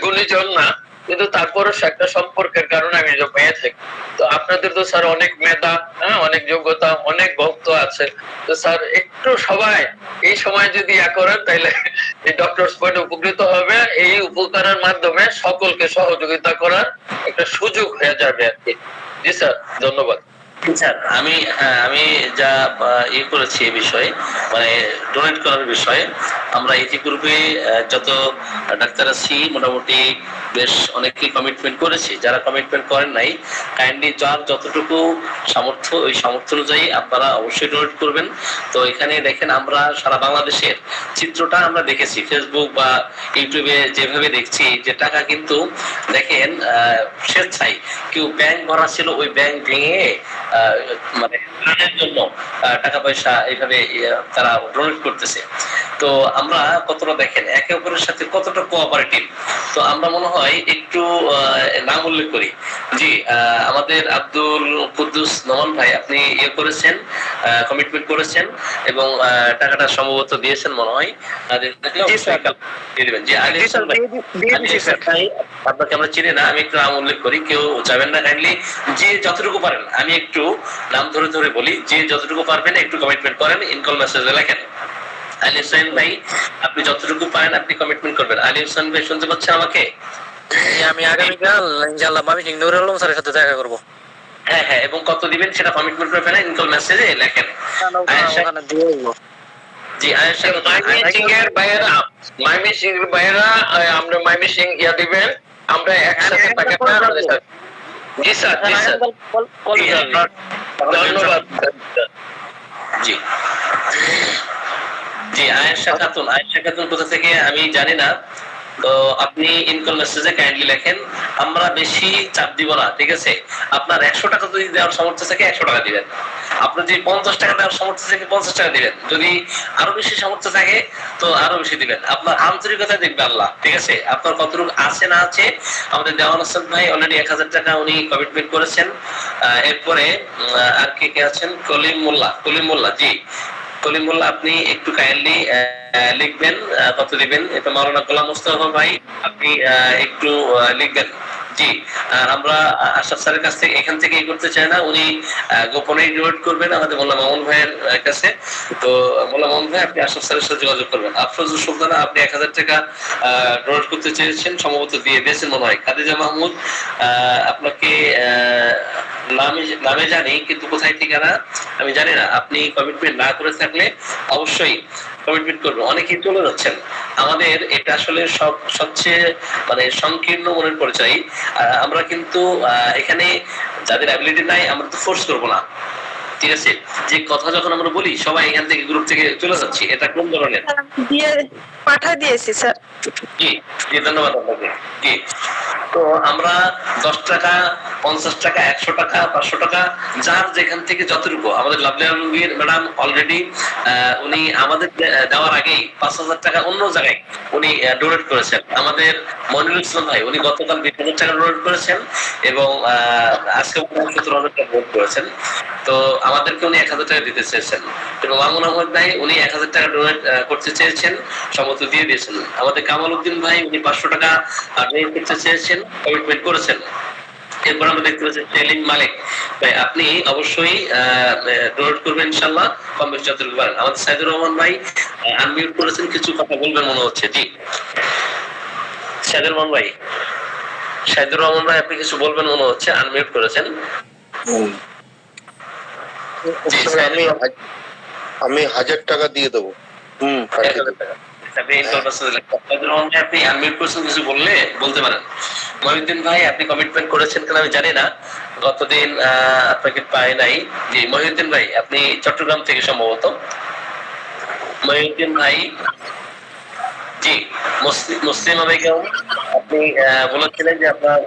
গুণীজন না, কিন্তু তারপরও একটা সম্পর্কের কারণে আমি যে পেয়ে থাকি। তো আপনাদের তো স্যার অনেক মেধা, হ্যাঁ, অনেক যোগ্যতা, অনেক ভক্ত আছে। তো স্যার একটু সবাই এই সময় যদি করেন তাইলে এই ডক্টর পয়েন্ট উপকৃত হবে। এই উপকারের মাধ্যমে সকলকে সহযোগিতা করার একটা সুযোগ হয়ে যাবে আর কি। জি স্যার, ধন্যবাদ। স্যার আমি যা করেছি এই বিষয়ে, মানে ডোনেট করার বিষয়ে, আমরা ইতিপূর্বে যত ডাক্তার আছি মোটামুটি বেশ অনেকেই কমিটমেন্ট করেছি। যারা কমিটমেন্ট করেন নাই, কাইন্ডলি যার যতটুকু সামর্থ্য, ওই সামর্থ্য অনুযায়ী আপনারা অবশ্যই ডোনেট করবেন। তো এখানে দেখেন আমরা সারা বাংলাদেশের চিত্রটা আমরা দেখেছি, ফেসবুক বা ইউটিউবে যেভাবে দেখছি যে টাকা কিন্তু দেখেন স্বেচ্ছায় কেউ ব্যাংক ভরা ছিল, ওই ব্যাংক ভেঙে মানে ত্রাণের জন্য টাকা পয়সা এইভাবে তারা ডোনেট করতেছে। তো আমরা কতটা দেখেন একে অপরের সাথে কতটা কোঅপারেটিভ। তো আমরা মনে হয় একটু নাম উল্লেখ করি। জি, আমাদের আব্দুল কুদ্দুস নোমান ভাই, আপনি করেছেন, কমিটমেন্ট করেছেন এবং টাকাটা সম্ভবত দিয়েছেন মনে হয়। জি স্যার, দিয়ে দিবেন। জি, আলী হাসান ভাই, আপনাকে আমরা চিনি না, আমি একটু নাম উল্লেখ করি, কেউ যাবেন না কাইন্ডলি। যে যতটুকু পারেন, আমি একটু নাম ধরে ধরে বলি, যে যতটুকু পারবেন একটু কমিটমেন্ট করেন, ইনকল মেসেজে লেখেন। আলী হোসেন ভাই, আপনি যতটুকু পারেন আপনি কমিটমেন্ট করবেন। আলী হোসেন ভাই শুনতে পাচ্ছেন আমাকে? আমি আগামীকাল ইনশাআল্লাহ ময়মনসিংহ নুরুল আলম স্যারের সাথে দেখা করবো। হ্যাঁ হ্যাঁ, এবং কত দিবেন সেটা কমিটমেন্ট করে ফেলেন, ইনকল মেসেজে লেখেন। ওখানে দিয়ে দেবো। জি, আয়েশা, ময়মনসিংহের বাইরা, ময়মনসিংহের বাইরা, আমরা ময়মনসিংহ দিবেন, আমরা একসাথে টাকাটা। জি স্যার, জি স্যার, ধন্যবাদ। জি জি, আয়েশা খাতুন, আয়েশা খাতুন কোথা থেকে আমি জানি না। তো আপনি ইনকল মেসেজে কাইন্ডলি লেখেন, আমরা বেশি চাপ দিব না, ঠিক আছে? আপনার 100 টাকা যদি দেওয়ার সামর্থ্য থাকে 100 টাকা দিবেন, আপনার যদি 50 টাকা দেওয়ার সামর্থ্য থাকে 50 টাকা দিবেন, যদি আরো বেশি সামর্থ্য থাকে তো আরো বেশি দিবেন। আপনার আন্তরিকতা দেখবে আল্লাহ, ঠিক আছে? আপনার কতটুকু আছে না আছে। আমাদের দেওয়ান হোসেন ভাই অলরেডি 1000 টাকা উনি কমিটমেন্ট করেছেন। এরপরে আর কে আছেন? কলিম মোল্লা, জি কলিম মোল্লা, আপনি একটু কাইন্ডলি লিখবেন কত দিবেন। এটা মাওলানা গোলাম মোস্তফা ভাই, আপনি একটু লিখবেন। জি, আর আমরা আশরাফ স্যারের কাছ থেকে এখান থেকে করতে চাই না, উনি গোপনে ডোনেট করবেন আমাদের মোল্লা মামুন ভাইয়ের কাছে। তো মোল্লা মামুন ভাই, আপনি আশরাফ স্যারের সাথে যোগাযোগ করবেন। আফরোজুল সুলতানা, আপনি 1000 টাকা ডোনেট করতে চেয়েছেন, সম্ভবত দিয়ে দিয়েছেন মনে হয়। খাদিজা মাহমুদ, আপনাকে নামে জানি কিন্তু কোথায় ঠিকানা আমি জানি না। আপনি কমিটমেন্ট না করে থাকলে অবশ্যই কমিটমেন্ট করবেন। অনেকেই চলে যাচ্ছেন, আমাদের এটা আসলে সবচেয়ে মানে সংকীর্ণ মনের পরিচয়। আমরা কিন্তু এখানে যাদের অ্যাবিলিটি নাই আমরা তো ফোর্স করবো না, ঠিক আছে? যে কথা যখন আমরা বলি সবাই এখান থেকে গ্রুপ থেকে চলে যাচ্ছি, এটা কোন ধরনের? দিয়ে পাঠিয়ে দিয়েছি স্যার। জি জি, ধন্যবাদ আপনাকে। জি, তো আমরা 10 টাকা, 50 টাকা, 100 টাকা, 500 টাকা, যার যেখান থেকে যতটুকু। আমাদের লাভলি আলমগীর ম্যাডাম অলরেডি উনি আমাদের দেওয়ার আগেই 5000 টাকা অন্য জায়গায় উনি ডোনেট করেছেন। আমাদের মনিরুল ইসলাম ভাই, উনি গতকাল 20,000 টাকা ডোনেট করেছেন এবং আজকে 17,000 টাকা ডোনেট করেছেন। তো আমাদেরকে উনি 1000 টাকা দিতে চেয়েছেন। এবং মামুন আহমদ ভাই, উনি 1000 টাকা ডোনেট করতে চেয়েছেন, সম্মত দিয়ে দিয়েছেন। আমাদের কামাল উদ্দিন ভাই, উনি 500 টাকা ডোনেট করতে চেয়েছেন, কমিটমেন্ট করেছেন। এরপর আমরা দেখতে পাচ্ছি সেলিম মালিক ভাই, আপনি অবশ্যই ডোনেট করবেন ইনশাআল্লাহ, কম বেশি যতটুকু পারেন। আমাদের সাইদুর রহমান ভাই আনমিউট করেছেন, কিছু কথা বলবেন মনে হচ্ছে। জি, সাইদুর রহমান ভাই, আপনি কিছু বলবেন মনে হচ্ছে, আনমিউট করেছেন। জি, আমি 1000 টাকা দিয়ে দেবো। আপনি আনমিউট করেছেন, কিছু বলতে পারেন। মহিউদ্দিন ভাই, আপনি কমিটমেন্ট করেছেন কিনা আমি জানি না, গতদিন আপনাকে পাই নাই। জি, মহিউদ্দিন ভাই, আপনি চট্টগ্রাম থেকে সম্ভবত। মহিউদ্দিন ভাই, জি, মুসলিমা বেগম, আপনি বলেছিলেন যে আপনার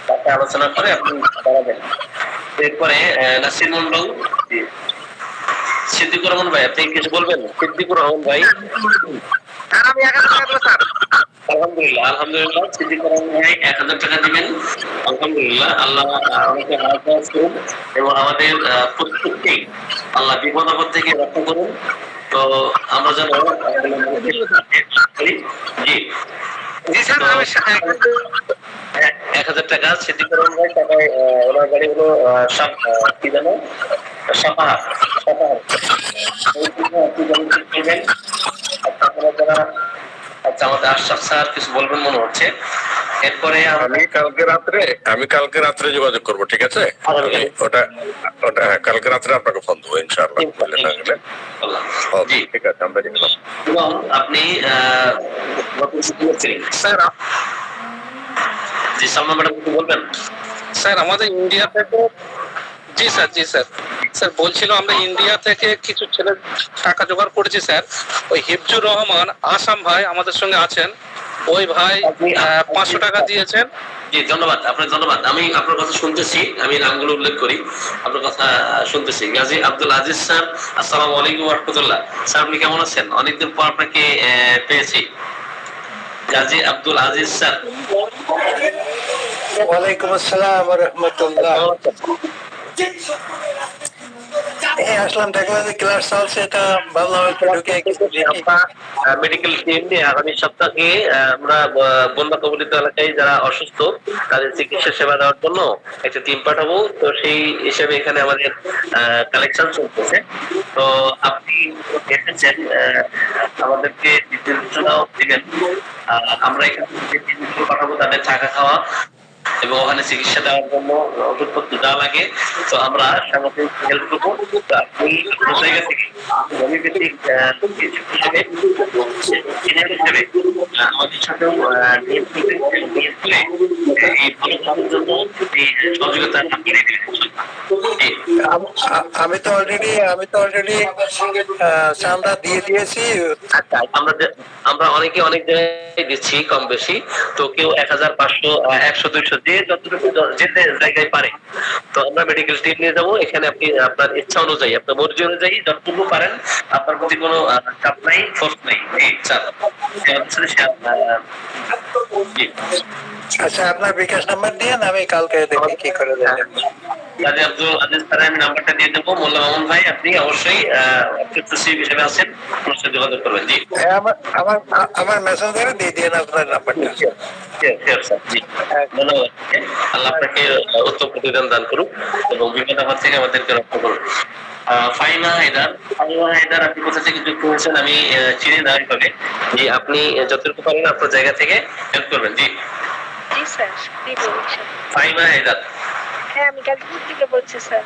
সাথে আলোচনা করে আপনি জানাবেন। এরপরে নাসির মন্ডল, জি, সিদ্দিকুর রহমান ভাই, আপনি কিছু বলবেন? সিদ্দিকুর রহমান ভাই, আমি 1000 টাকা দেবো স্যার। আলহামদুলিল্লাহ আলহামদুলিল্লাহ সিদ্দিক রহমান ভাই 1000 টাকা দিবেন। আলহামদুলিল্লাহ আল্লাহ আমাকে হায়াত করুন এবং আমাদের প্রত্যেককে আল্লাহ বিপদ আপদ থেকে রক্ষা করুন। তো আমরা যেন জি জি স্যার, আমি 1000 টাকা সিদ্দিক রহমান ভাই টাকায় ওনার বাড়ি হলো কি জানো সাপাহার সাপাহার আপনারা যারা আচ্ছা আমাদের আশরাফ স্যার কিছু বলবেন মনে হচ্ছে। এরপরে আমি কালকে রাত্রে যোগাযোগ করবো, ঠিক আছে? আমি ওটা কালকে রাত্রে আপনাকে ফোন দেবো ইনশাআল্লাহ। জি ঠিক আছে, আমরা নিলাম। এবং আপনি স্যার জি সালমা ম্যাডাম কিছু বলবেন? স্যার আমাদের ইন্ডিয়া থেকে, জি স্যার স্যার বলছিল আমরা ইন্ডিয়া থেকে কিছু ছেলে টাকা জোগাড় করেছি স্যার। ওই হিফজুর রহমান আসাম ভাই আমাদের সঙ্গে আছেন, ওই ভাই 500 টাকা দিয়েছেন। জি ধন্যবাদ, আপনার ধন্যবাদ। আমি আপনার কথা শুনতেছি, আমি নামগুলো উল্লেখ করি, আপনার কথা শুনতেছি। গাজী আব্দুল আজিজ স্যার, আসসালামু আলাইকুম ওয়া রাহমাতুল্লাহ। স্যার আপনি কেমন আছেন? অনেকদিন পর আপনাকে পেয়েছি। গাজী আব্দুল আজিজ স্যার। ওয়ালাইকুম আসসালাম ওয়া রাহমাতুল্লাহ। আসলাম, দেখলাম যে ক্লাস চলছে, এটা ভাবলাম একটু ঢুকে মেডিকেল টিম নিয়ে আগামী সপ্তাহে আমরা বন্যা কবলিত এলাকায় যারা অসুস্থ তাদের চিকিৎসা সেবা দেওয়ার জন্য একটা টিম পাঠাবো। তো সেই হিসেবে এখানে আমাদের কালেকশন চলতেছে। তো আপনি এসেছেন, আমাদেরকে নির্দেশনাও দিবেন। আমরা এখানে যে টিমগুলো পাঠাবো তাদের থাকা খাওয়া এবং ওখানে চিকিৎসা দেওয়ার জন্য ওষুধপত্র যা লাগে তো আমরা সামগ্রিক হেল্প করবো। আপনি জায়গা থেকে হোমিওপ্যাথিক হিসেবে আমাদের সাথেও এই ভালো জন্য এই সহযোগিতা আমি তো অলরেডি চাঁদা দিয়ে দিয়েছি। আচ্ছা, আমরা অনেকে অনেক জায়গায় দিচ্ছি কম বেশি। তো কেউ 1500 100 200 যে যতটুকু যেতে জায়গায় পারে। তো আমরা মেডিকেল টিম নিয়ে যাবো এখানে। আপনি আপনার ইচ্ছা অনুযায়ী, আপনার মর্জি অনুযায়ী যতটুকু পারেন, আপনার প্রতি কোনো চাপ নাই, ফোর্স নাই। আচ্ছা, আপনার বিকাশ নাম্বার দিয়ে আমি কালকে দেখি কি করে দেন। গাজী আব্দুল আজিজ স্যার আমি নাম্বারটা দিয়ে দেবো। মোল্লা মামুন ভাই আপনি অবশ্যই হিসেবে আছেন, আমার সাথে যোগাযোগ করবেন। জি আমার মেসেঞ্জারে দিয়ে দিন আপনার নাম্বারটা। ধন্যবাদ। আল্লাহ আপনাকে উত্তম প্রতিদান দান করুক এবং বিপদ আপদ থেকে আমাদেরকে রক্ষা করুন। ফাইমা হায়দার আপনি কোথা থেকে যুক্ত হয়েছেন আমি চিনি না এইভাবে। জি আপনি যতটুকু পারেন আপনার জায়গা থেকে হেল্প করবেন। জি জি স্যার, দিব। ফাইমা হায়দার। হ্যাঁ, আমি গাজীপুর থেকে বলছি স্যার।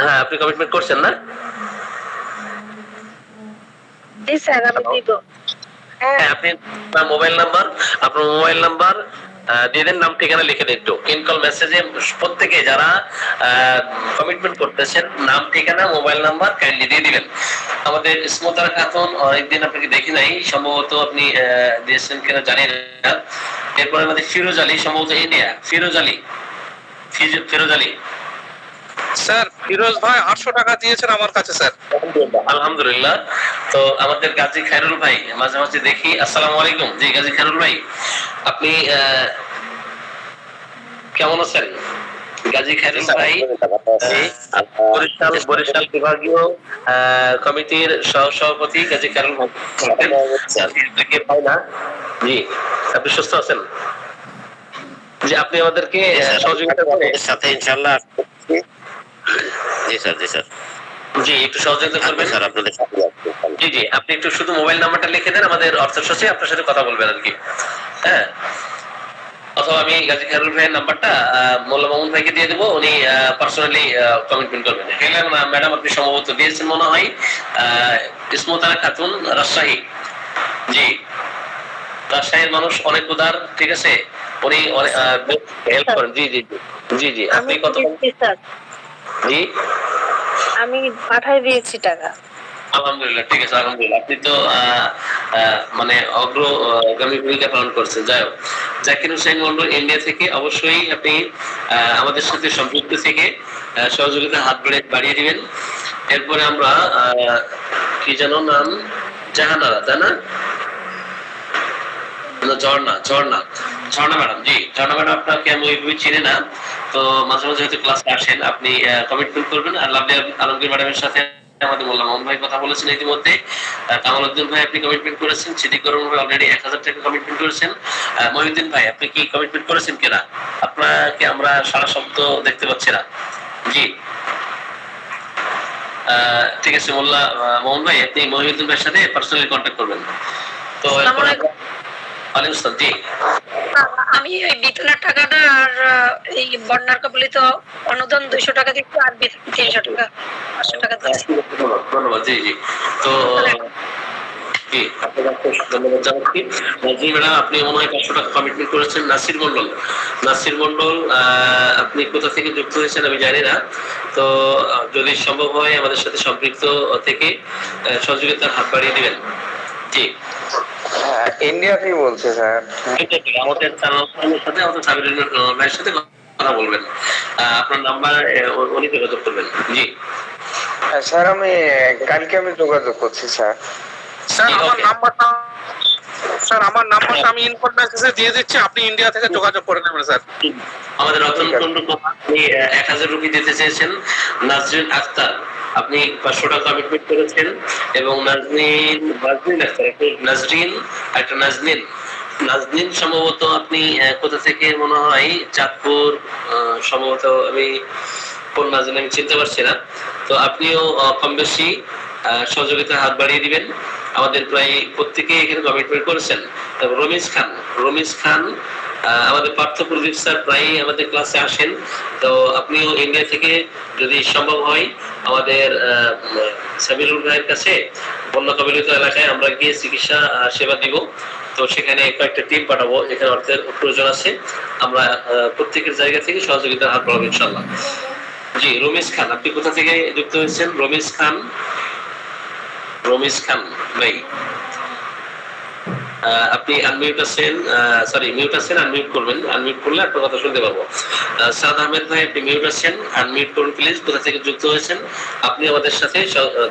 হ্যাঁ আপনি কমিটমেন্ট করছেন না? জি স্যার, আমি দিব। হ্যাঁ আপনি আপনার মোবাইল নাম্বার দিয়ে দেন, নাম ঠিকানা লিখে দেন। একটু ইনকল মেসেজে প্রত্যেকে যারা কমিটমেন্ট করতেছেন নাম ঠিকানা মোবাইল নাম্বার কাইন্ডলি দিয়ে দিবেন। আমাদের ইসমতারা খাতুন অনেকদিন আপনাকে দেখি নাই, সম্ভবত আপনি দিয়েছেন কিনা জানি না। এরপরে আমাদের ফিরোজ আলী, সম্ভবত ইন্ডিয়া। ফিরোজ আলী স্যার ফিরোজ ভাই 800 টাকা দিয়েছেন আমার কাছে স্যার। আলহামদুলিল্লাহ। তো আমাদের গাজী খায়রুল ভাই মাঝে মাঝে দেখি। আসসালামু আলাইকুম। জি গাজী খায়রুল ভাই, আপনি কেমন আছেন? গাজী খায়রুল ভাই বরিশাল বিভাগীয় কমিটির সভাপতি গাজী খায়রুল ভাই। জি আপনি সুস্থ আছেন? জি আপনি আমাদেরকে সহযোগিতা করেন সাথে ইনশাআল্লাহ। জি স্যার জি একটু সহযোগিতা করবেন স্যার আপনাদের সাথে। জি আপনি একটু শুধু মোবাইল নাম্বারটা লিখে দেন, আমাদের অর্থ সচিব আপনার সাথে কথা বলবেন আর কি। হ্যাঁ, অথবা আমি গাজী খায়রুল ভাইয়ের নাম্বারটা মোল্লা মামুন ভাইকে দিয়ে দেবো, উনি পার্সোনালি কমিটমেন্ট করবেন। হেলেন ম্যাডাম আপনি সম্ভবত দিয়েছেন মনে হয়। ইসমতারা খাতুন রাজশাহী। জি রাজশাহীর মানুষ অনেক উদার, ঠিক আছে, উনি হেল্প করেন। জি আপনি কত? জি আমি পাঠাই দিয়েছি টাকা। আলহামদুলিল্লাহ, ঠিক আছে আলহামদুলিল্লাহ। আপনি তো মানে অগ্রগামী ভূমিকা পালন করছেন। যাই হোক, জাকির হোসেন মন্ডল ইন্ডিয়া থেকে অবশ্যই আপনি আমাদের সাথে সম্পৃক্ত থেকে সহযোগিতা হাত বাড়িয়ে দিবেন। এরপরে আমরা কি যেন নাম, জাহানারা, তাই না? ঝর্ণা ঝর্ণা ঝর্ণা ম্যাডাম, জি ঝর্ণা ম্যাডাম আপনাকে আমি ওইভাবে চিনি না, তো মাঝে মাঝে হয়তো ক্লাসে আসেন, আপনি কমিটমেন্ট করবেন। আর লাভলি আলমগীর ম্যাডামের সাথে আমাদের মোল্লা মোহন ভাই কথা বলেছেন ইতিমধ্যে, কামালউদ্দিন ভাই আপনি কমিটমেন্ট করেছেন, সিদ্দিকুর ভাই অলরেডি 1000 টাকা কমিটমেন্ট করেছেন, মহিউদ্দিন ভাই আপনি কি কমিটমেন্ট করেছেন কিনা? আপনাকে আমরা সারা শব্দ দেখতে পাচ্ছি না। জি ঠিক আছে, মোল্লা মোহন ভাই আপনি মহিউদ্দিন ভাইয়ের সাথে পার্সোনালি কন্ট্যাক্ট করবেন। তো ওয়ালাইকুম আসসালাম। জি আমি ওই বেতনের টাকাটা আর এই বন্যার কবলিত অনুদান 200 টাকা দিচ্ছি আর বেতন 300 টাকা 500 টাকা দিচ্ছি। ধন্যবাদ। জি জি, তো জি আপনাকে ধন্যবাদ জানাচ্ছি। জি ম্যাডাম আপনি মনে হয় 500 টাকা কমিটমেন্ট করেছেন। নাসির মন্ডল, নাসির মন্ডল আপনি কোথা থেকে যুক্ত হয়েছেন আমি জানি না, তো যদি সম্ভব হয় আমাদের সাথে সম্পৃক্ত থেকে সহযোগিতার হাত বাড়িয়ে দিবেন। জি ইন্ডিয়া থেকে বলছে স্যার। আমাদের চ্যানেলের সাথে আমাদের সাবির ভাইয়ের সাথে কথা বলবেন, আপনার নাম্বার উনি যোগাযোগ করবেন। জি স্যার আমি কালকে যোগাযোগ করছি স্যার। স্যার আমার নাম্বারটা আমি ইনফোর মেসেজে দিয়ে দিচ্ছি, আপনি ইন্ডিয়া থেকে যোগাযোগ করে নেবেন স্যার। আমাদের রতন কুন্ডু আপনি 1000 রুপি দিতে চেয়েছেন। নাজরিন আক্তার আপনি 500 টাকা কমিটমেন্ট করেছেন, এবং নাজরিন আক্তার নাজরিন একটা নাজনীন সম্ভবত আপনি কোথা থেকে মনে হয় চাঁদপুর, সম্ভবত আমি কোন নাজনীন আমি চিনতে পারছি না, তো আপনিও কম বেশি সহযোগিতার হাত বাড়িয়ে দিবেন। আমাদের প্রায় প্রত্যেকেই এখানে কমিটমেন্ট করেছেন। রমিজ খান আমাদের পার্থ প্রদীপ স্যার প্রায় আমাদের ক্লাসে আসেন, তো আপনিও ইন্ডিয়া থেকে যদি সম্ভব হয় আমাদের সাবিরুল ভাইয়ের কাছে বন্যা কবলিত এলাকায় আমরা গিয়ে চিকিৎসা সেবা দিব, তো সেখানে কয়েকটা টিম পাঠাবো, যেখানে অর্থের প্রয়োজন আছে, আমরা প্রত্যেকের জায়গা থেকে সহযোগিতার হাত বাড়াবো ইনশাল্লাহ। জি রমিজ খান আপনি কোথা থেকে যুক্ত হয়েছেন? রমিজ খান ভাই আপনি আনমিউট আছেন, সরি মিউট আছেন, আনমিউট করবেন, আনমিউট করলে আপনার কথা শুনতে পাবো। সাদ আহমেদ ভাই আপনি মিউট আছেন, আনমিউট করুন প্লিজ। কোথা থেকে যুক্ত হয়েছেন? আপনি আমাদের সাথে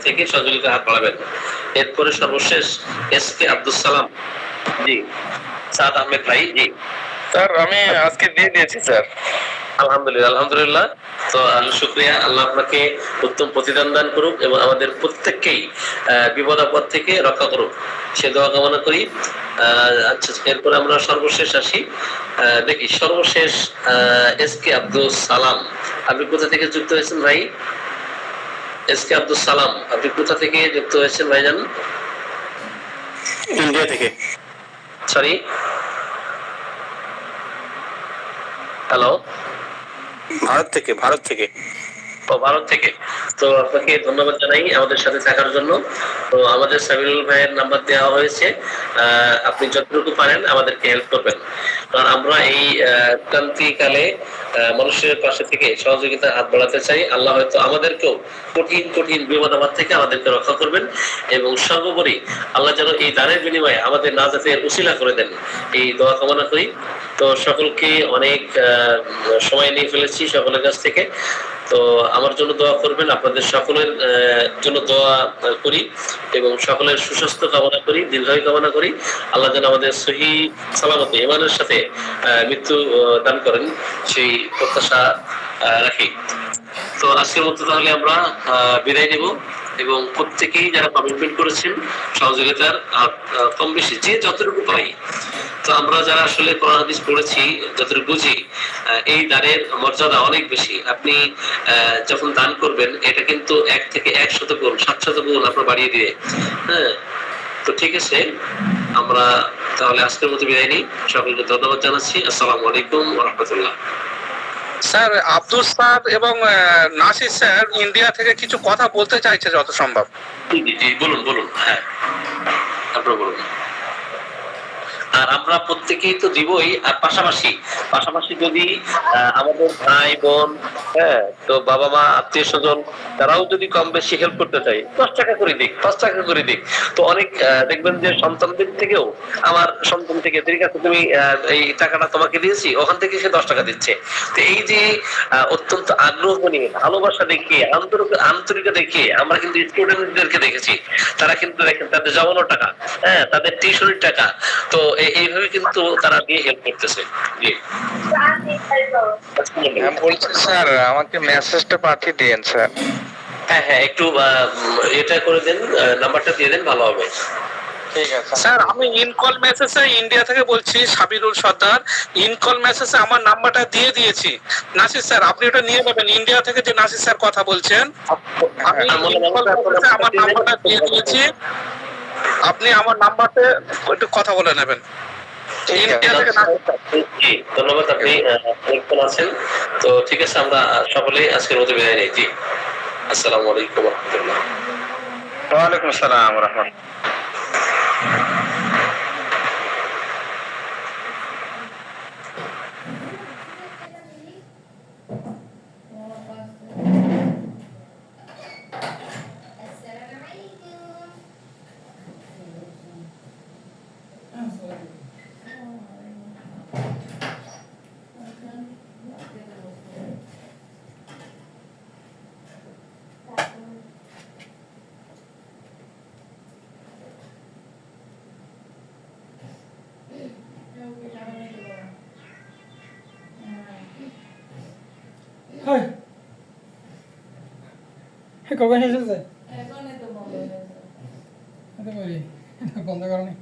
থেকে সহযোগিতা হাত বাড়াবেন। এরপরে সর্বশেষ এসকে আব্দুল সালাম। জি সাদ আহমেদ ভাই। জি স্যার আমি আজকে দিয়ে দিয়েছি স্যার। আলহামদুলিল্লাহ, তো শুকরিয়া। আল্লাহ আপনাকে উত্তম প্রতিদান দান করুক এবং আমাদের প্রত্যেককেই বিপদ আপদ থেকে রক্ষা করুক, সে দোয়া কামনা করি। আচ্ছা এরপরে আমরা সর্বশেষ আসি, দেখি সর্বশেষ এসকে আব্দুল সালাম আপনি কোথা থেকে যুক্ত হয়েছেন ভাই? এসকে আব্দুল সালাম আপনি কোথা থেকে যুক্ত হয়েছেন ভাইজান? ইন্ডিয়া থেকে। সরি হ্যালো, ভারত থেকে। ভারত থেকে। তো আপনাকে ধন্যবাদ জানাই আমাদের সাথে থাকার জন্য। তো আমাদের সাবিরুল ভাইয়ের নাম্বার দেওয়া হয়েছে, আপনি যতটুকু পারেন আমাদেরকে হেল্প করবেন, কারণ আমরা এই ক্রান্তিকালে মানুষের পাশে থেকে সহযোগিতা হাত বাড়াতে চাই। আল্লাহ হয়তো আমাদেরকেও কঠিন বিপদ আপদ থেকে আমাদেরকে রক্ষা করবেন, এবং সর্বোপরি আল্লাহ যেন এই দানের বিনিময়ে আমাদের নাজাতের উসিলা করে দেন, এই দোয়া কামনা করি। তো সকলকে অনেক সময় নিয়ে ফেলেছি সকলের কাছ থেকে, তো আমার জন্য দোয়া করবেন, আপনাদের সকলের জন্য দোয়া করি এবং সকলের সুস্বাস্থ্য কামনা করি, দীর্ঘায়ু কামনা করি। আল্লাহ যেন আমাদের সহি সালামতে ঈমানের সাথে মৃত্যু দান করেন, সেই প্রত্যাশা রাখি। তো আজকের মতো তাহলে আমরা বিদায় নেব, এবং প্রত্যেকেই যারা কমিটমেন্ট করেছেন সহযোগিতার কম বেশি যে যতটুকু পাই, তো আমরা যারা আসলে কোরআন হাদিস পড়েছি যতটুকু বুঝি, এই দানের মর্যাদা অনেক বেশি। আপনি যখন দান করবেন এটা কিন্তু 1 থেকে 100 গুণ 700 গুণ আপনার বাড়িয়ে দিবে। হ্যাঁ, তো ঠিক আছে, আমরা তাহলে আজকের মতো বিদায় নিই। সকলকে ধন্যবাদ জানাচ্ছি। আসসালামু আলাইকুম ওয়া রাহমাতুল্লাহ। স্যার আব্দুল স্যার এবং নাসির স্যার ইন্ডিয়া থেকে কিছু কথা বলতে চাইছে যত সম্ভব। জি বলুন। হ্যাঁ আপনারা বলুন। আর আমরা প্রত্যেকেই তো দিবই, আর পাশাপাশি যদি আমাদের ভাই বোন, হ্যাঁ তো বাবা মা আত্মীয় স্বজন তারাও যদি কম বেশি হেল্প করতে চাই, 10 টাকা করে দিক, 5 টাকা করে দিক, তো অনেক দেখবেন যে সন্তানদের থেকেও, আমার সন্তান থেকে ঠিক আছে তুমি এই টাকাটা তোমাকে দিয়েছি, ওখান থেকে সে 10 টাকা দিচ্ছে। তো এই যে অত্যন্ত আগ্রহ নিয়ে, ভালোবাসা দেখিয়ে, আন্তরিকতা দেখিয়ে আমরা কিন্তু স্টুডেন্টদেরকে দেখেছি, তারা কিন্তু দেখেন তাদের জমানো টাকা, হ্যাঁ তাদের টিউশনের টাকা, তো এইভাবে কিন্তু তারা দিয়ে হেল্প করতেছে। জি বলছি স্যার আমাকে মেসেজটা পাঠিয়ে দিয়েন স্যার। হ্যাঁ হ্যাঁ, একটু এটা করে দেন, নাম্বারটা দিয়ে দেন, ভালো হবে। ঠিক আছে স্যার আমি ইনকল মেসেজে ইন্ডিয়া থেকে বলছি, সাবিরুল সর্দার। ইনকল মেসেজে আমার নাম্বারটা দিয়ে দিয়েছি। নাসির স্যার আপনি ওটা নিয়ে নেবেন, ইন্ডিয়া থেকে যে নাসির স্যার কথা বলছেন, আমি ইনকল মেসেজে আমার নাম্বারটা দিয়ে দিয়েছি। আপনি আমার নাম্বারতে একটু কথা বলে নেবেন। ইন্ডিয়া থেকে নাসির স্যার। জি ধন্যবাদ, আপনি অনেকক্ষণ আছেন। তো ঠিক আছে, আমরা সকলেই আজকের মতো বিদায় নিই। জি আসসালামু আলাইকুম ওয়া রাহমাতুল্লাহ। ওয়ালাইকুম আসসালাম ওয়া রাহমাতুল্লাহ। কখন এসেছে বন্ধ করনি।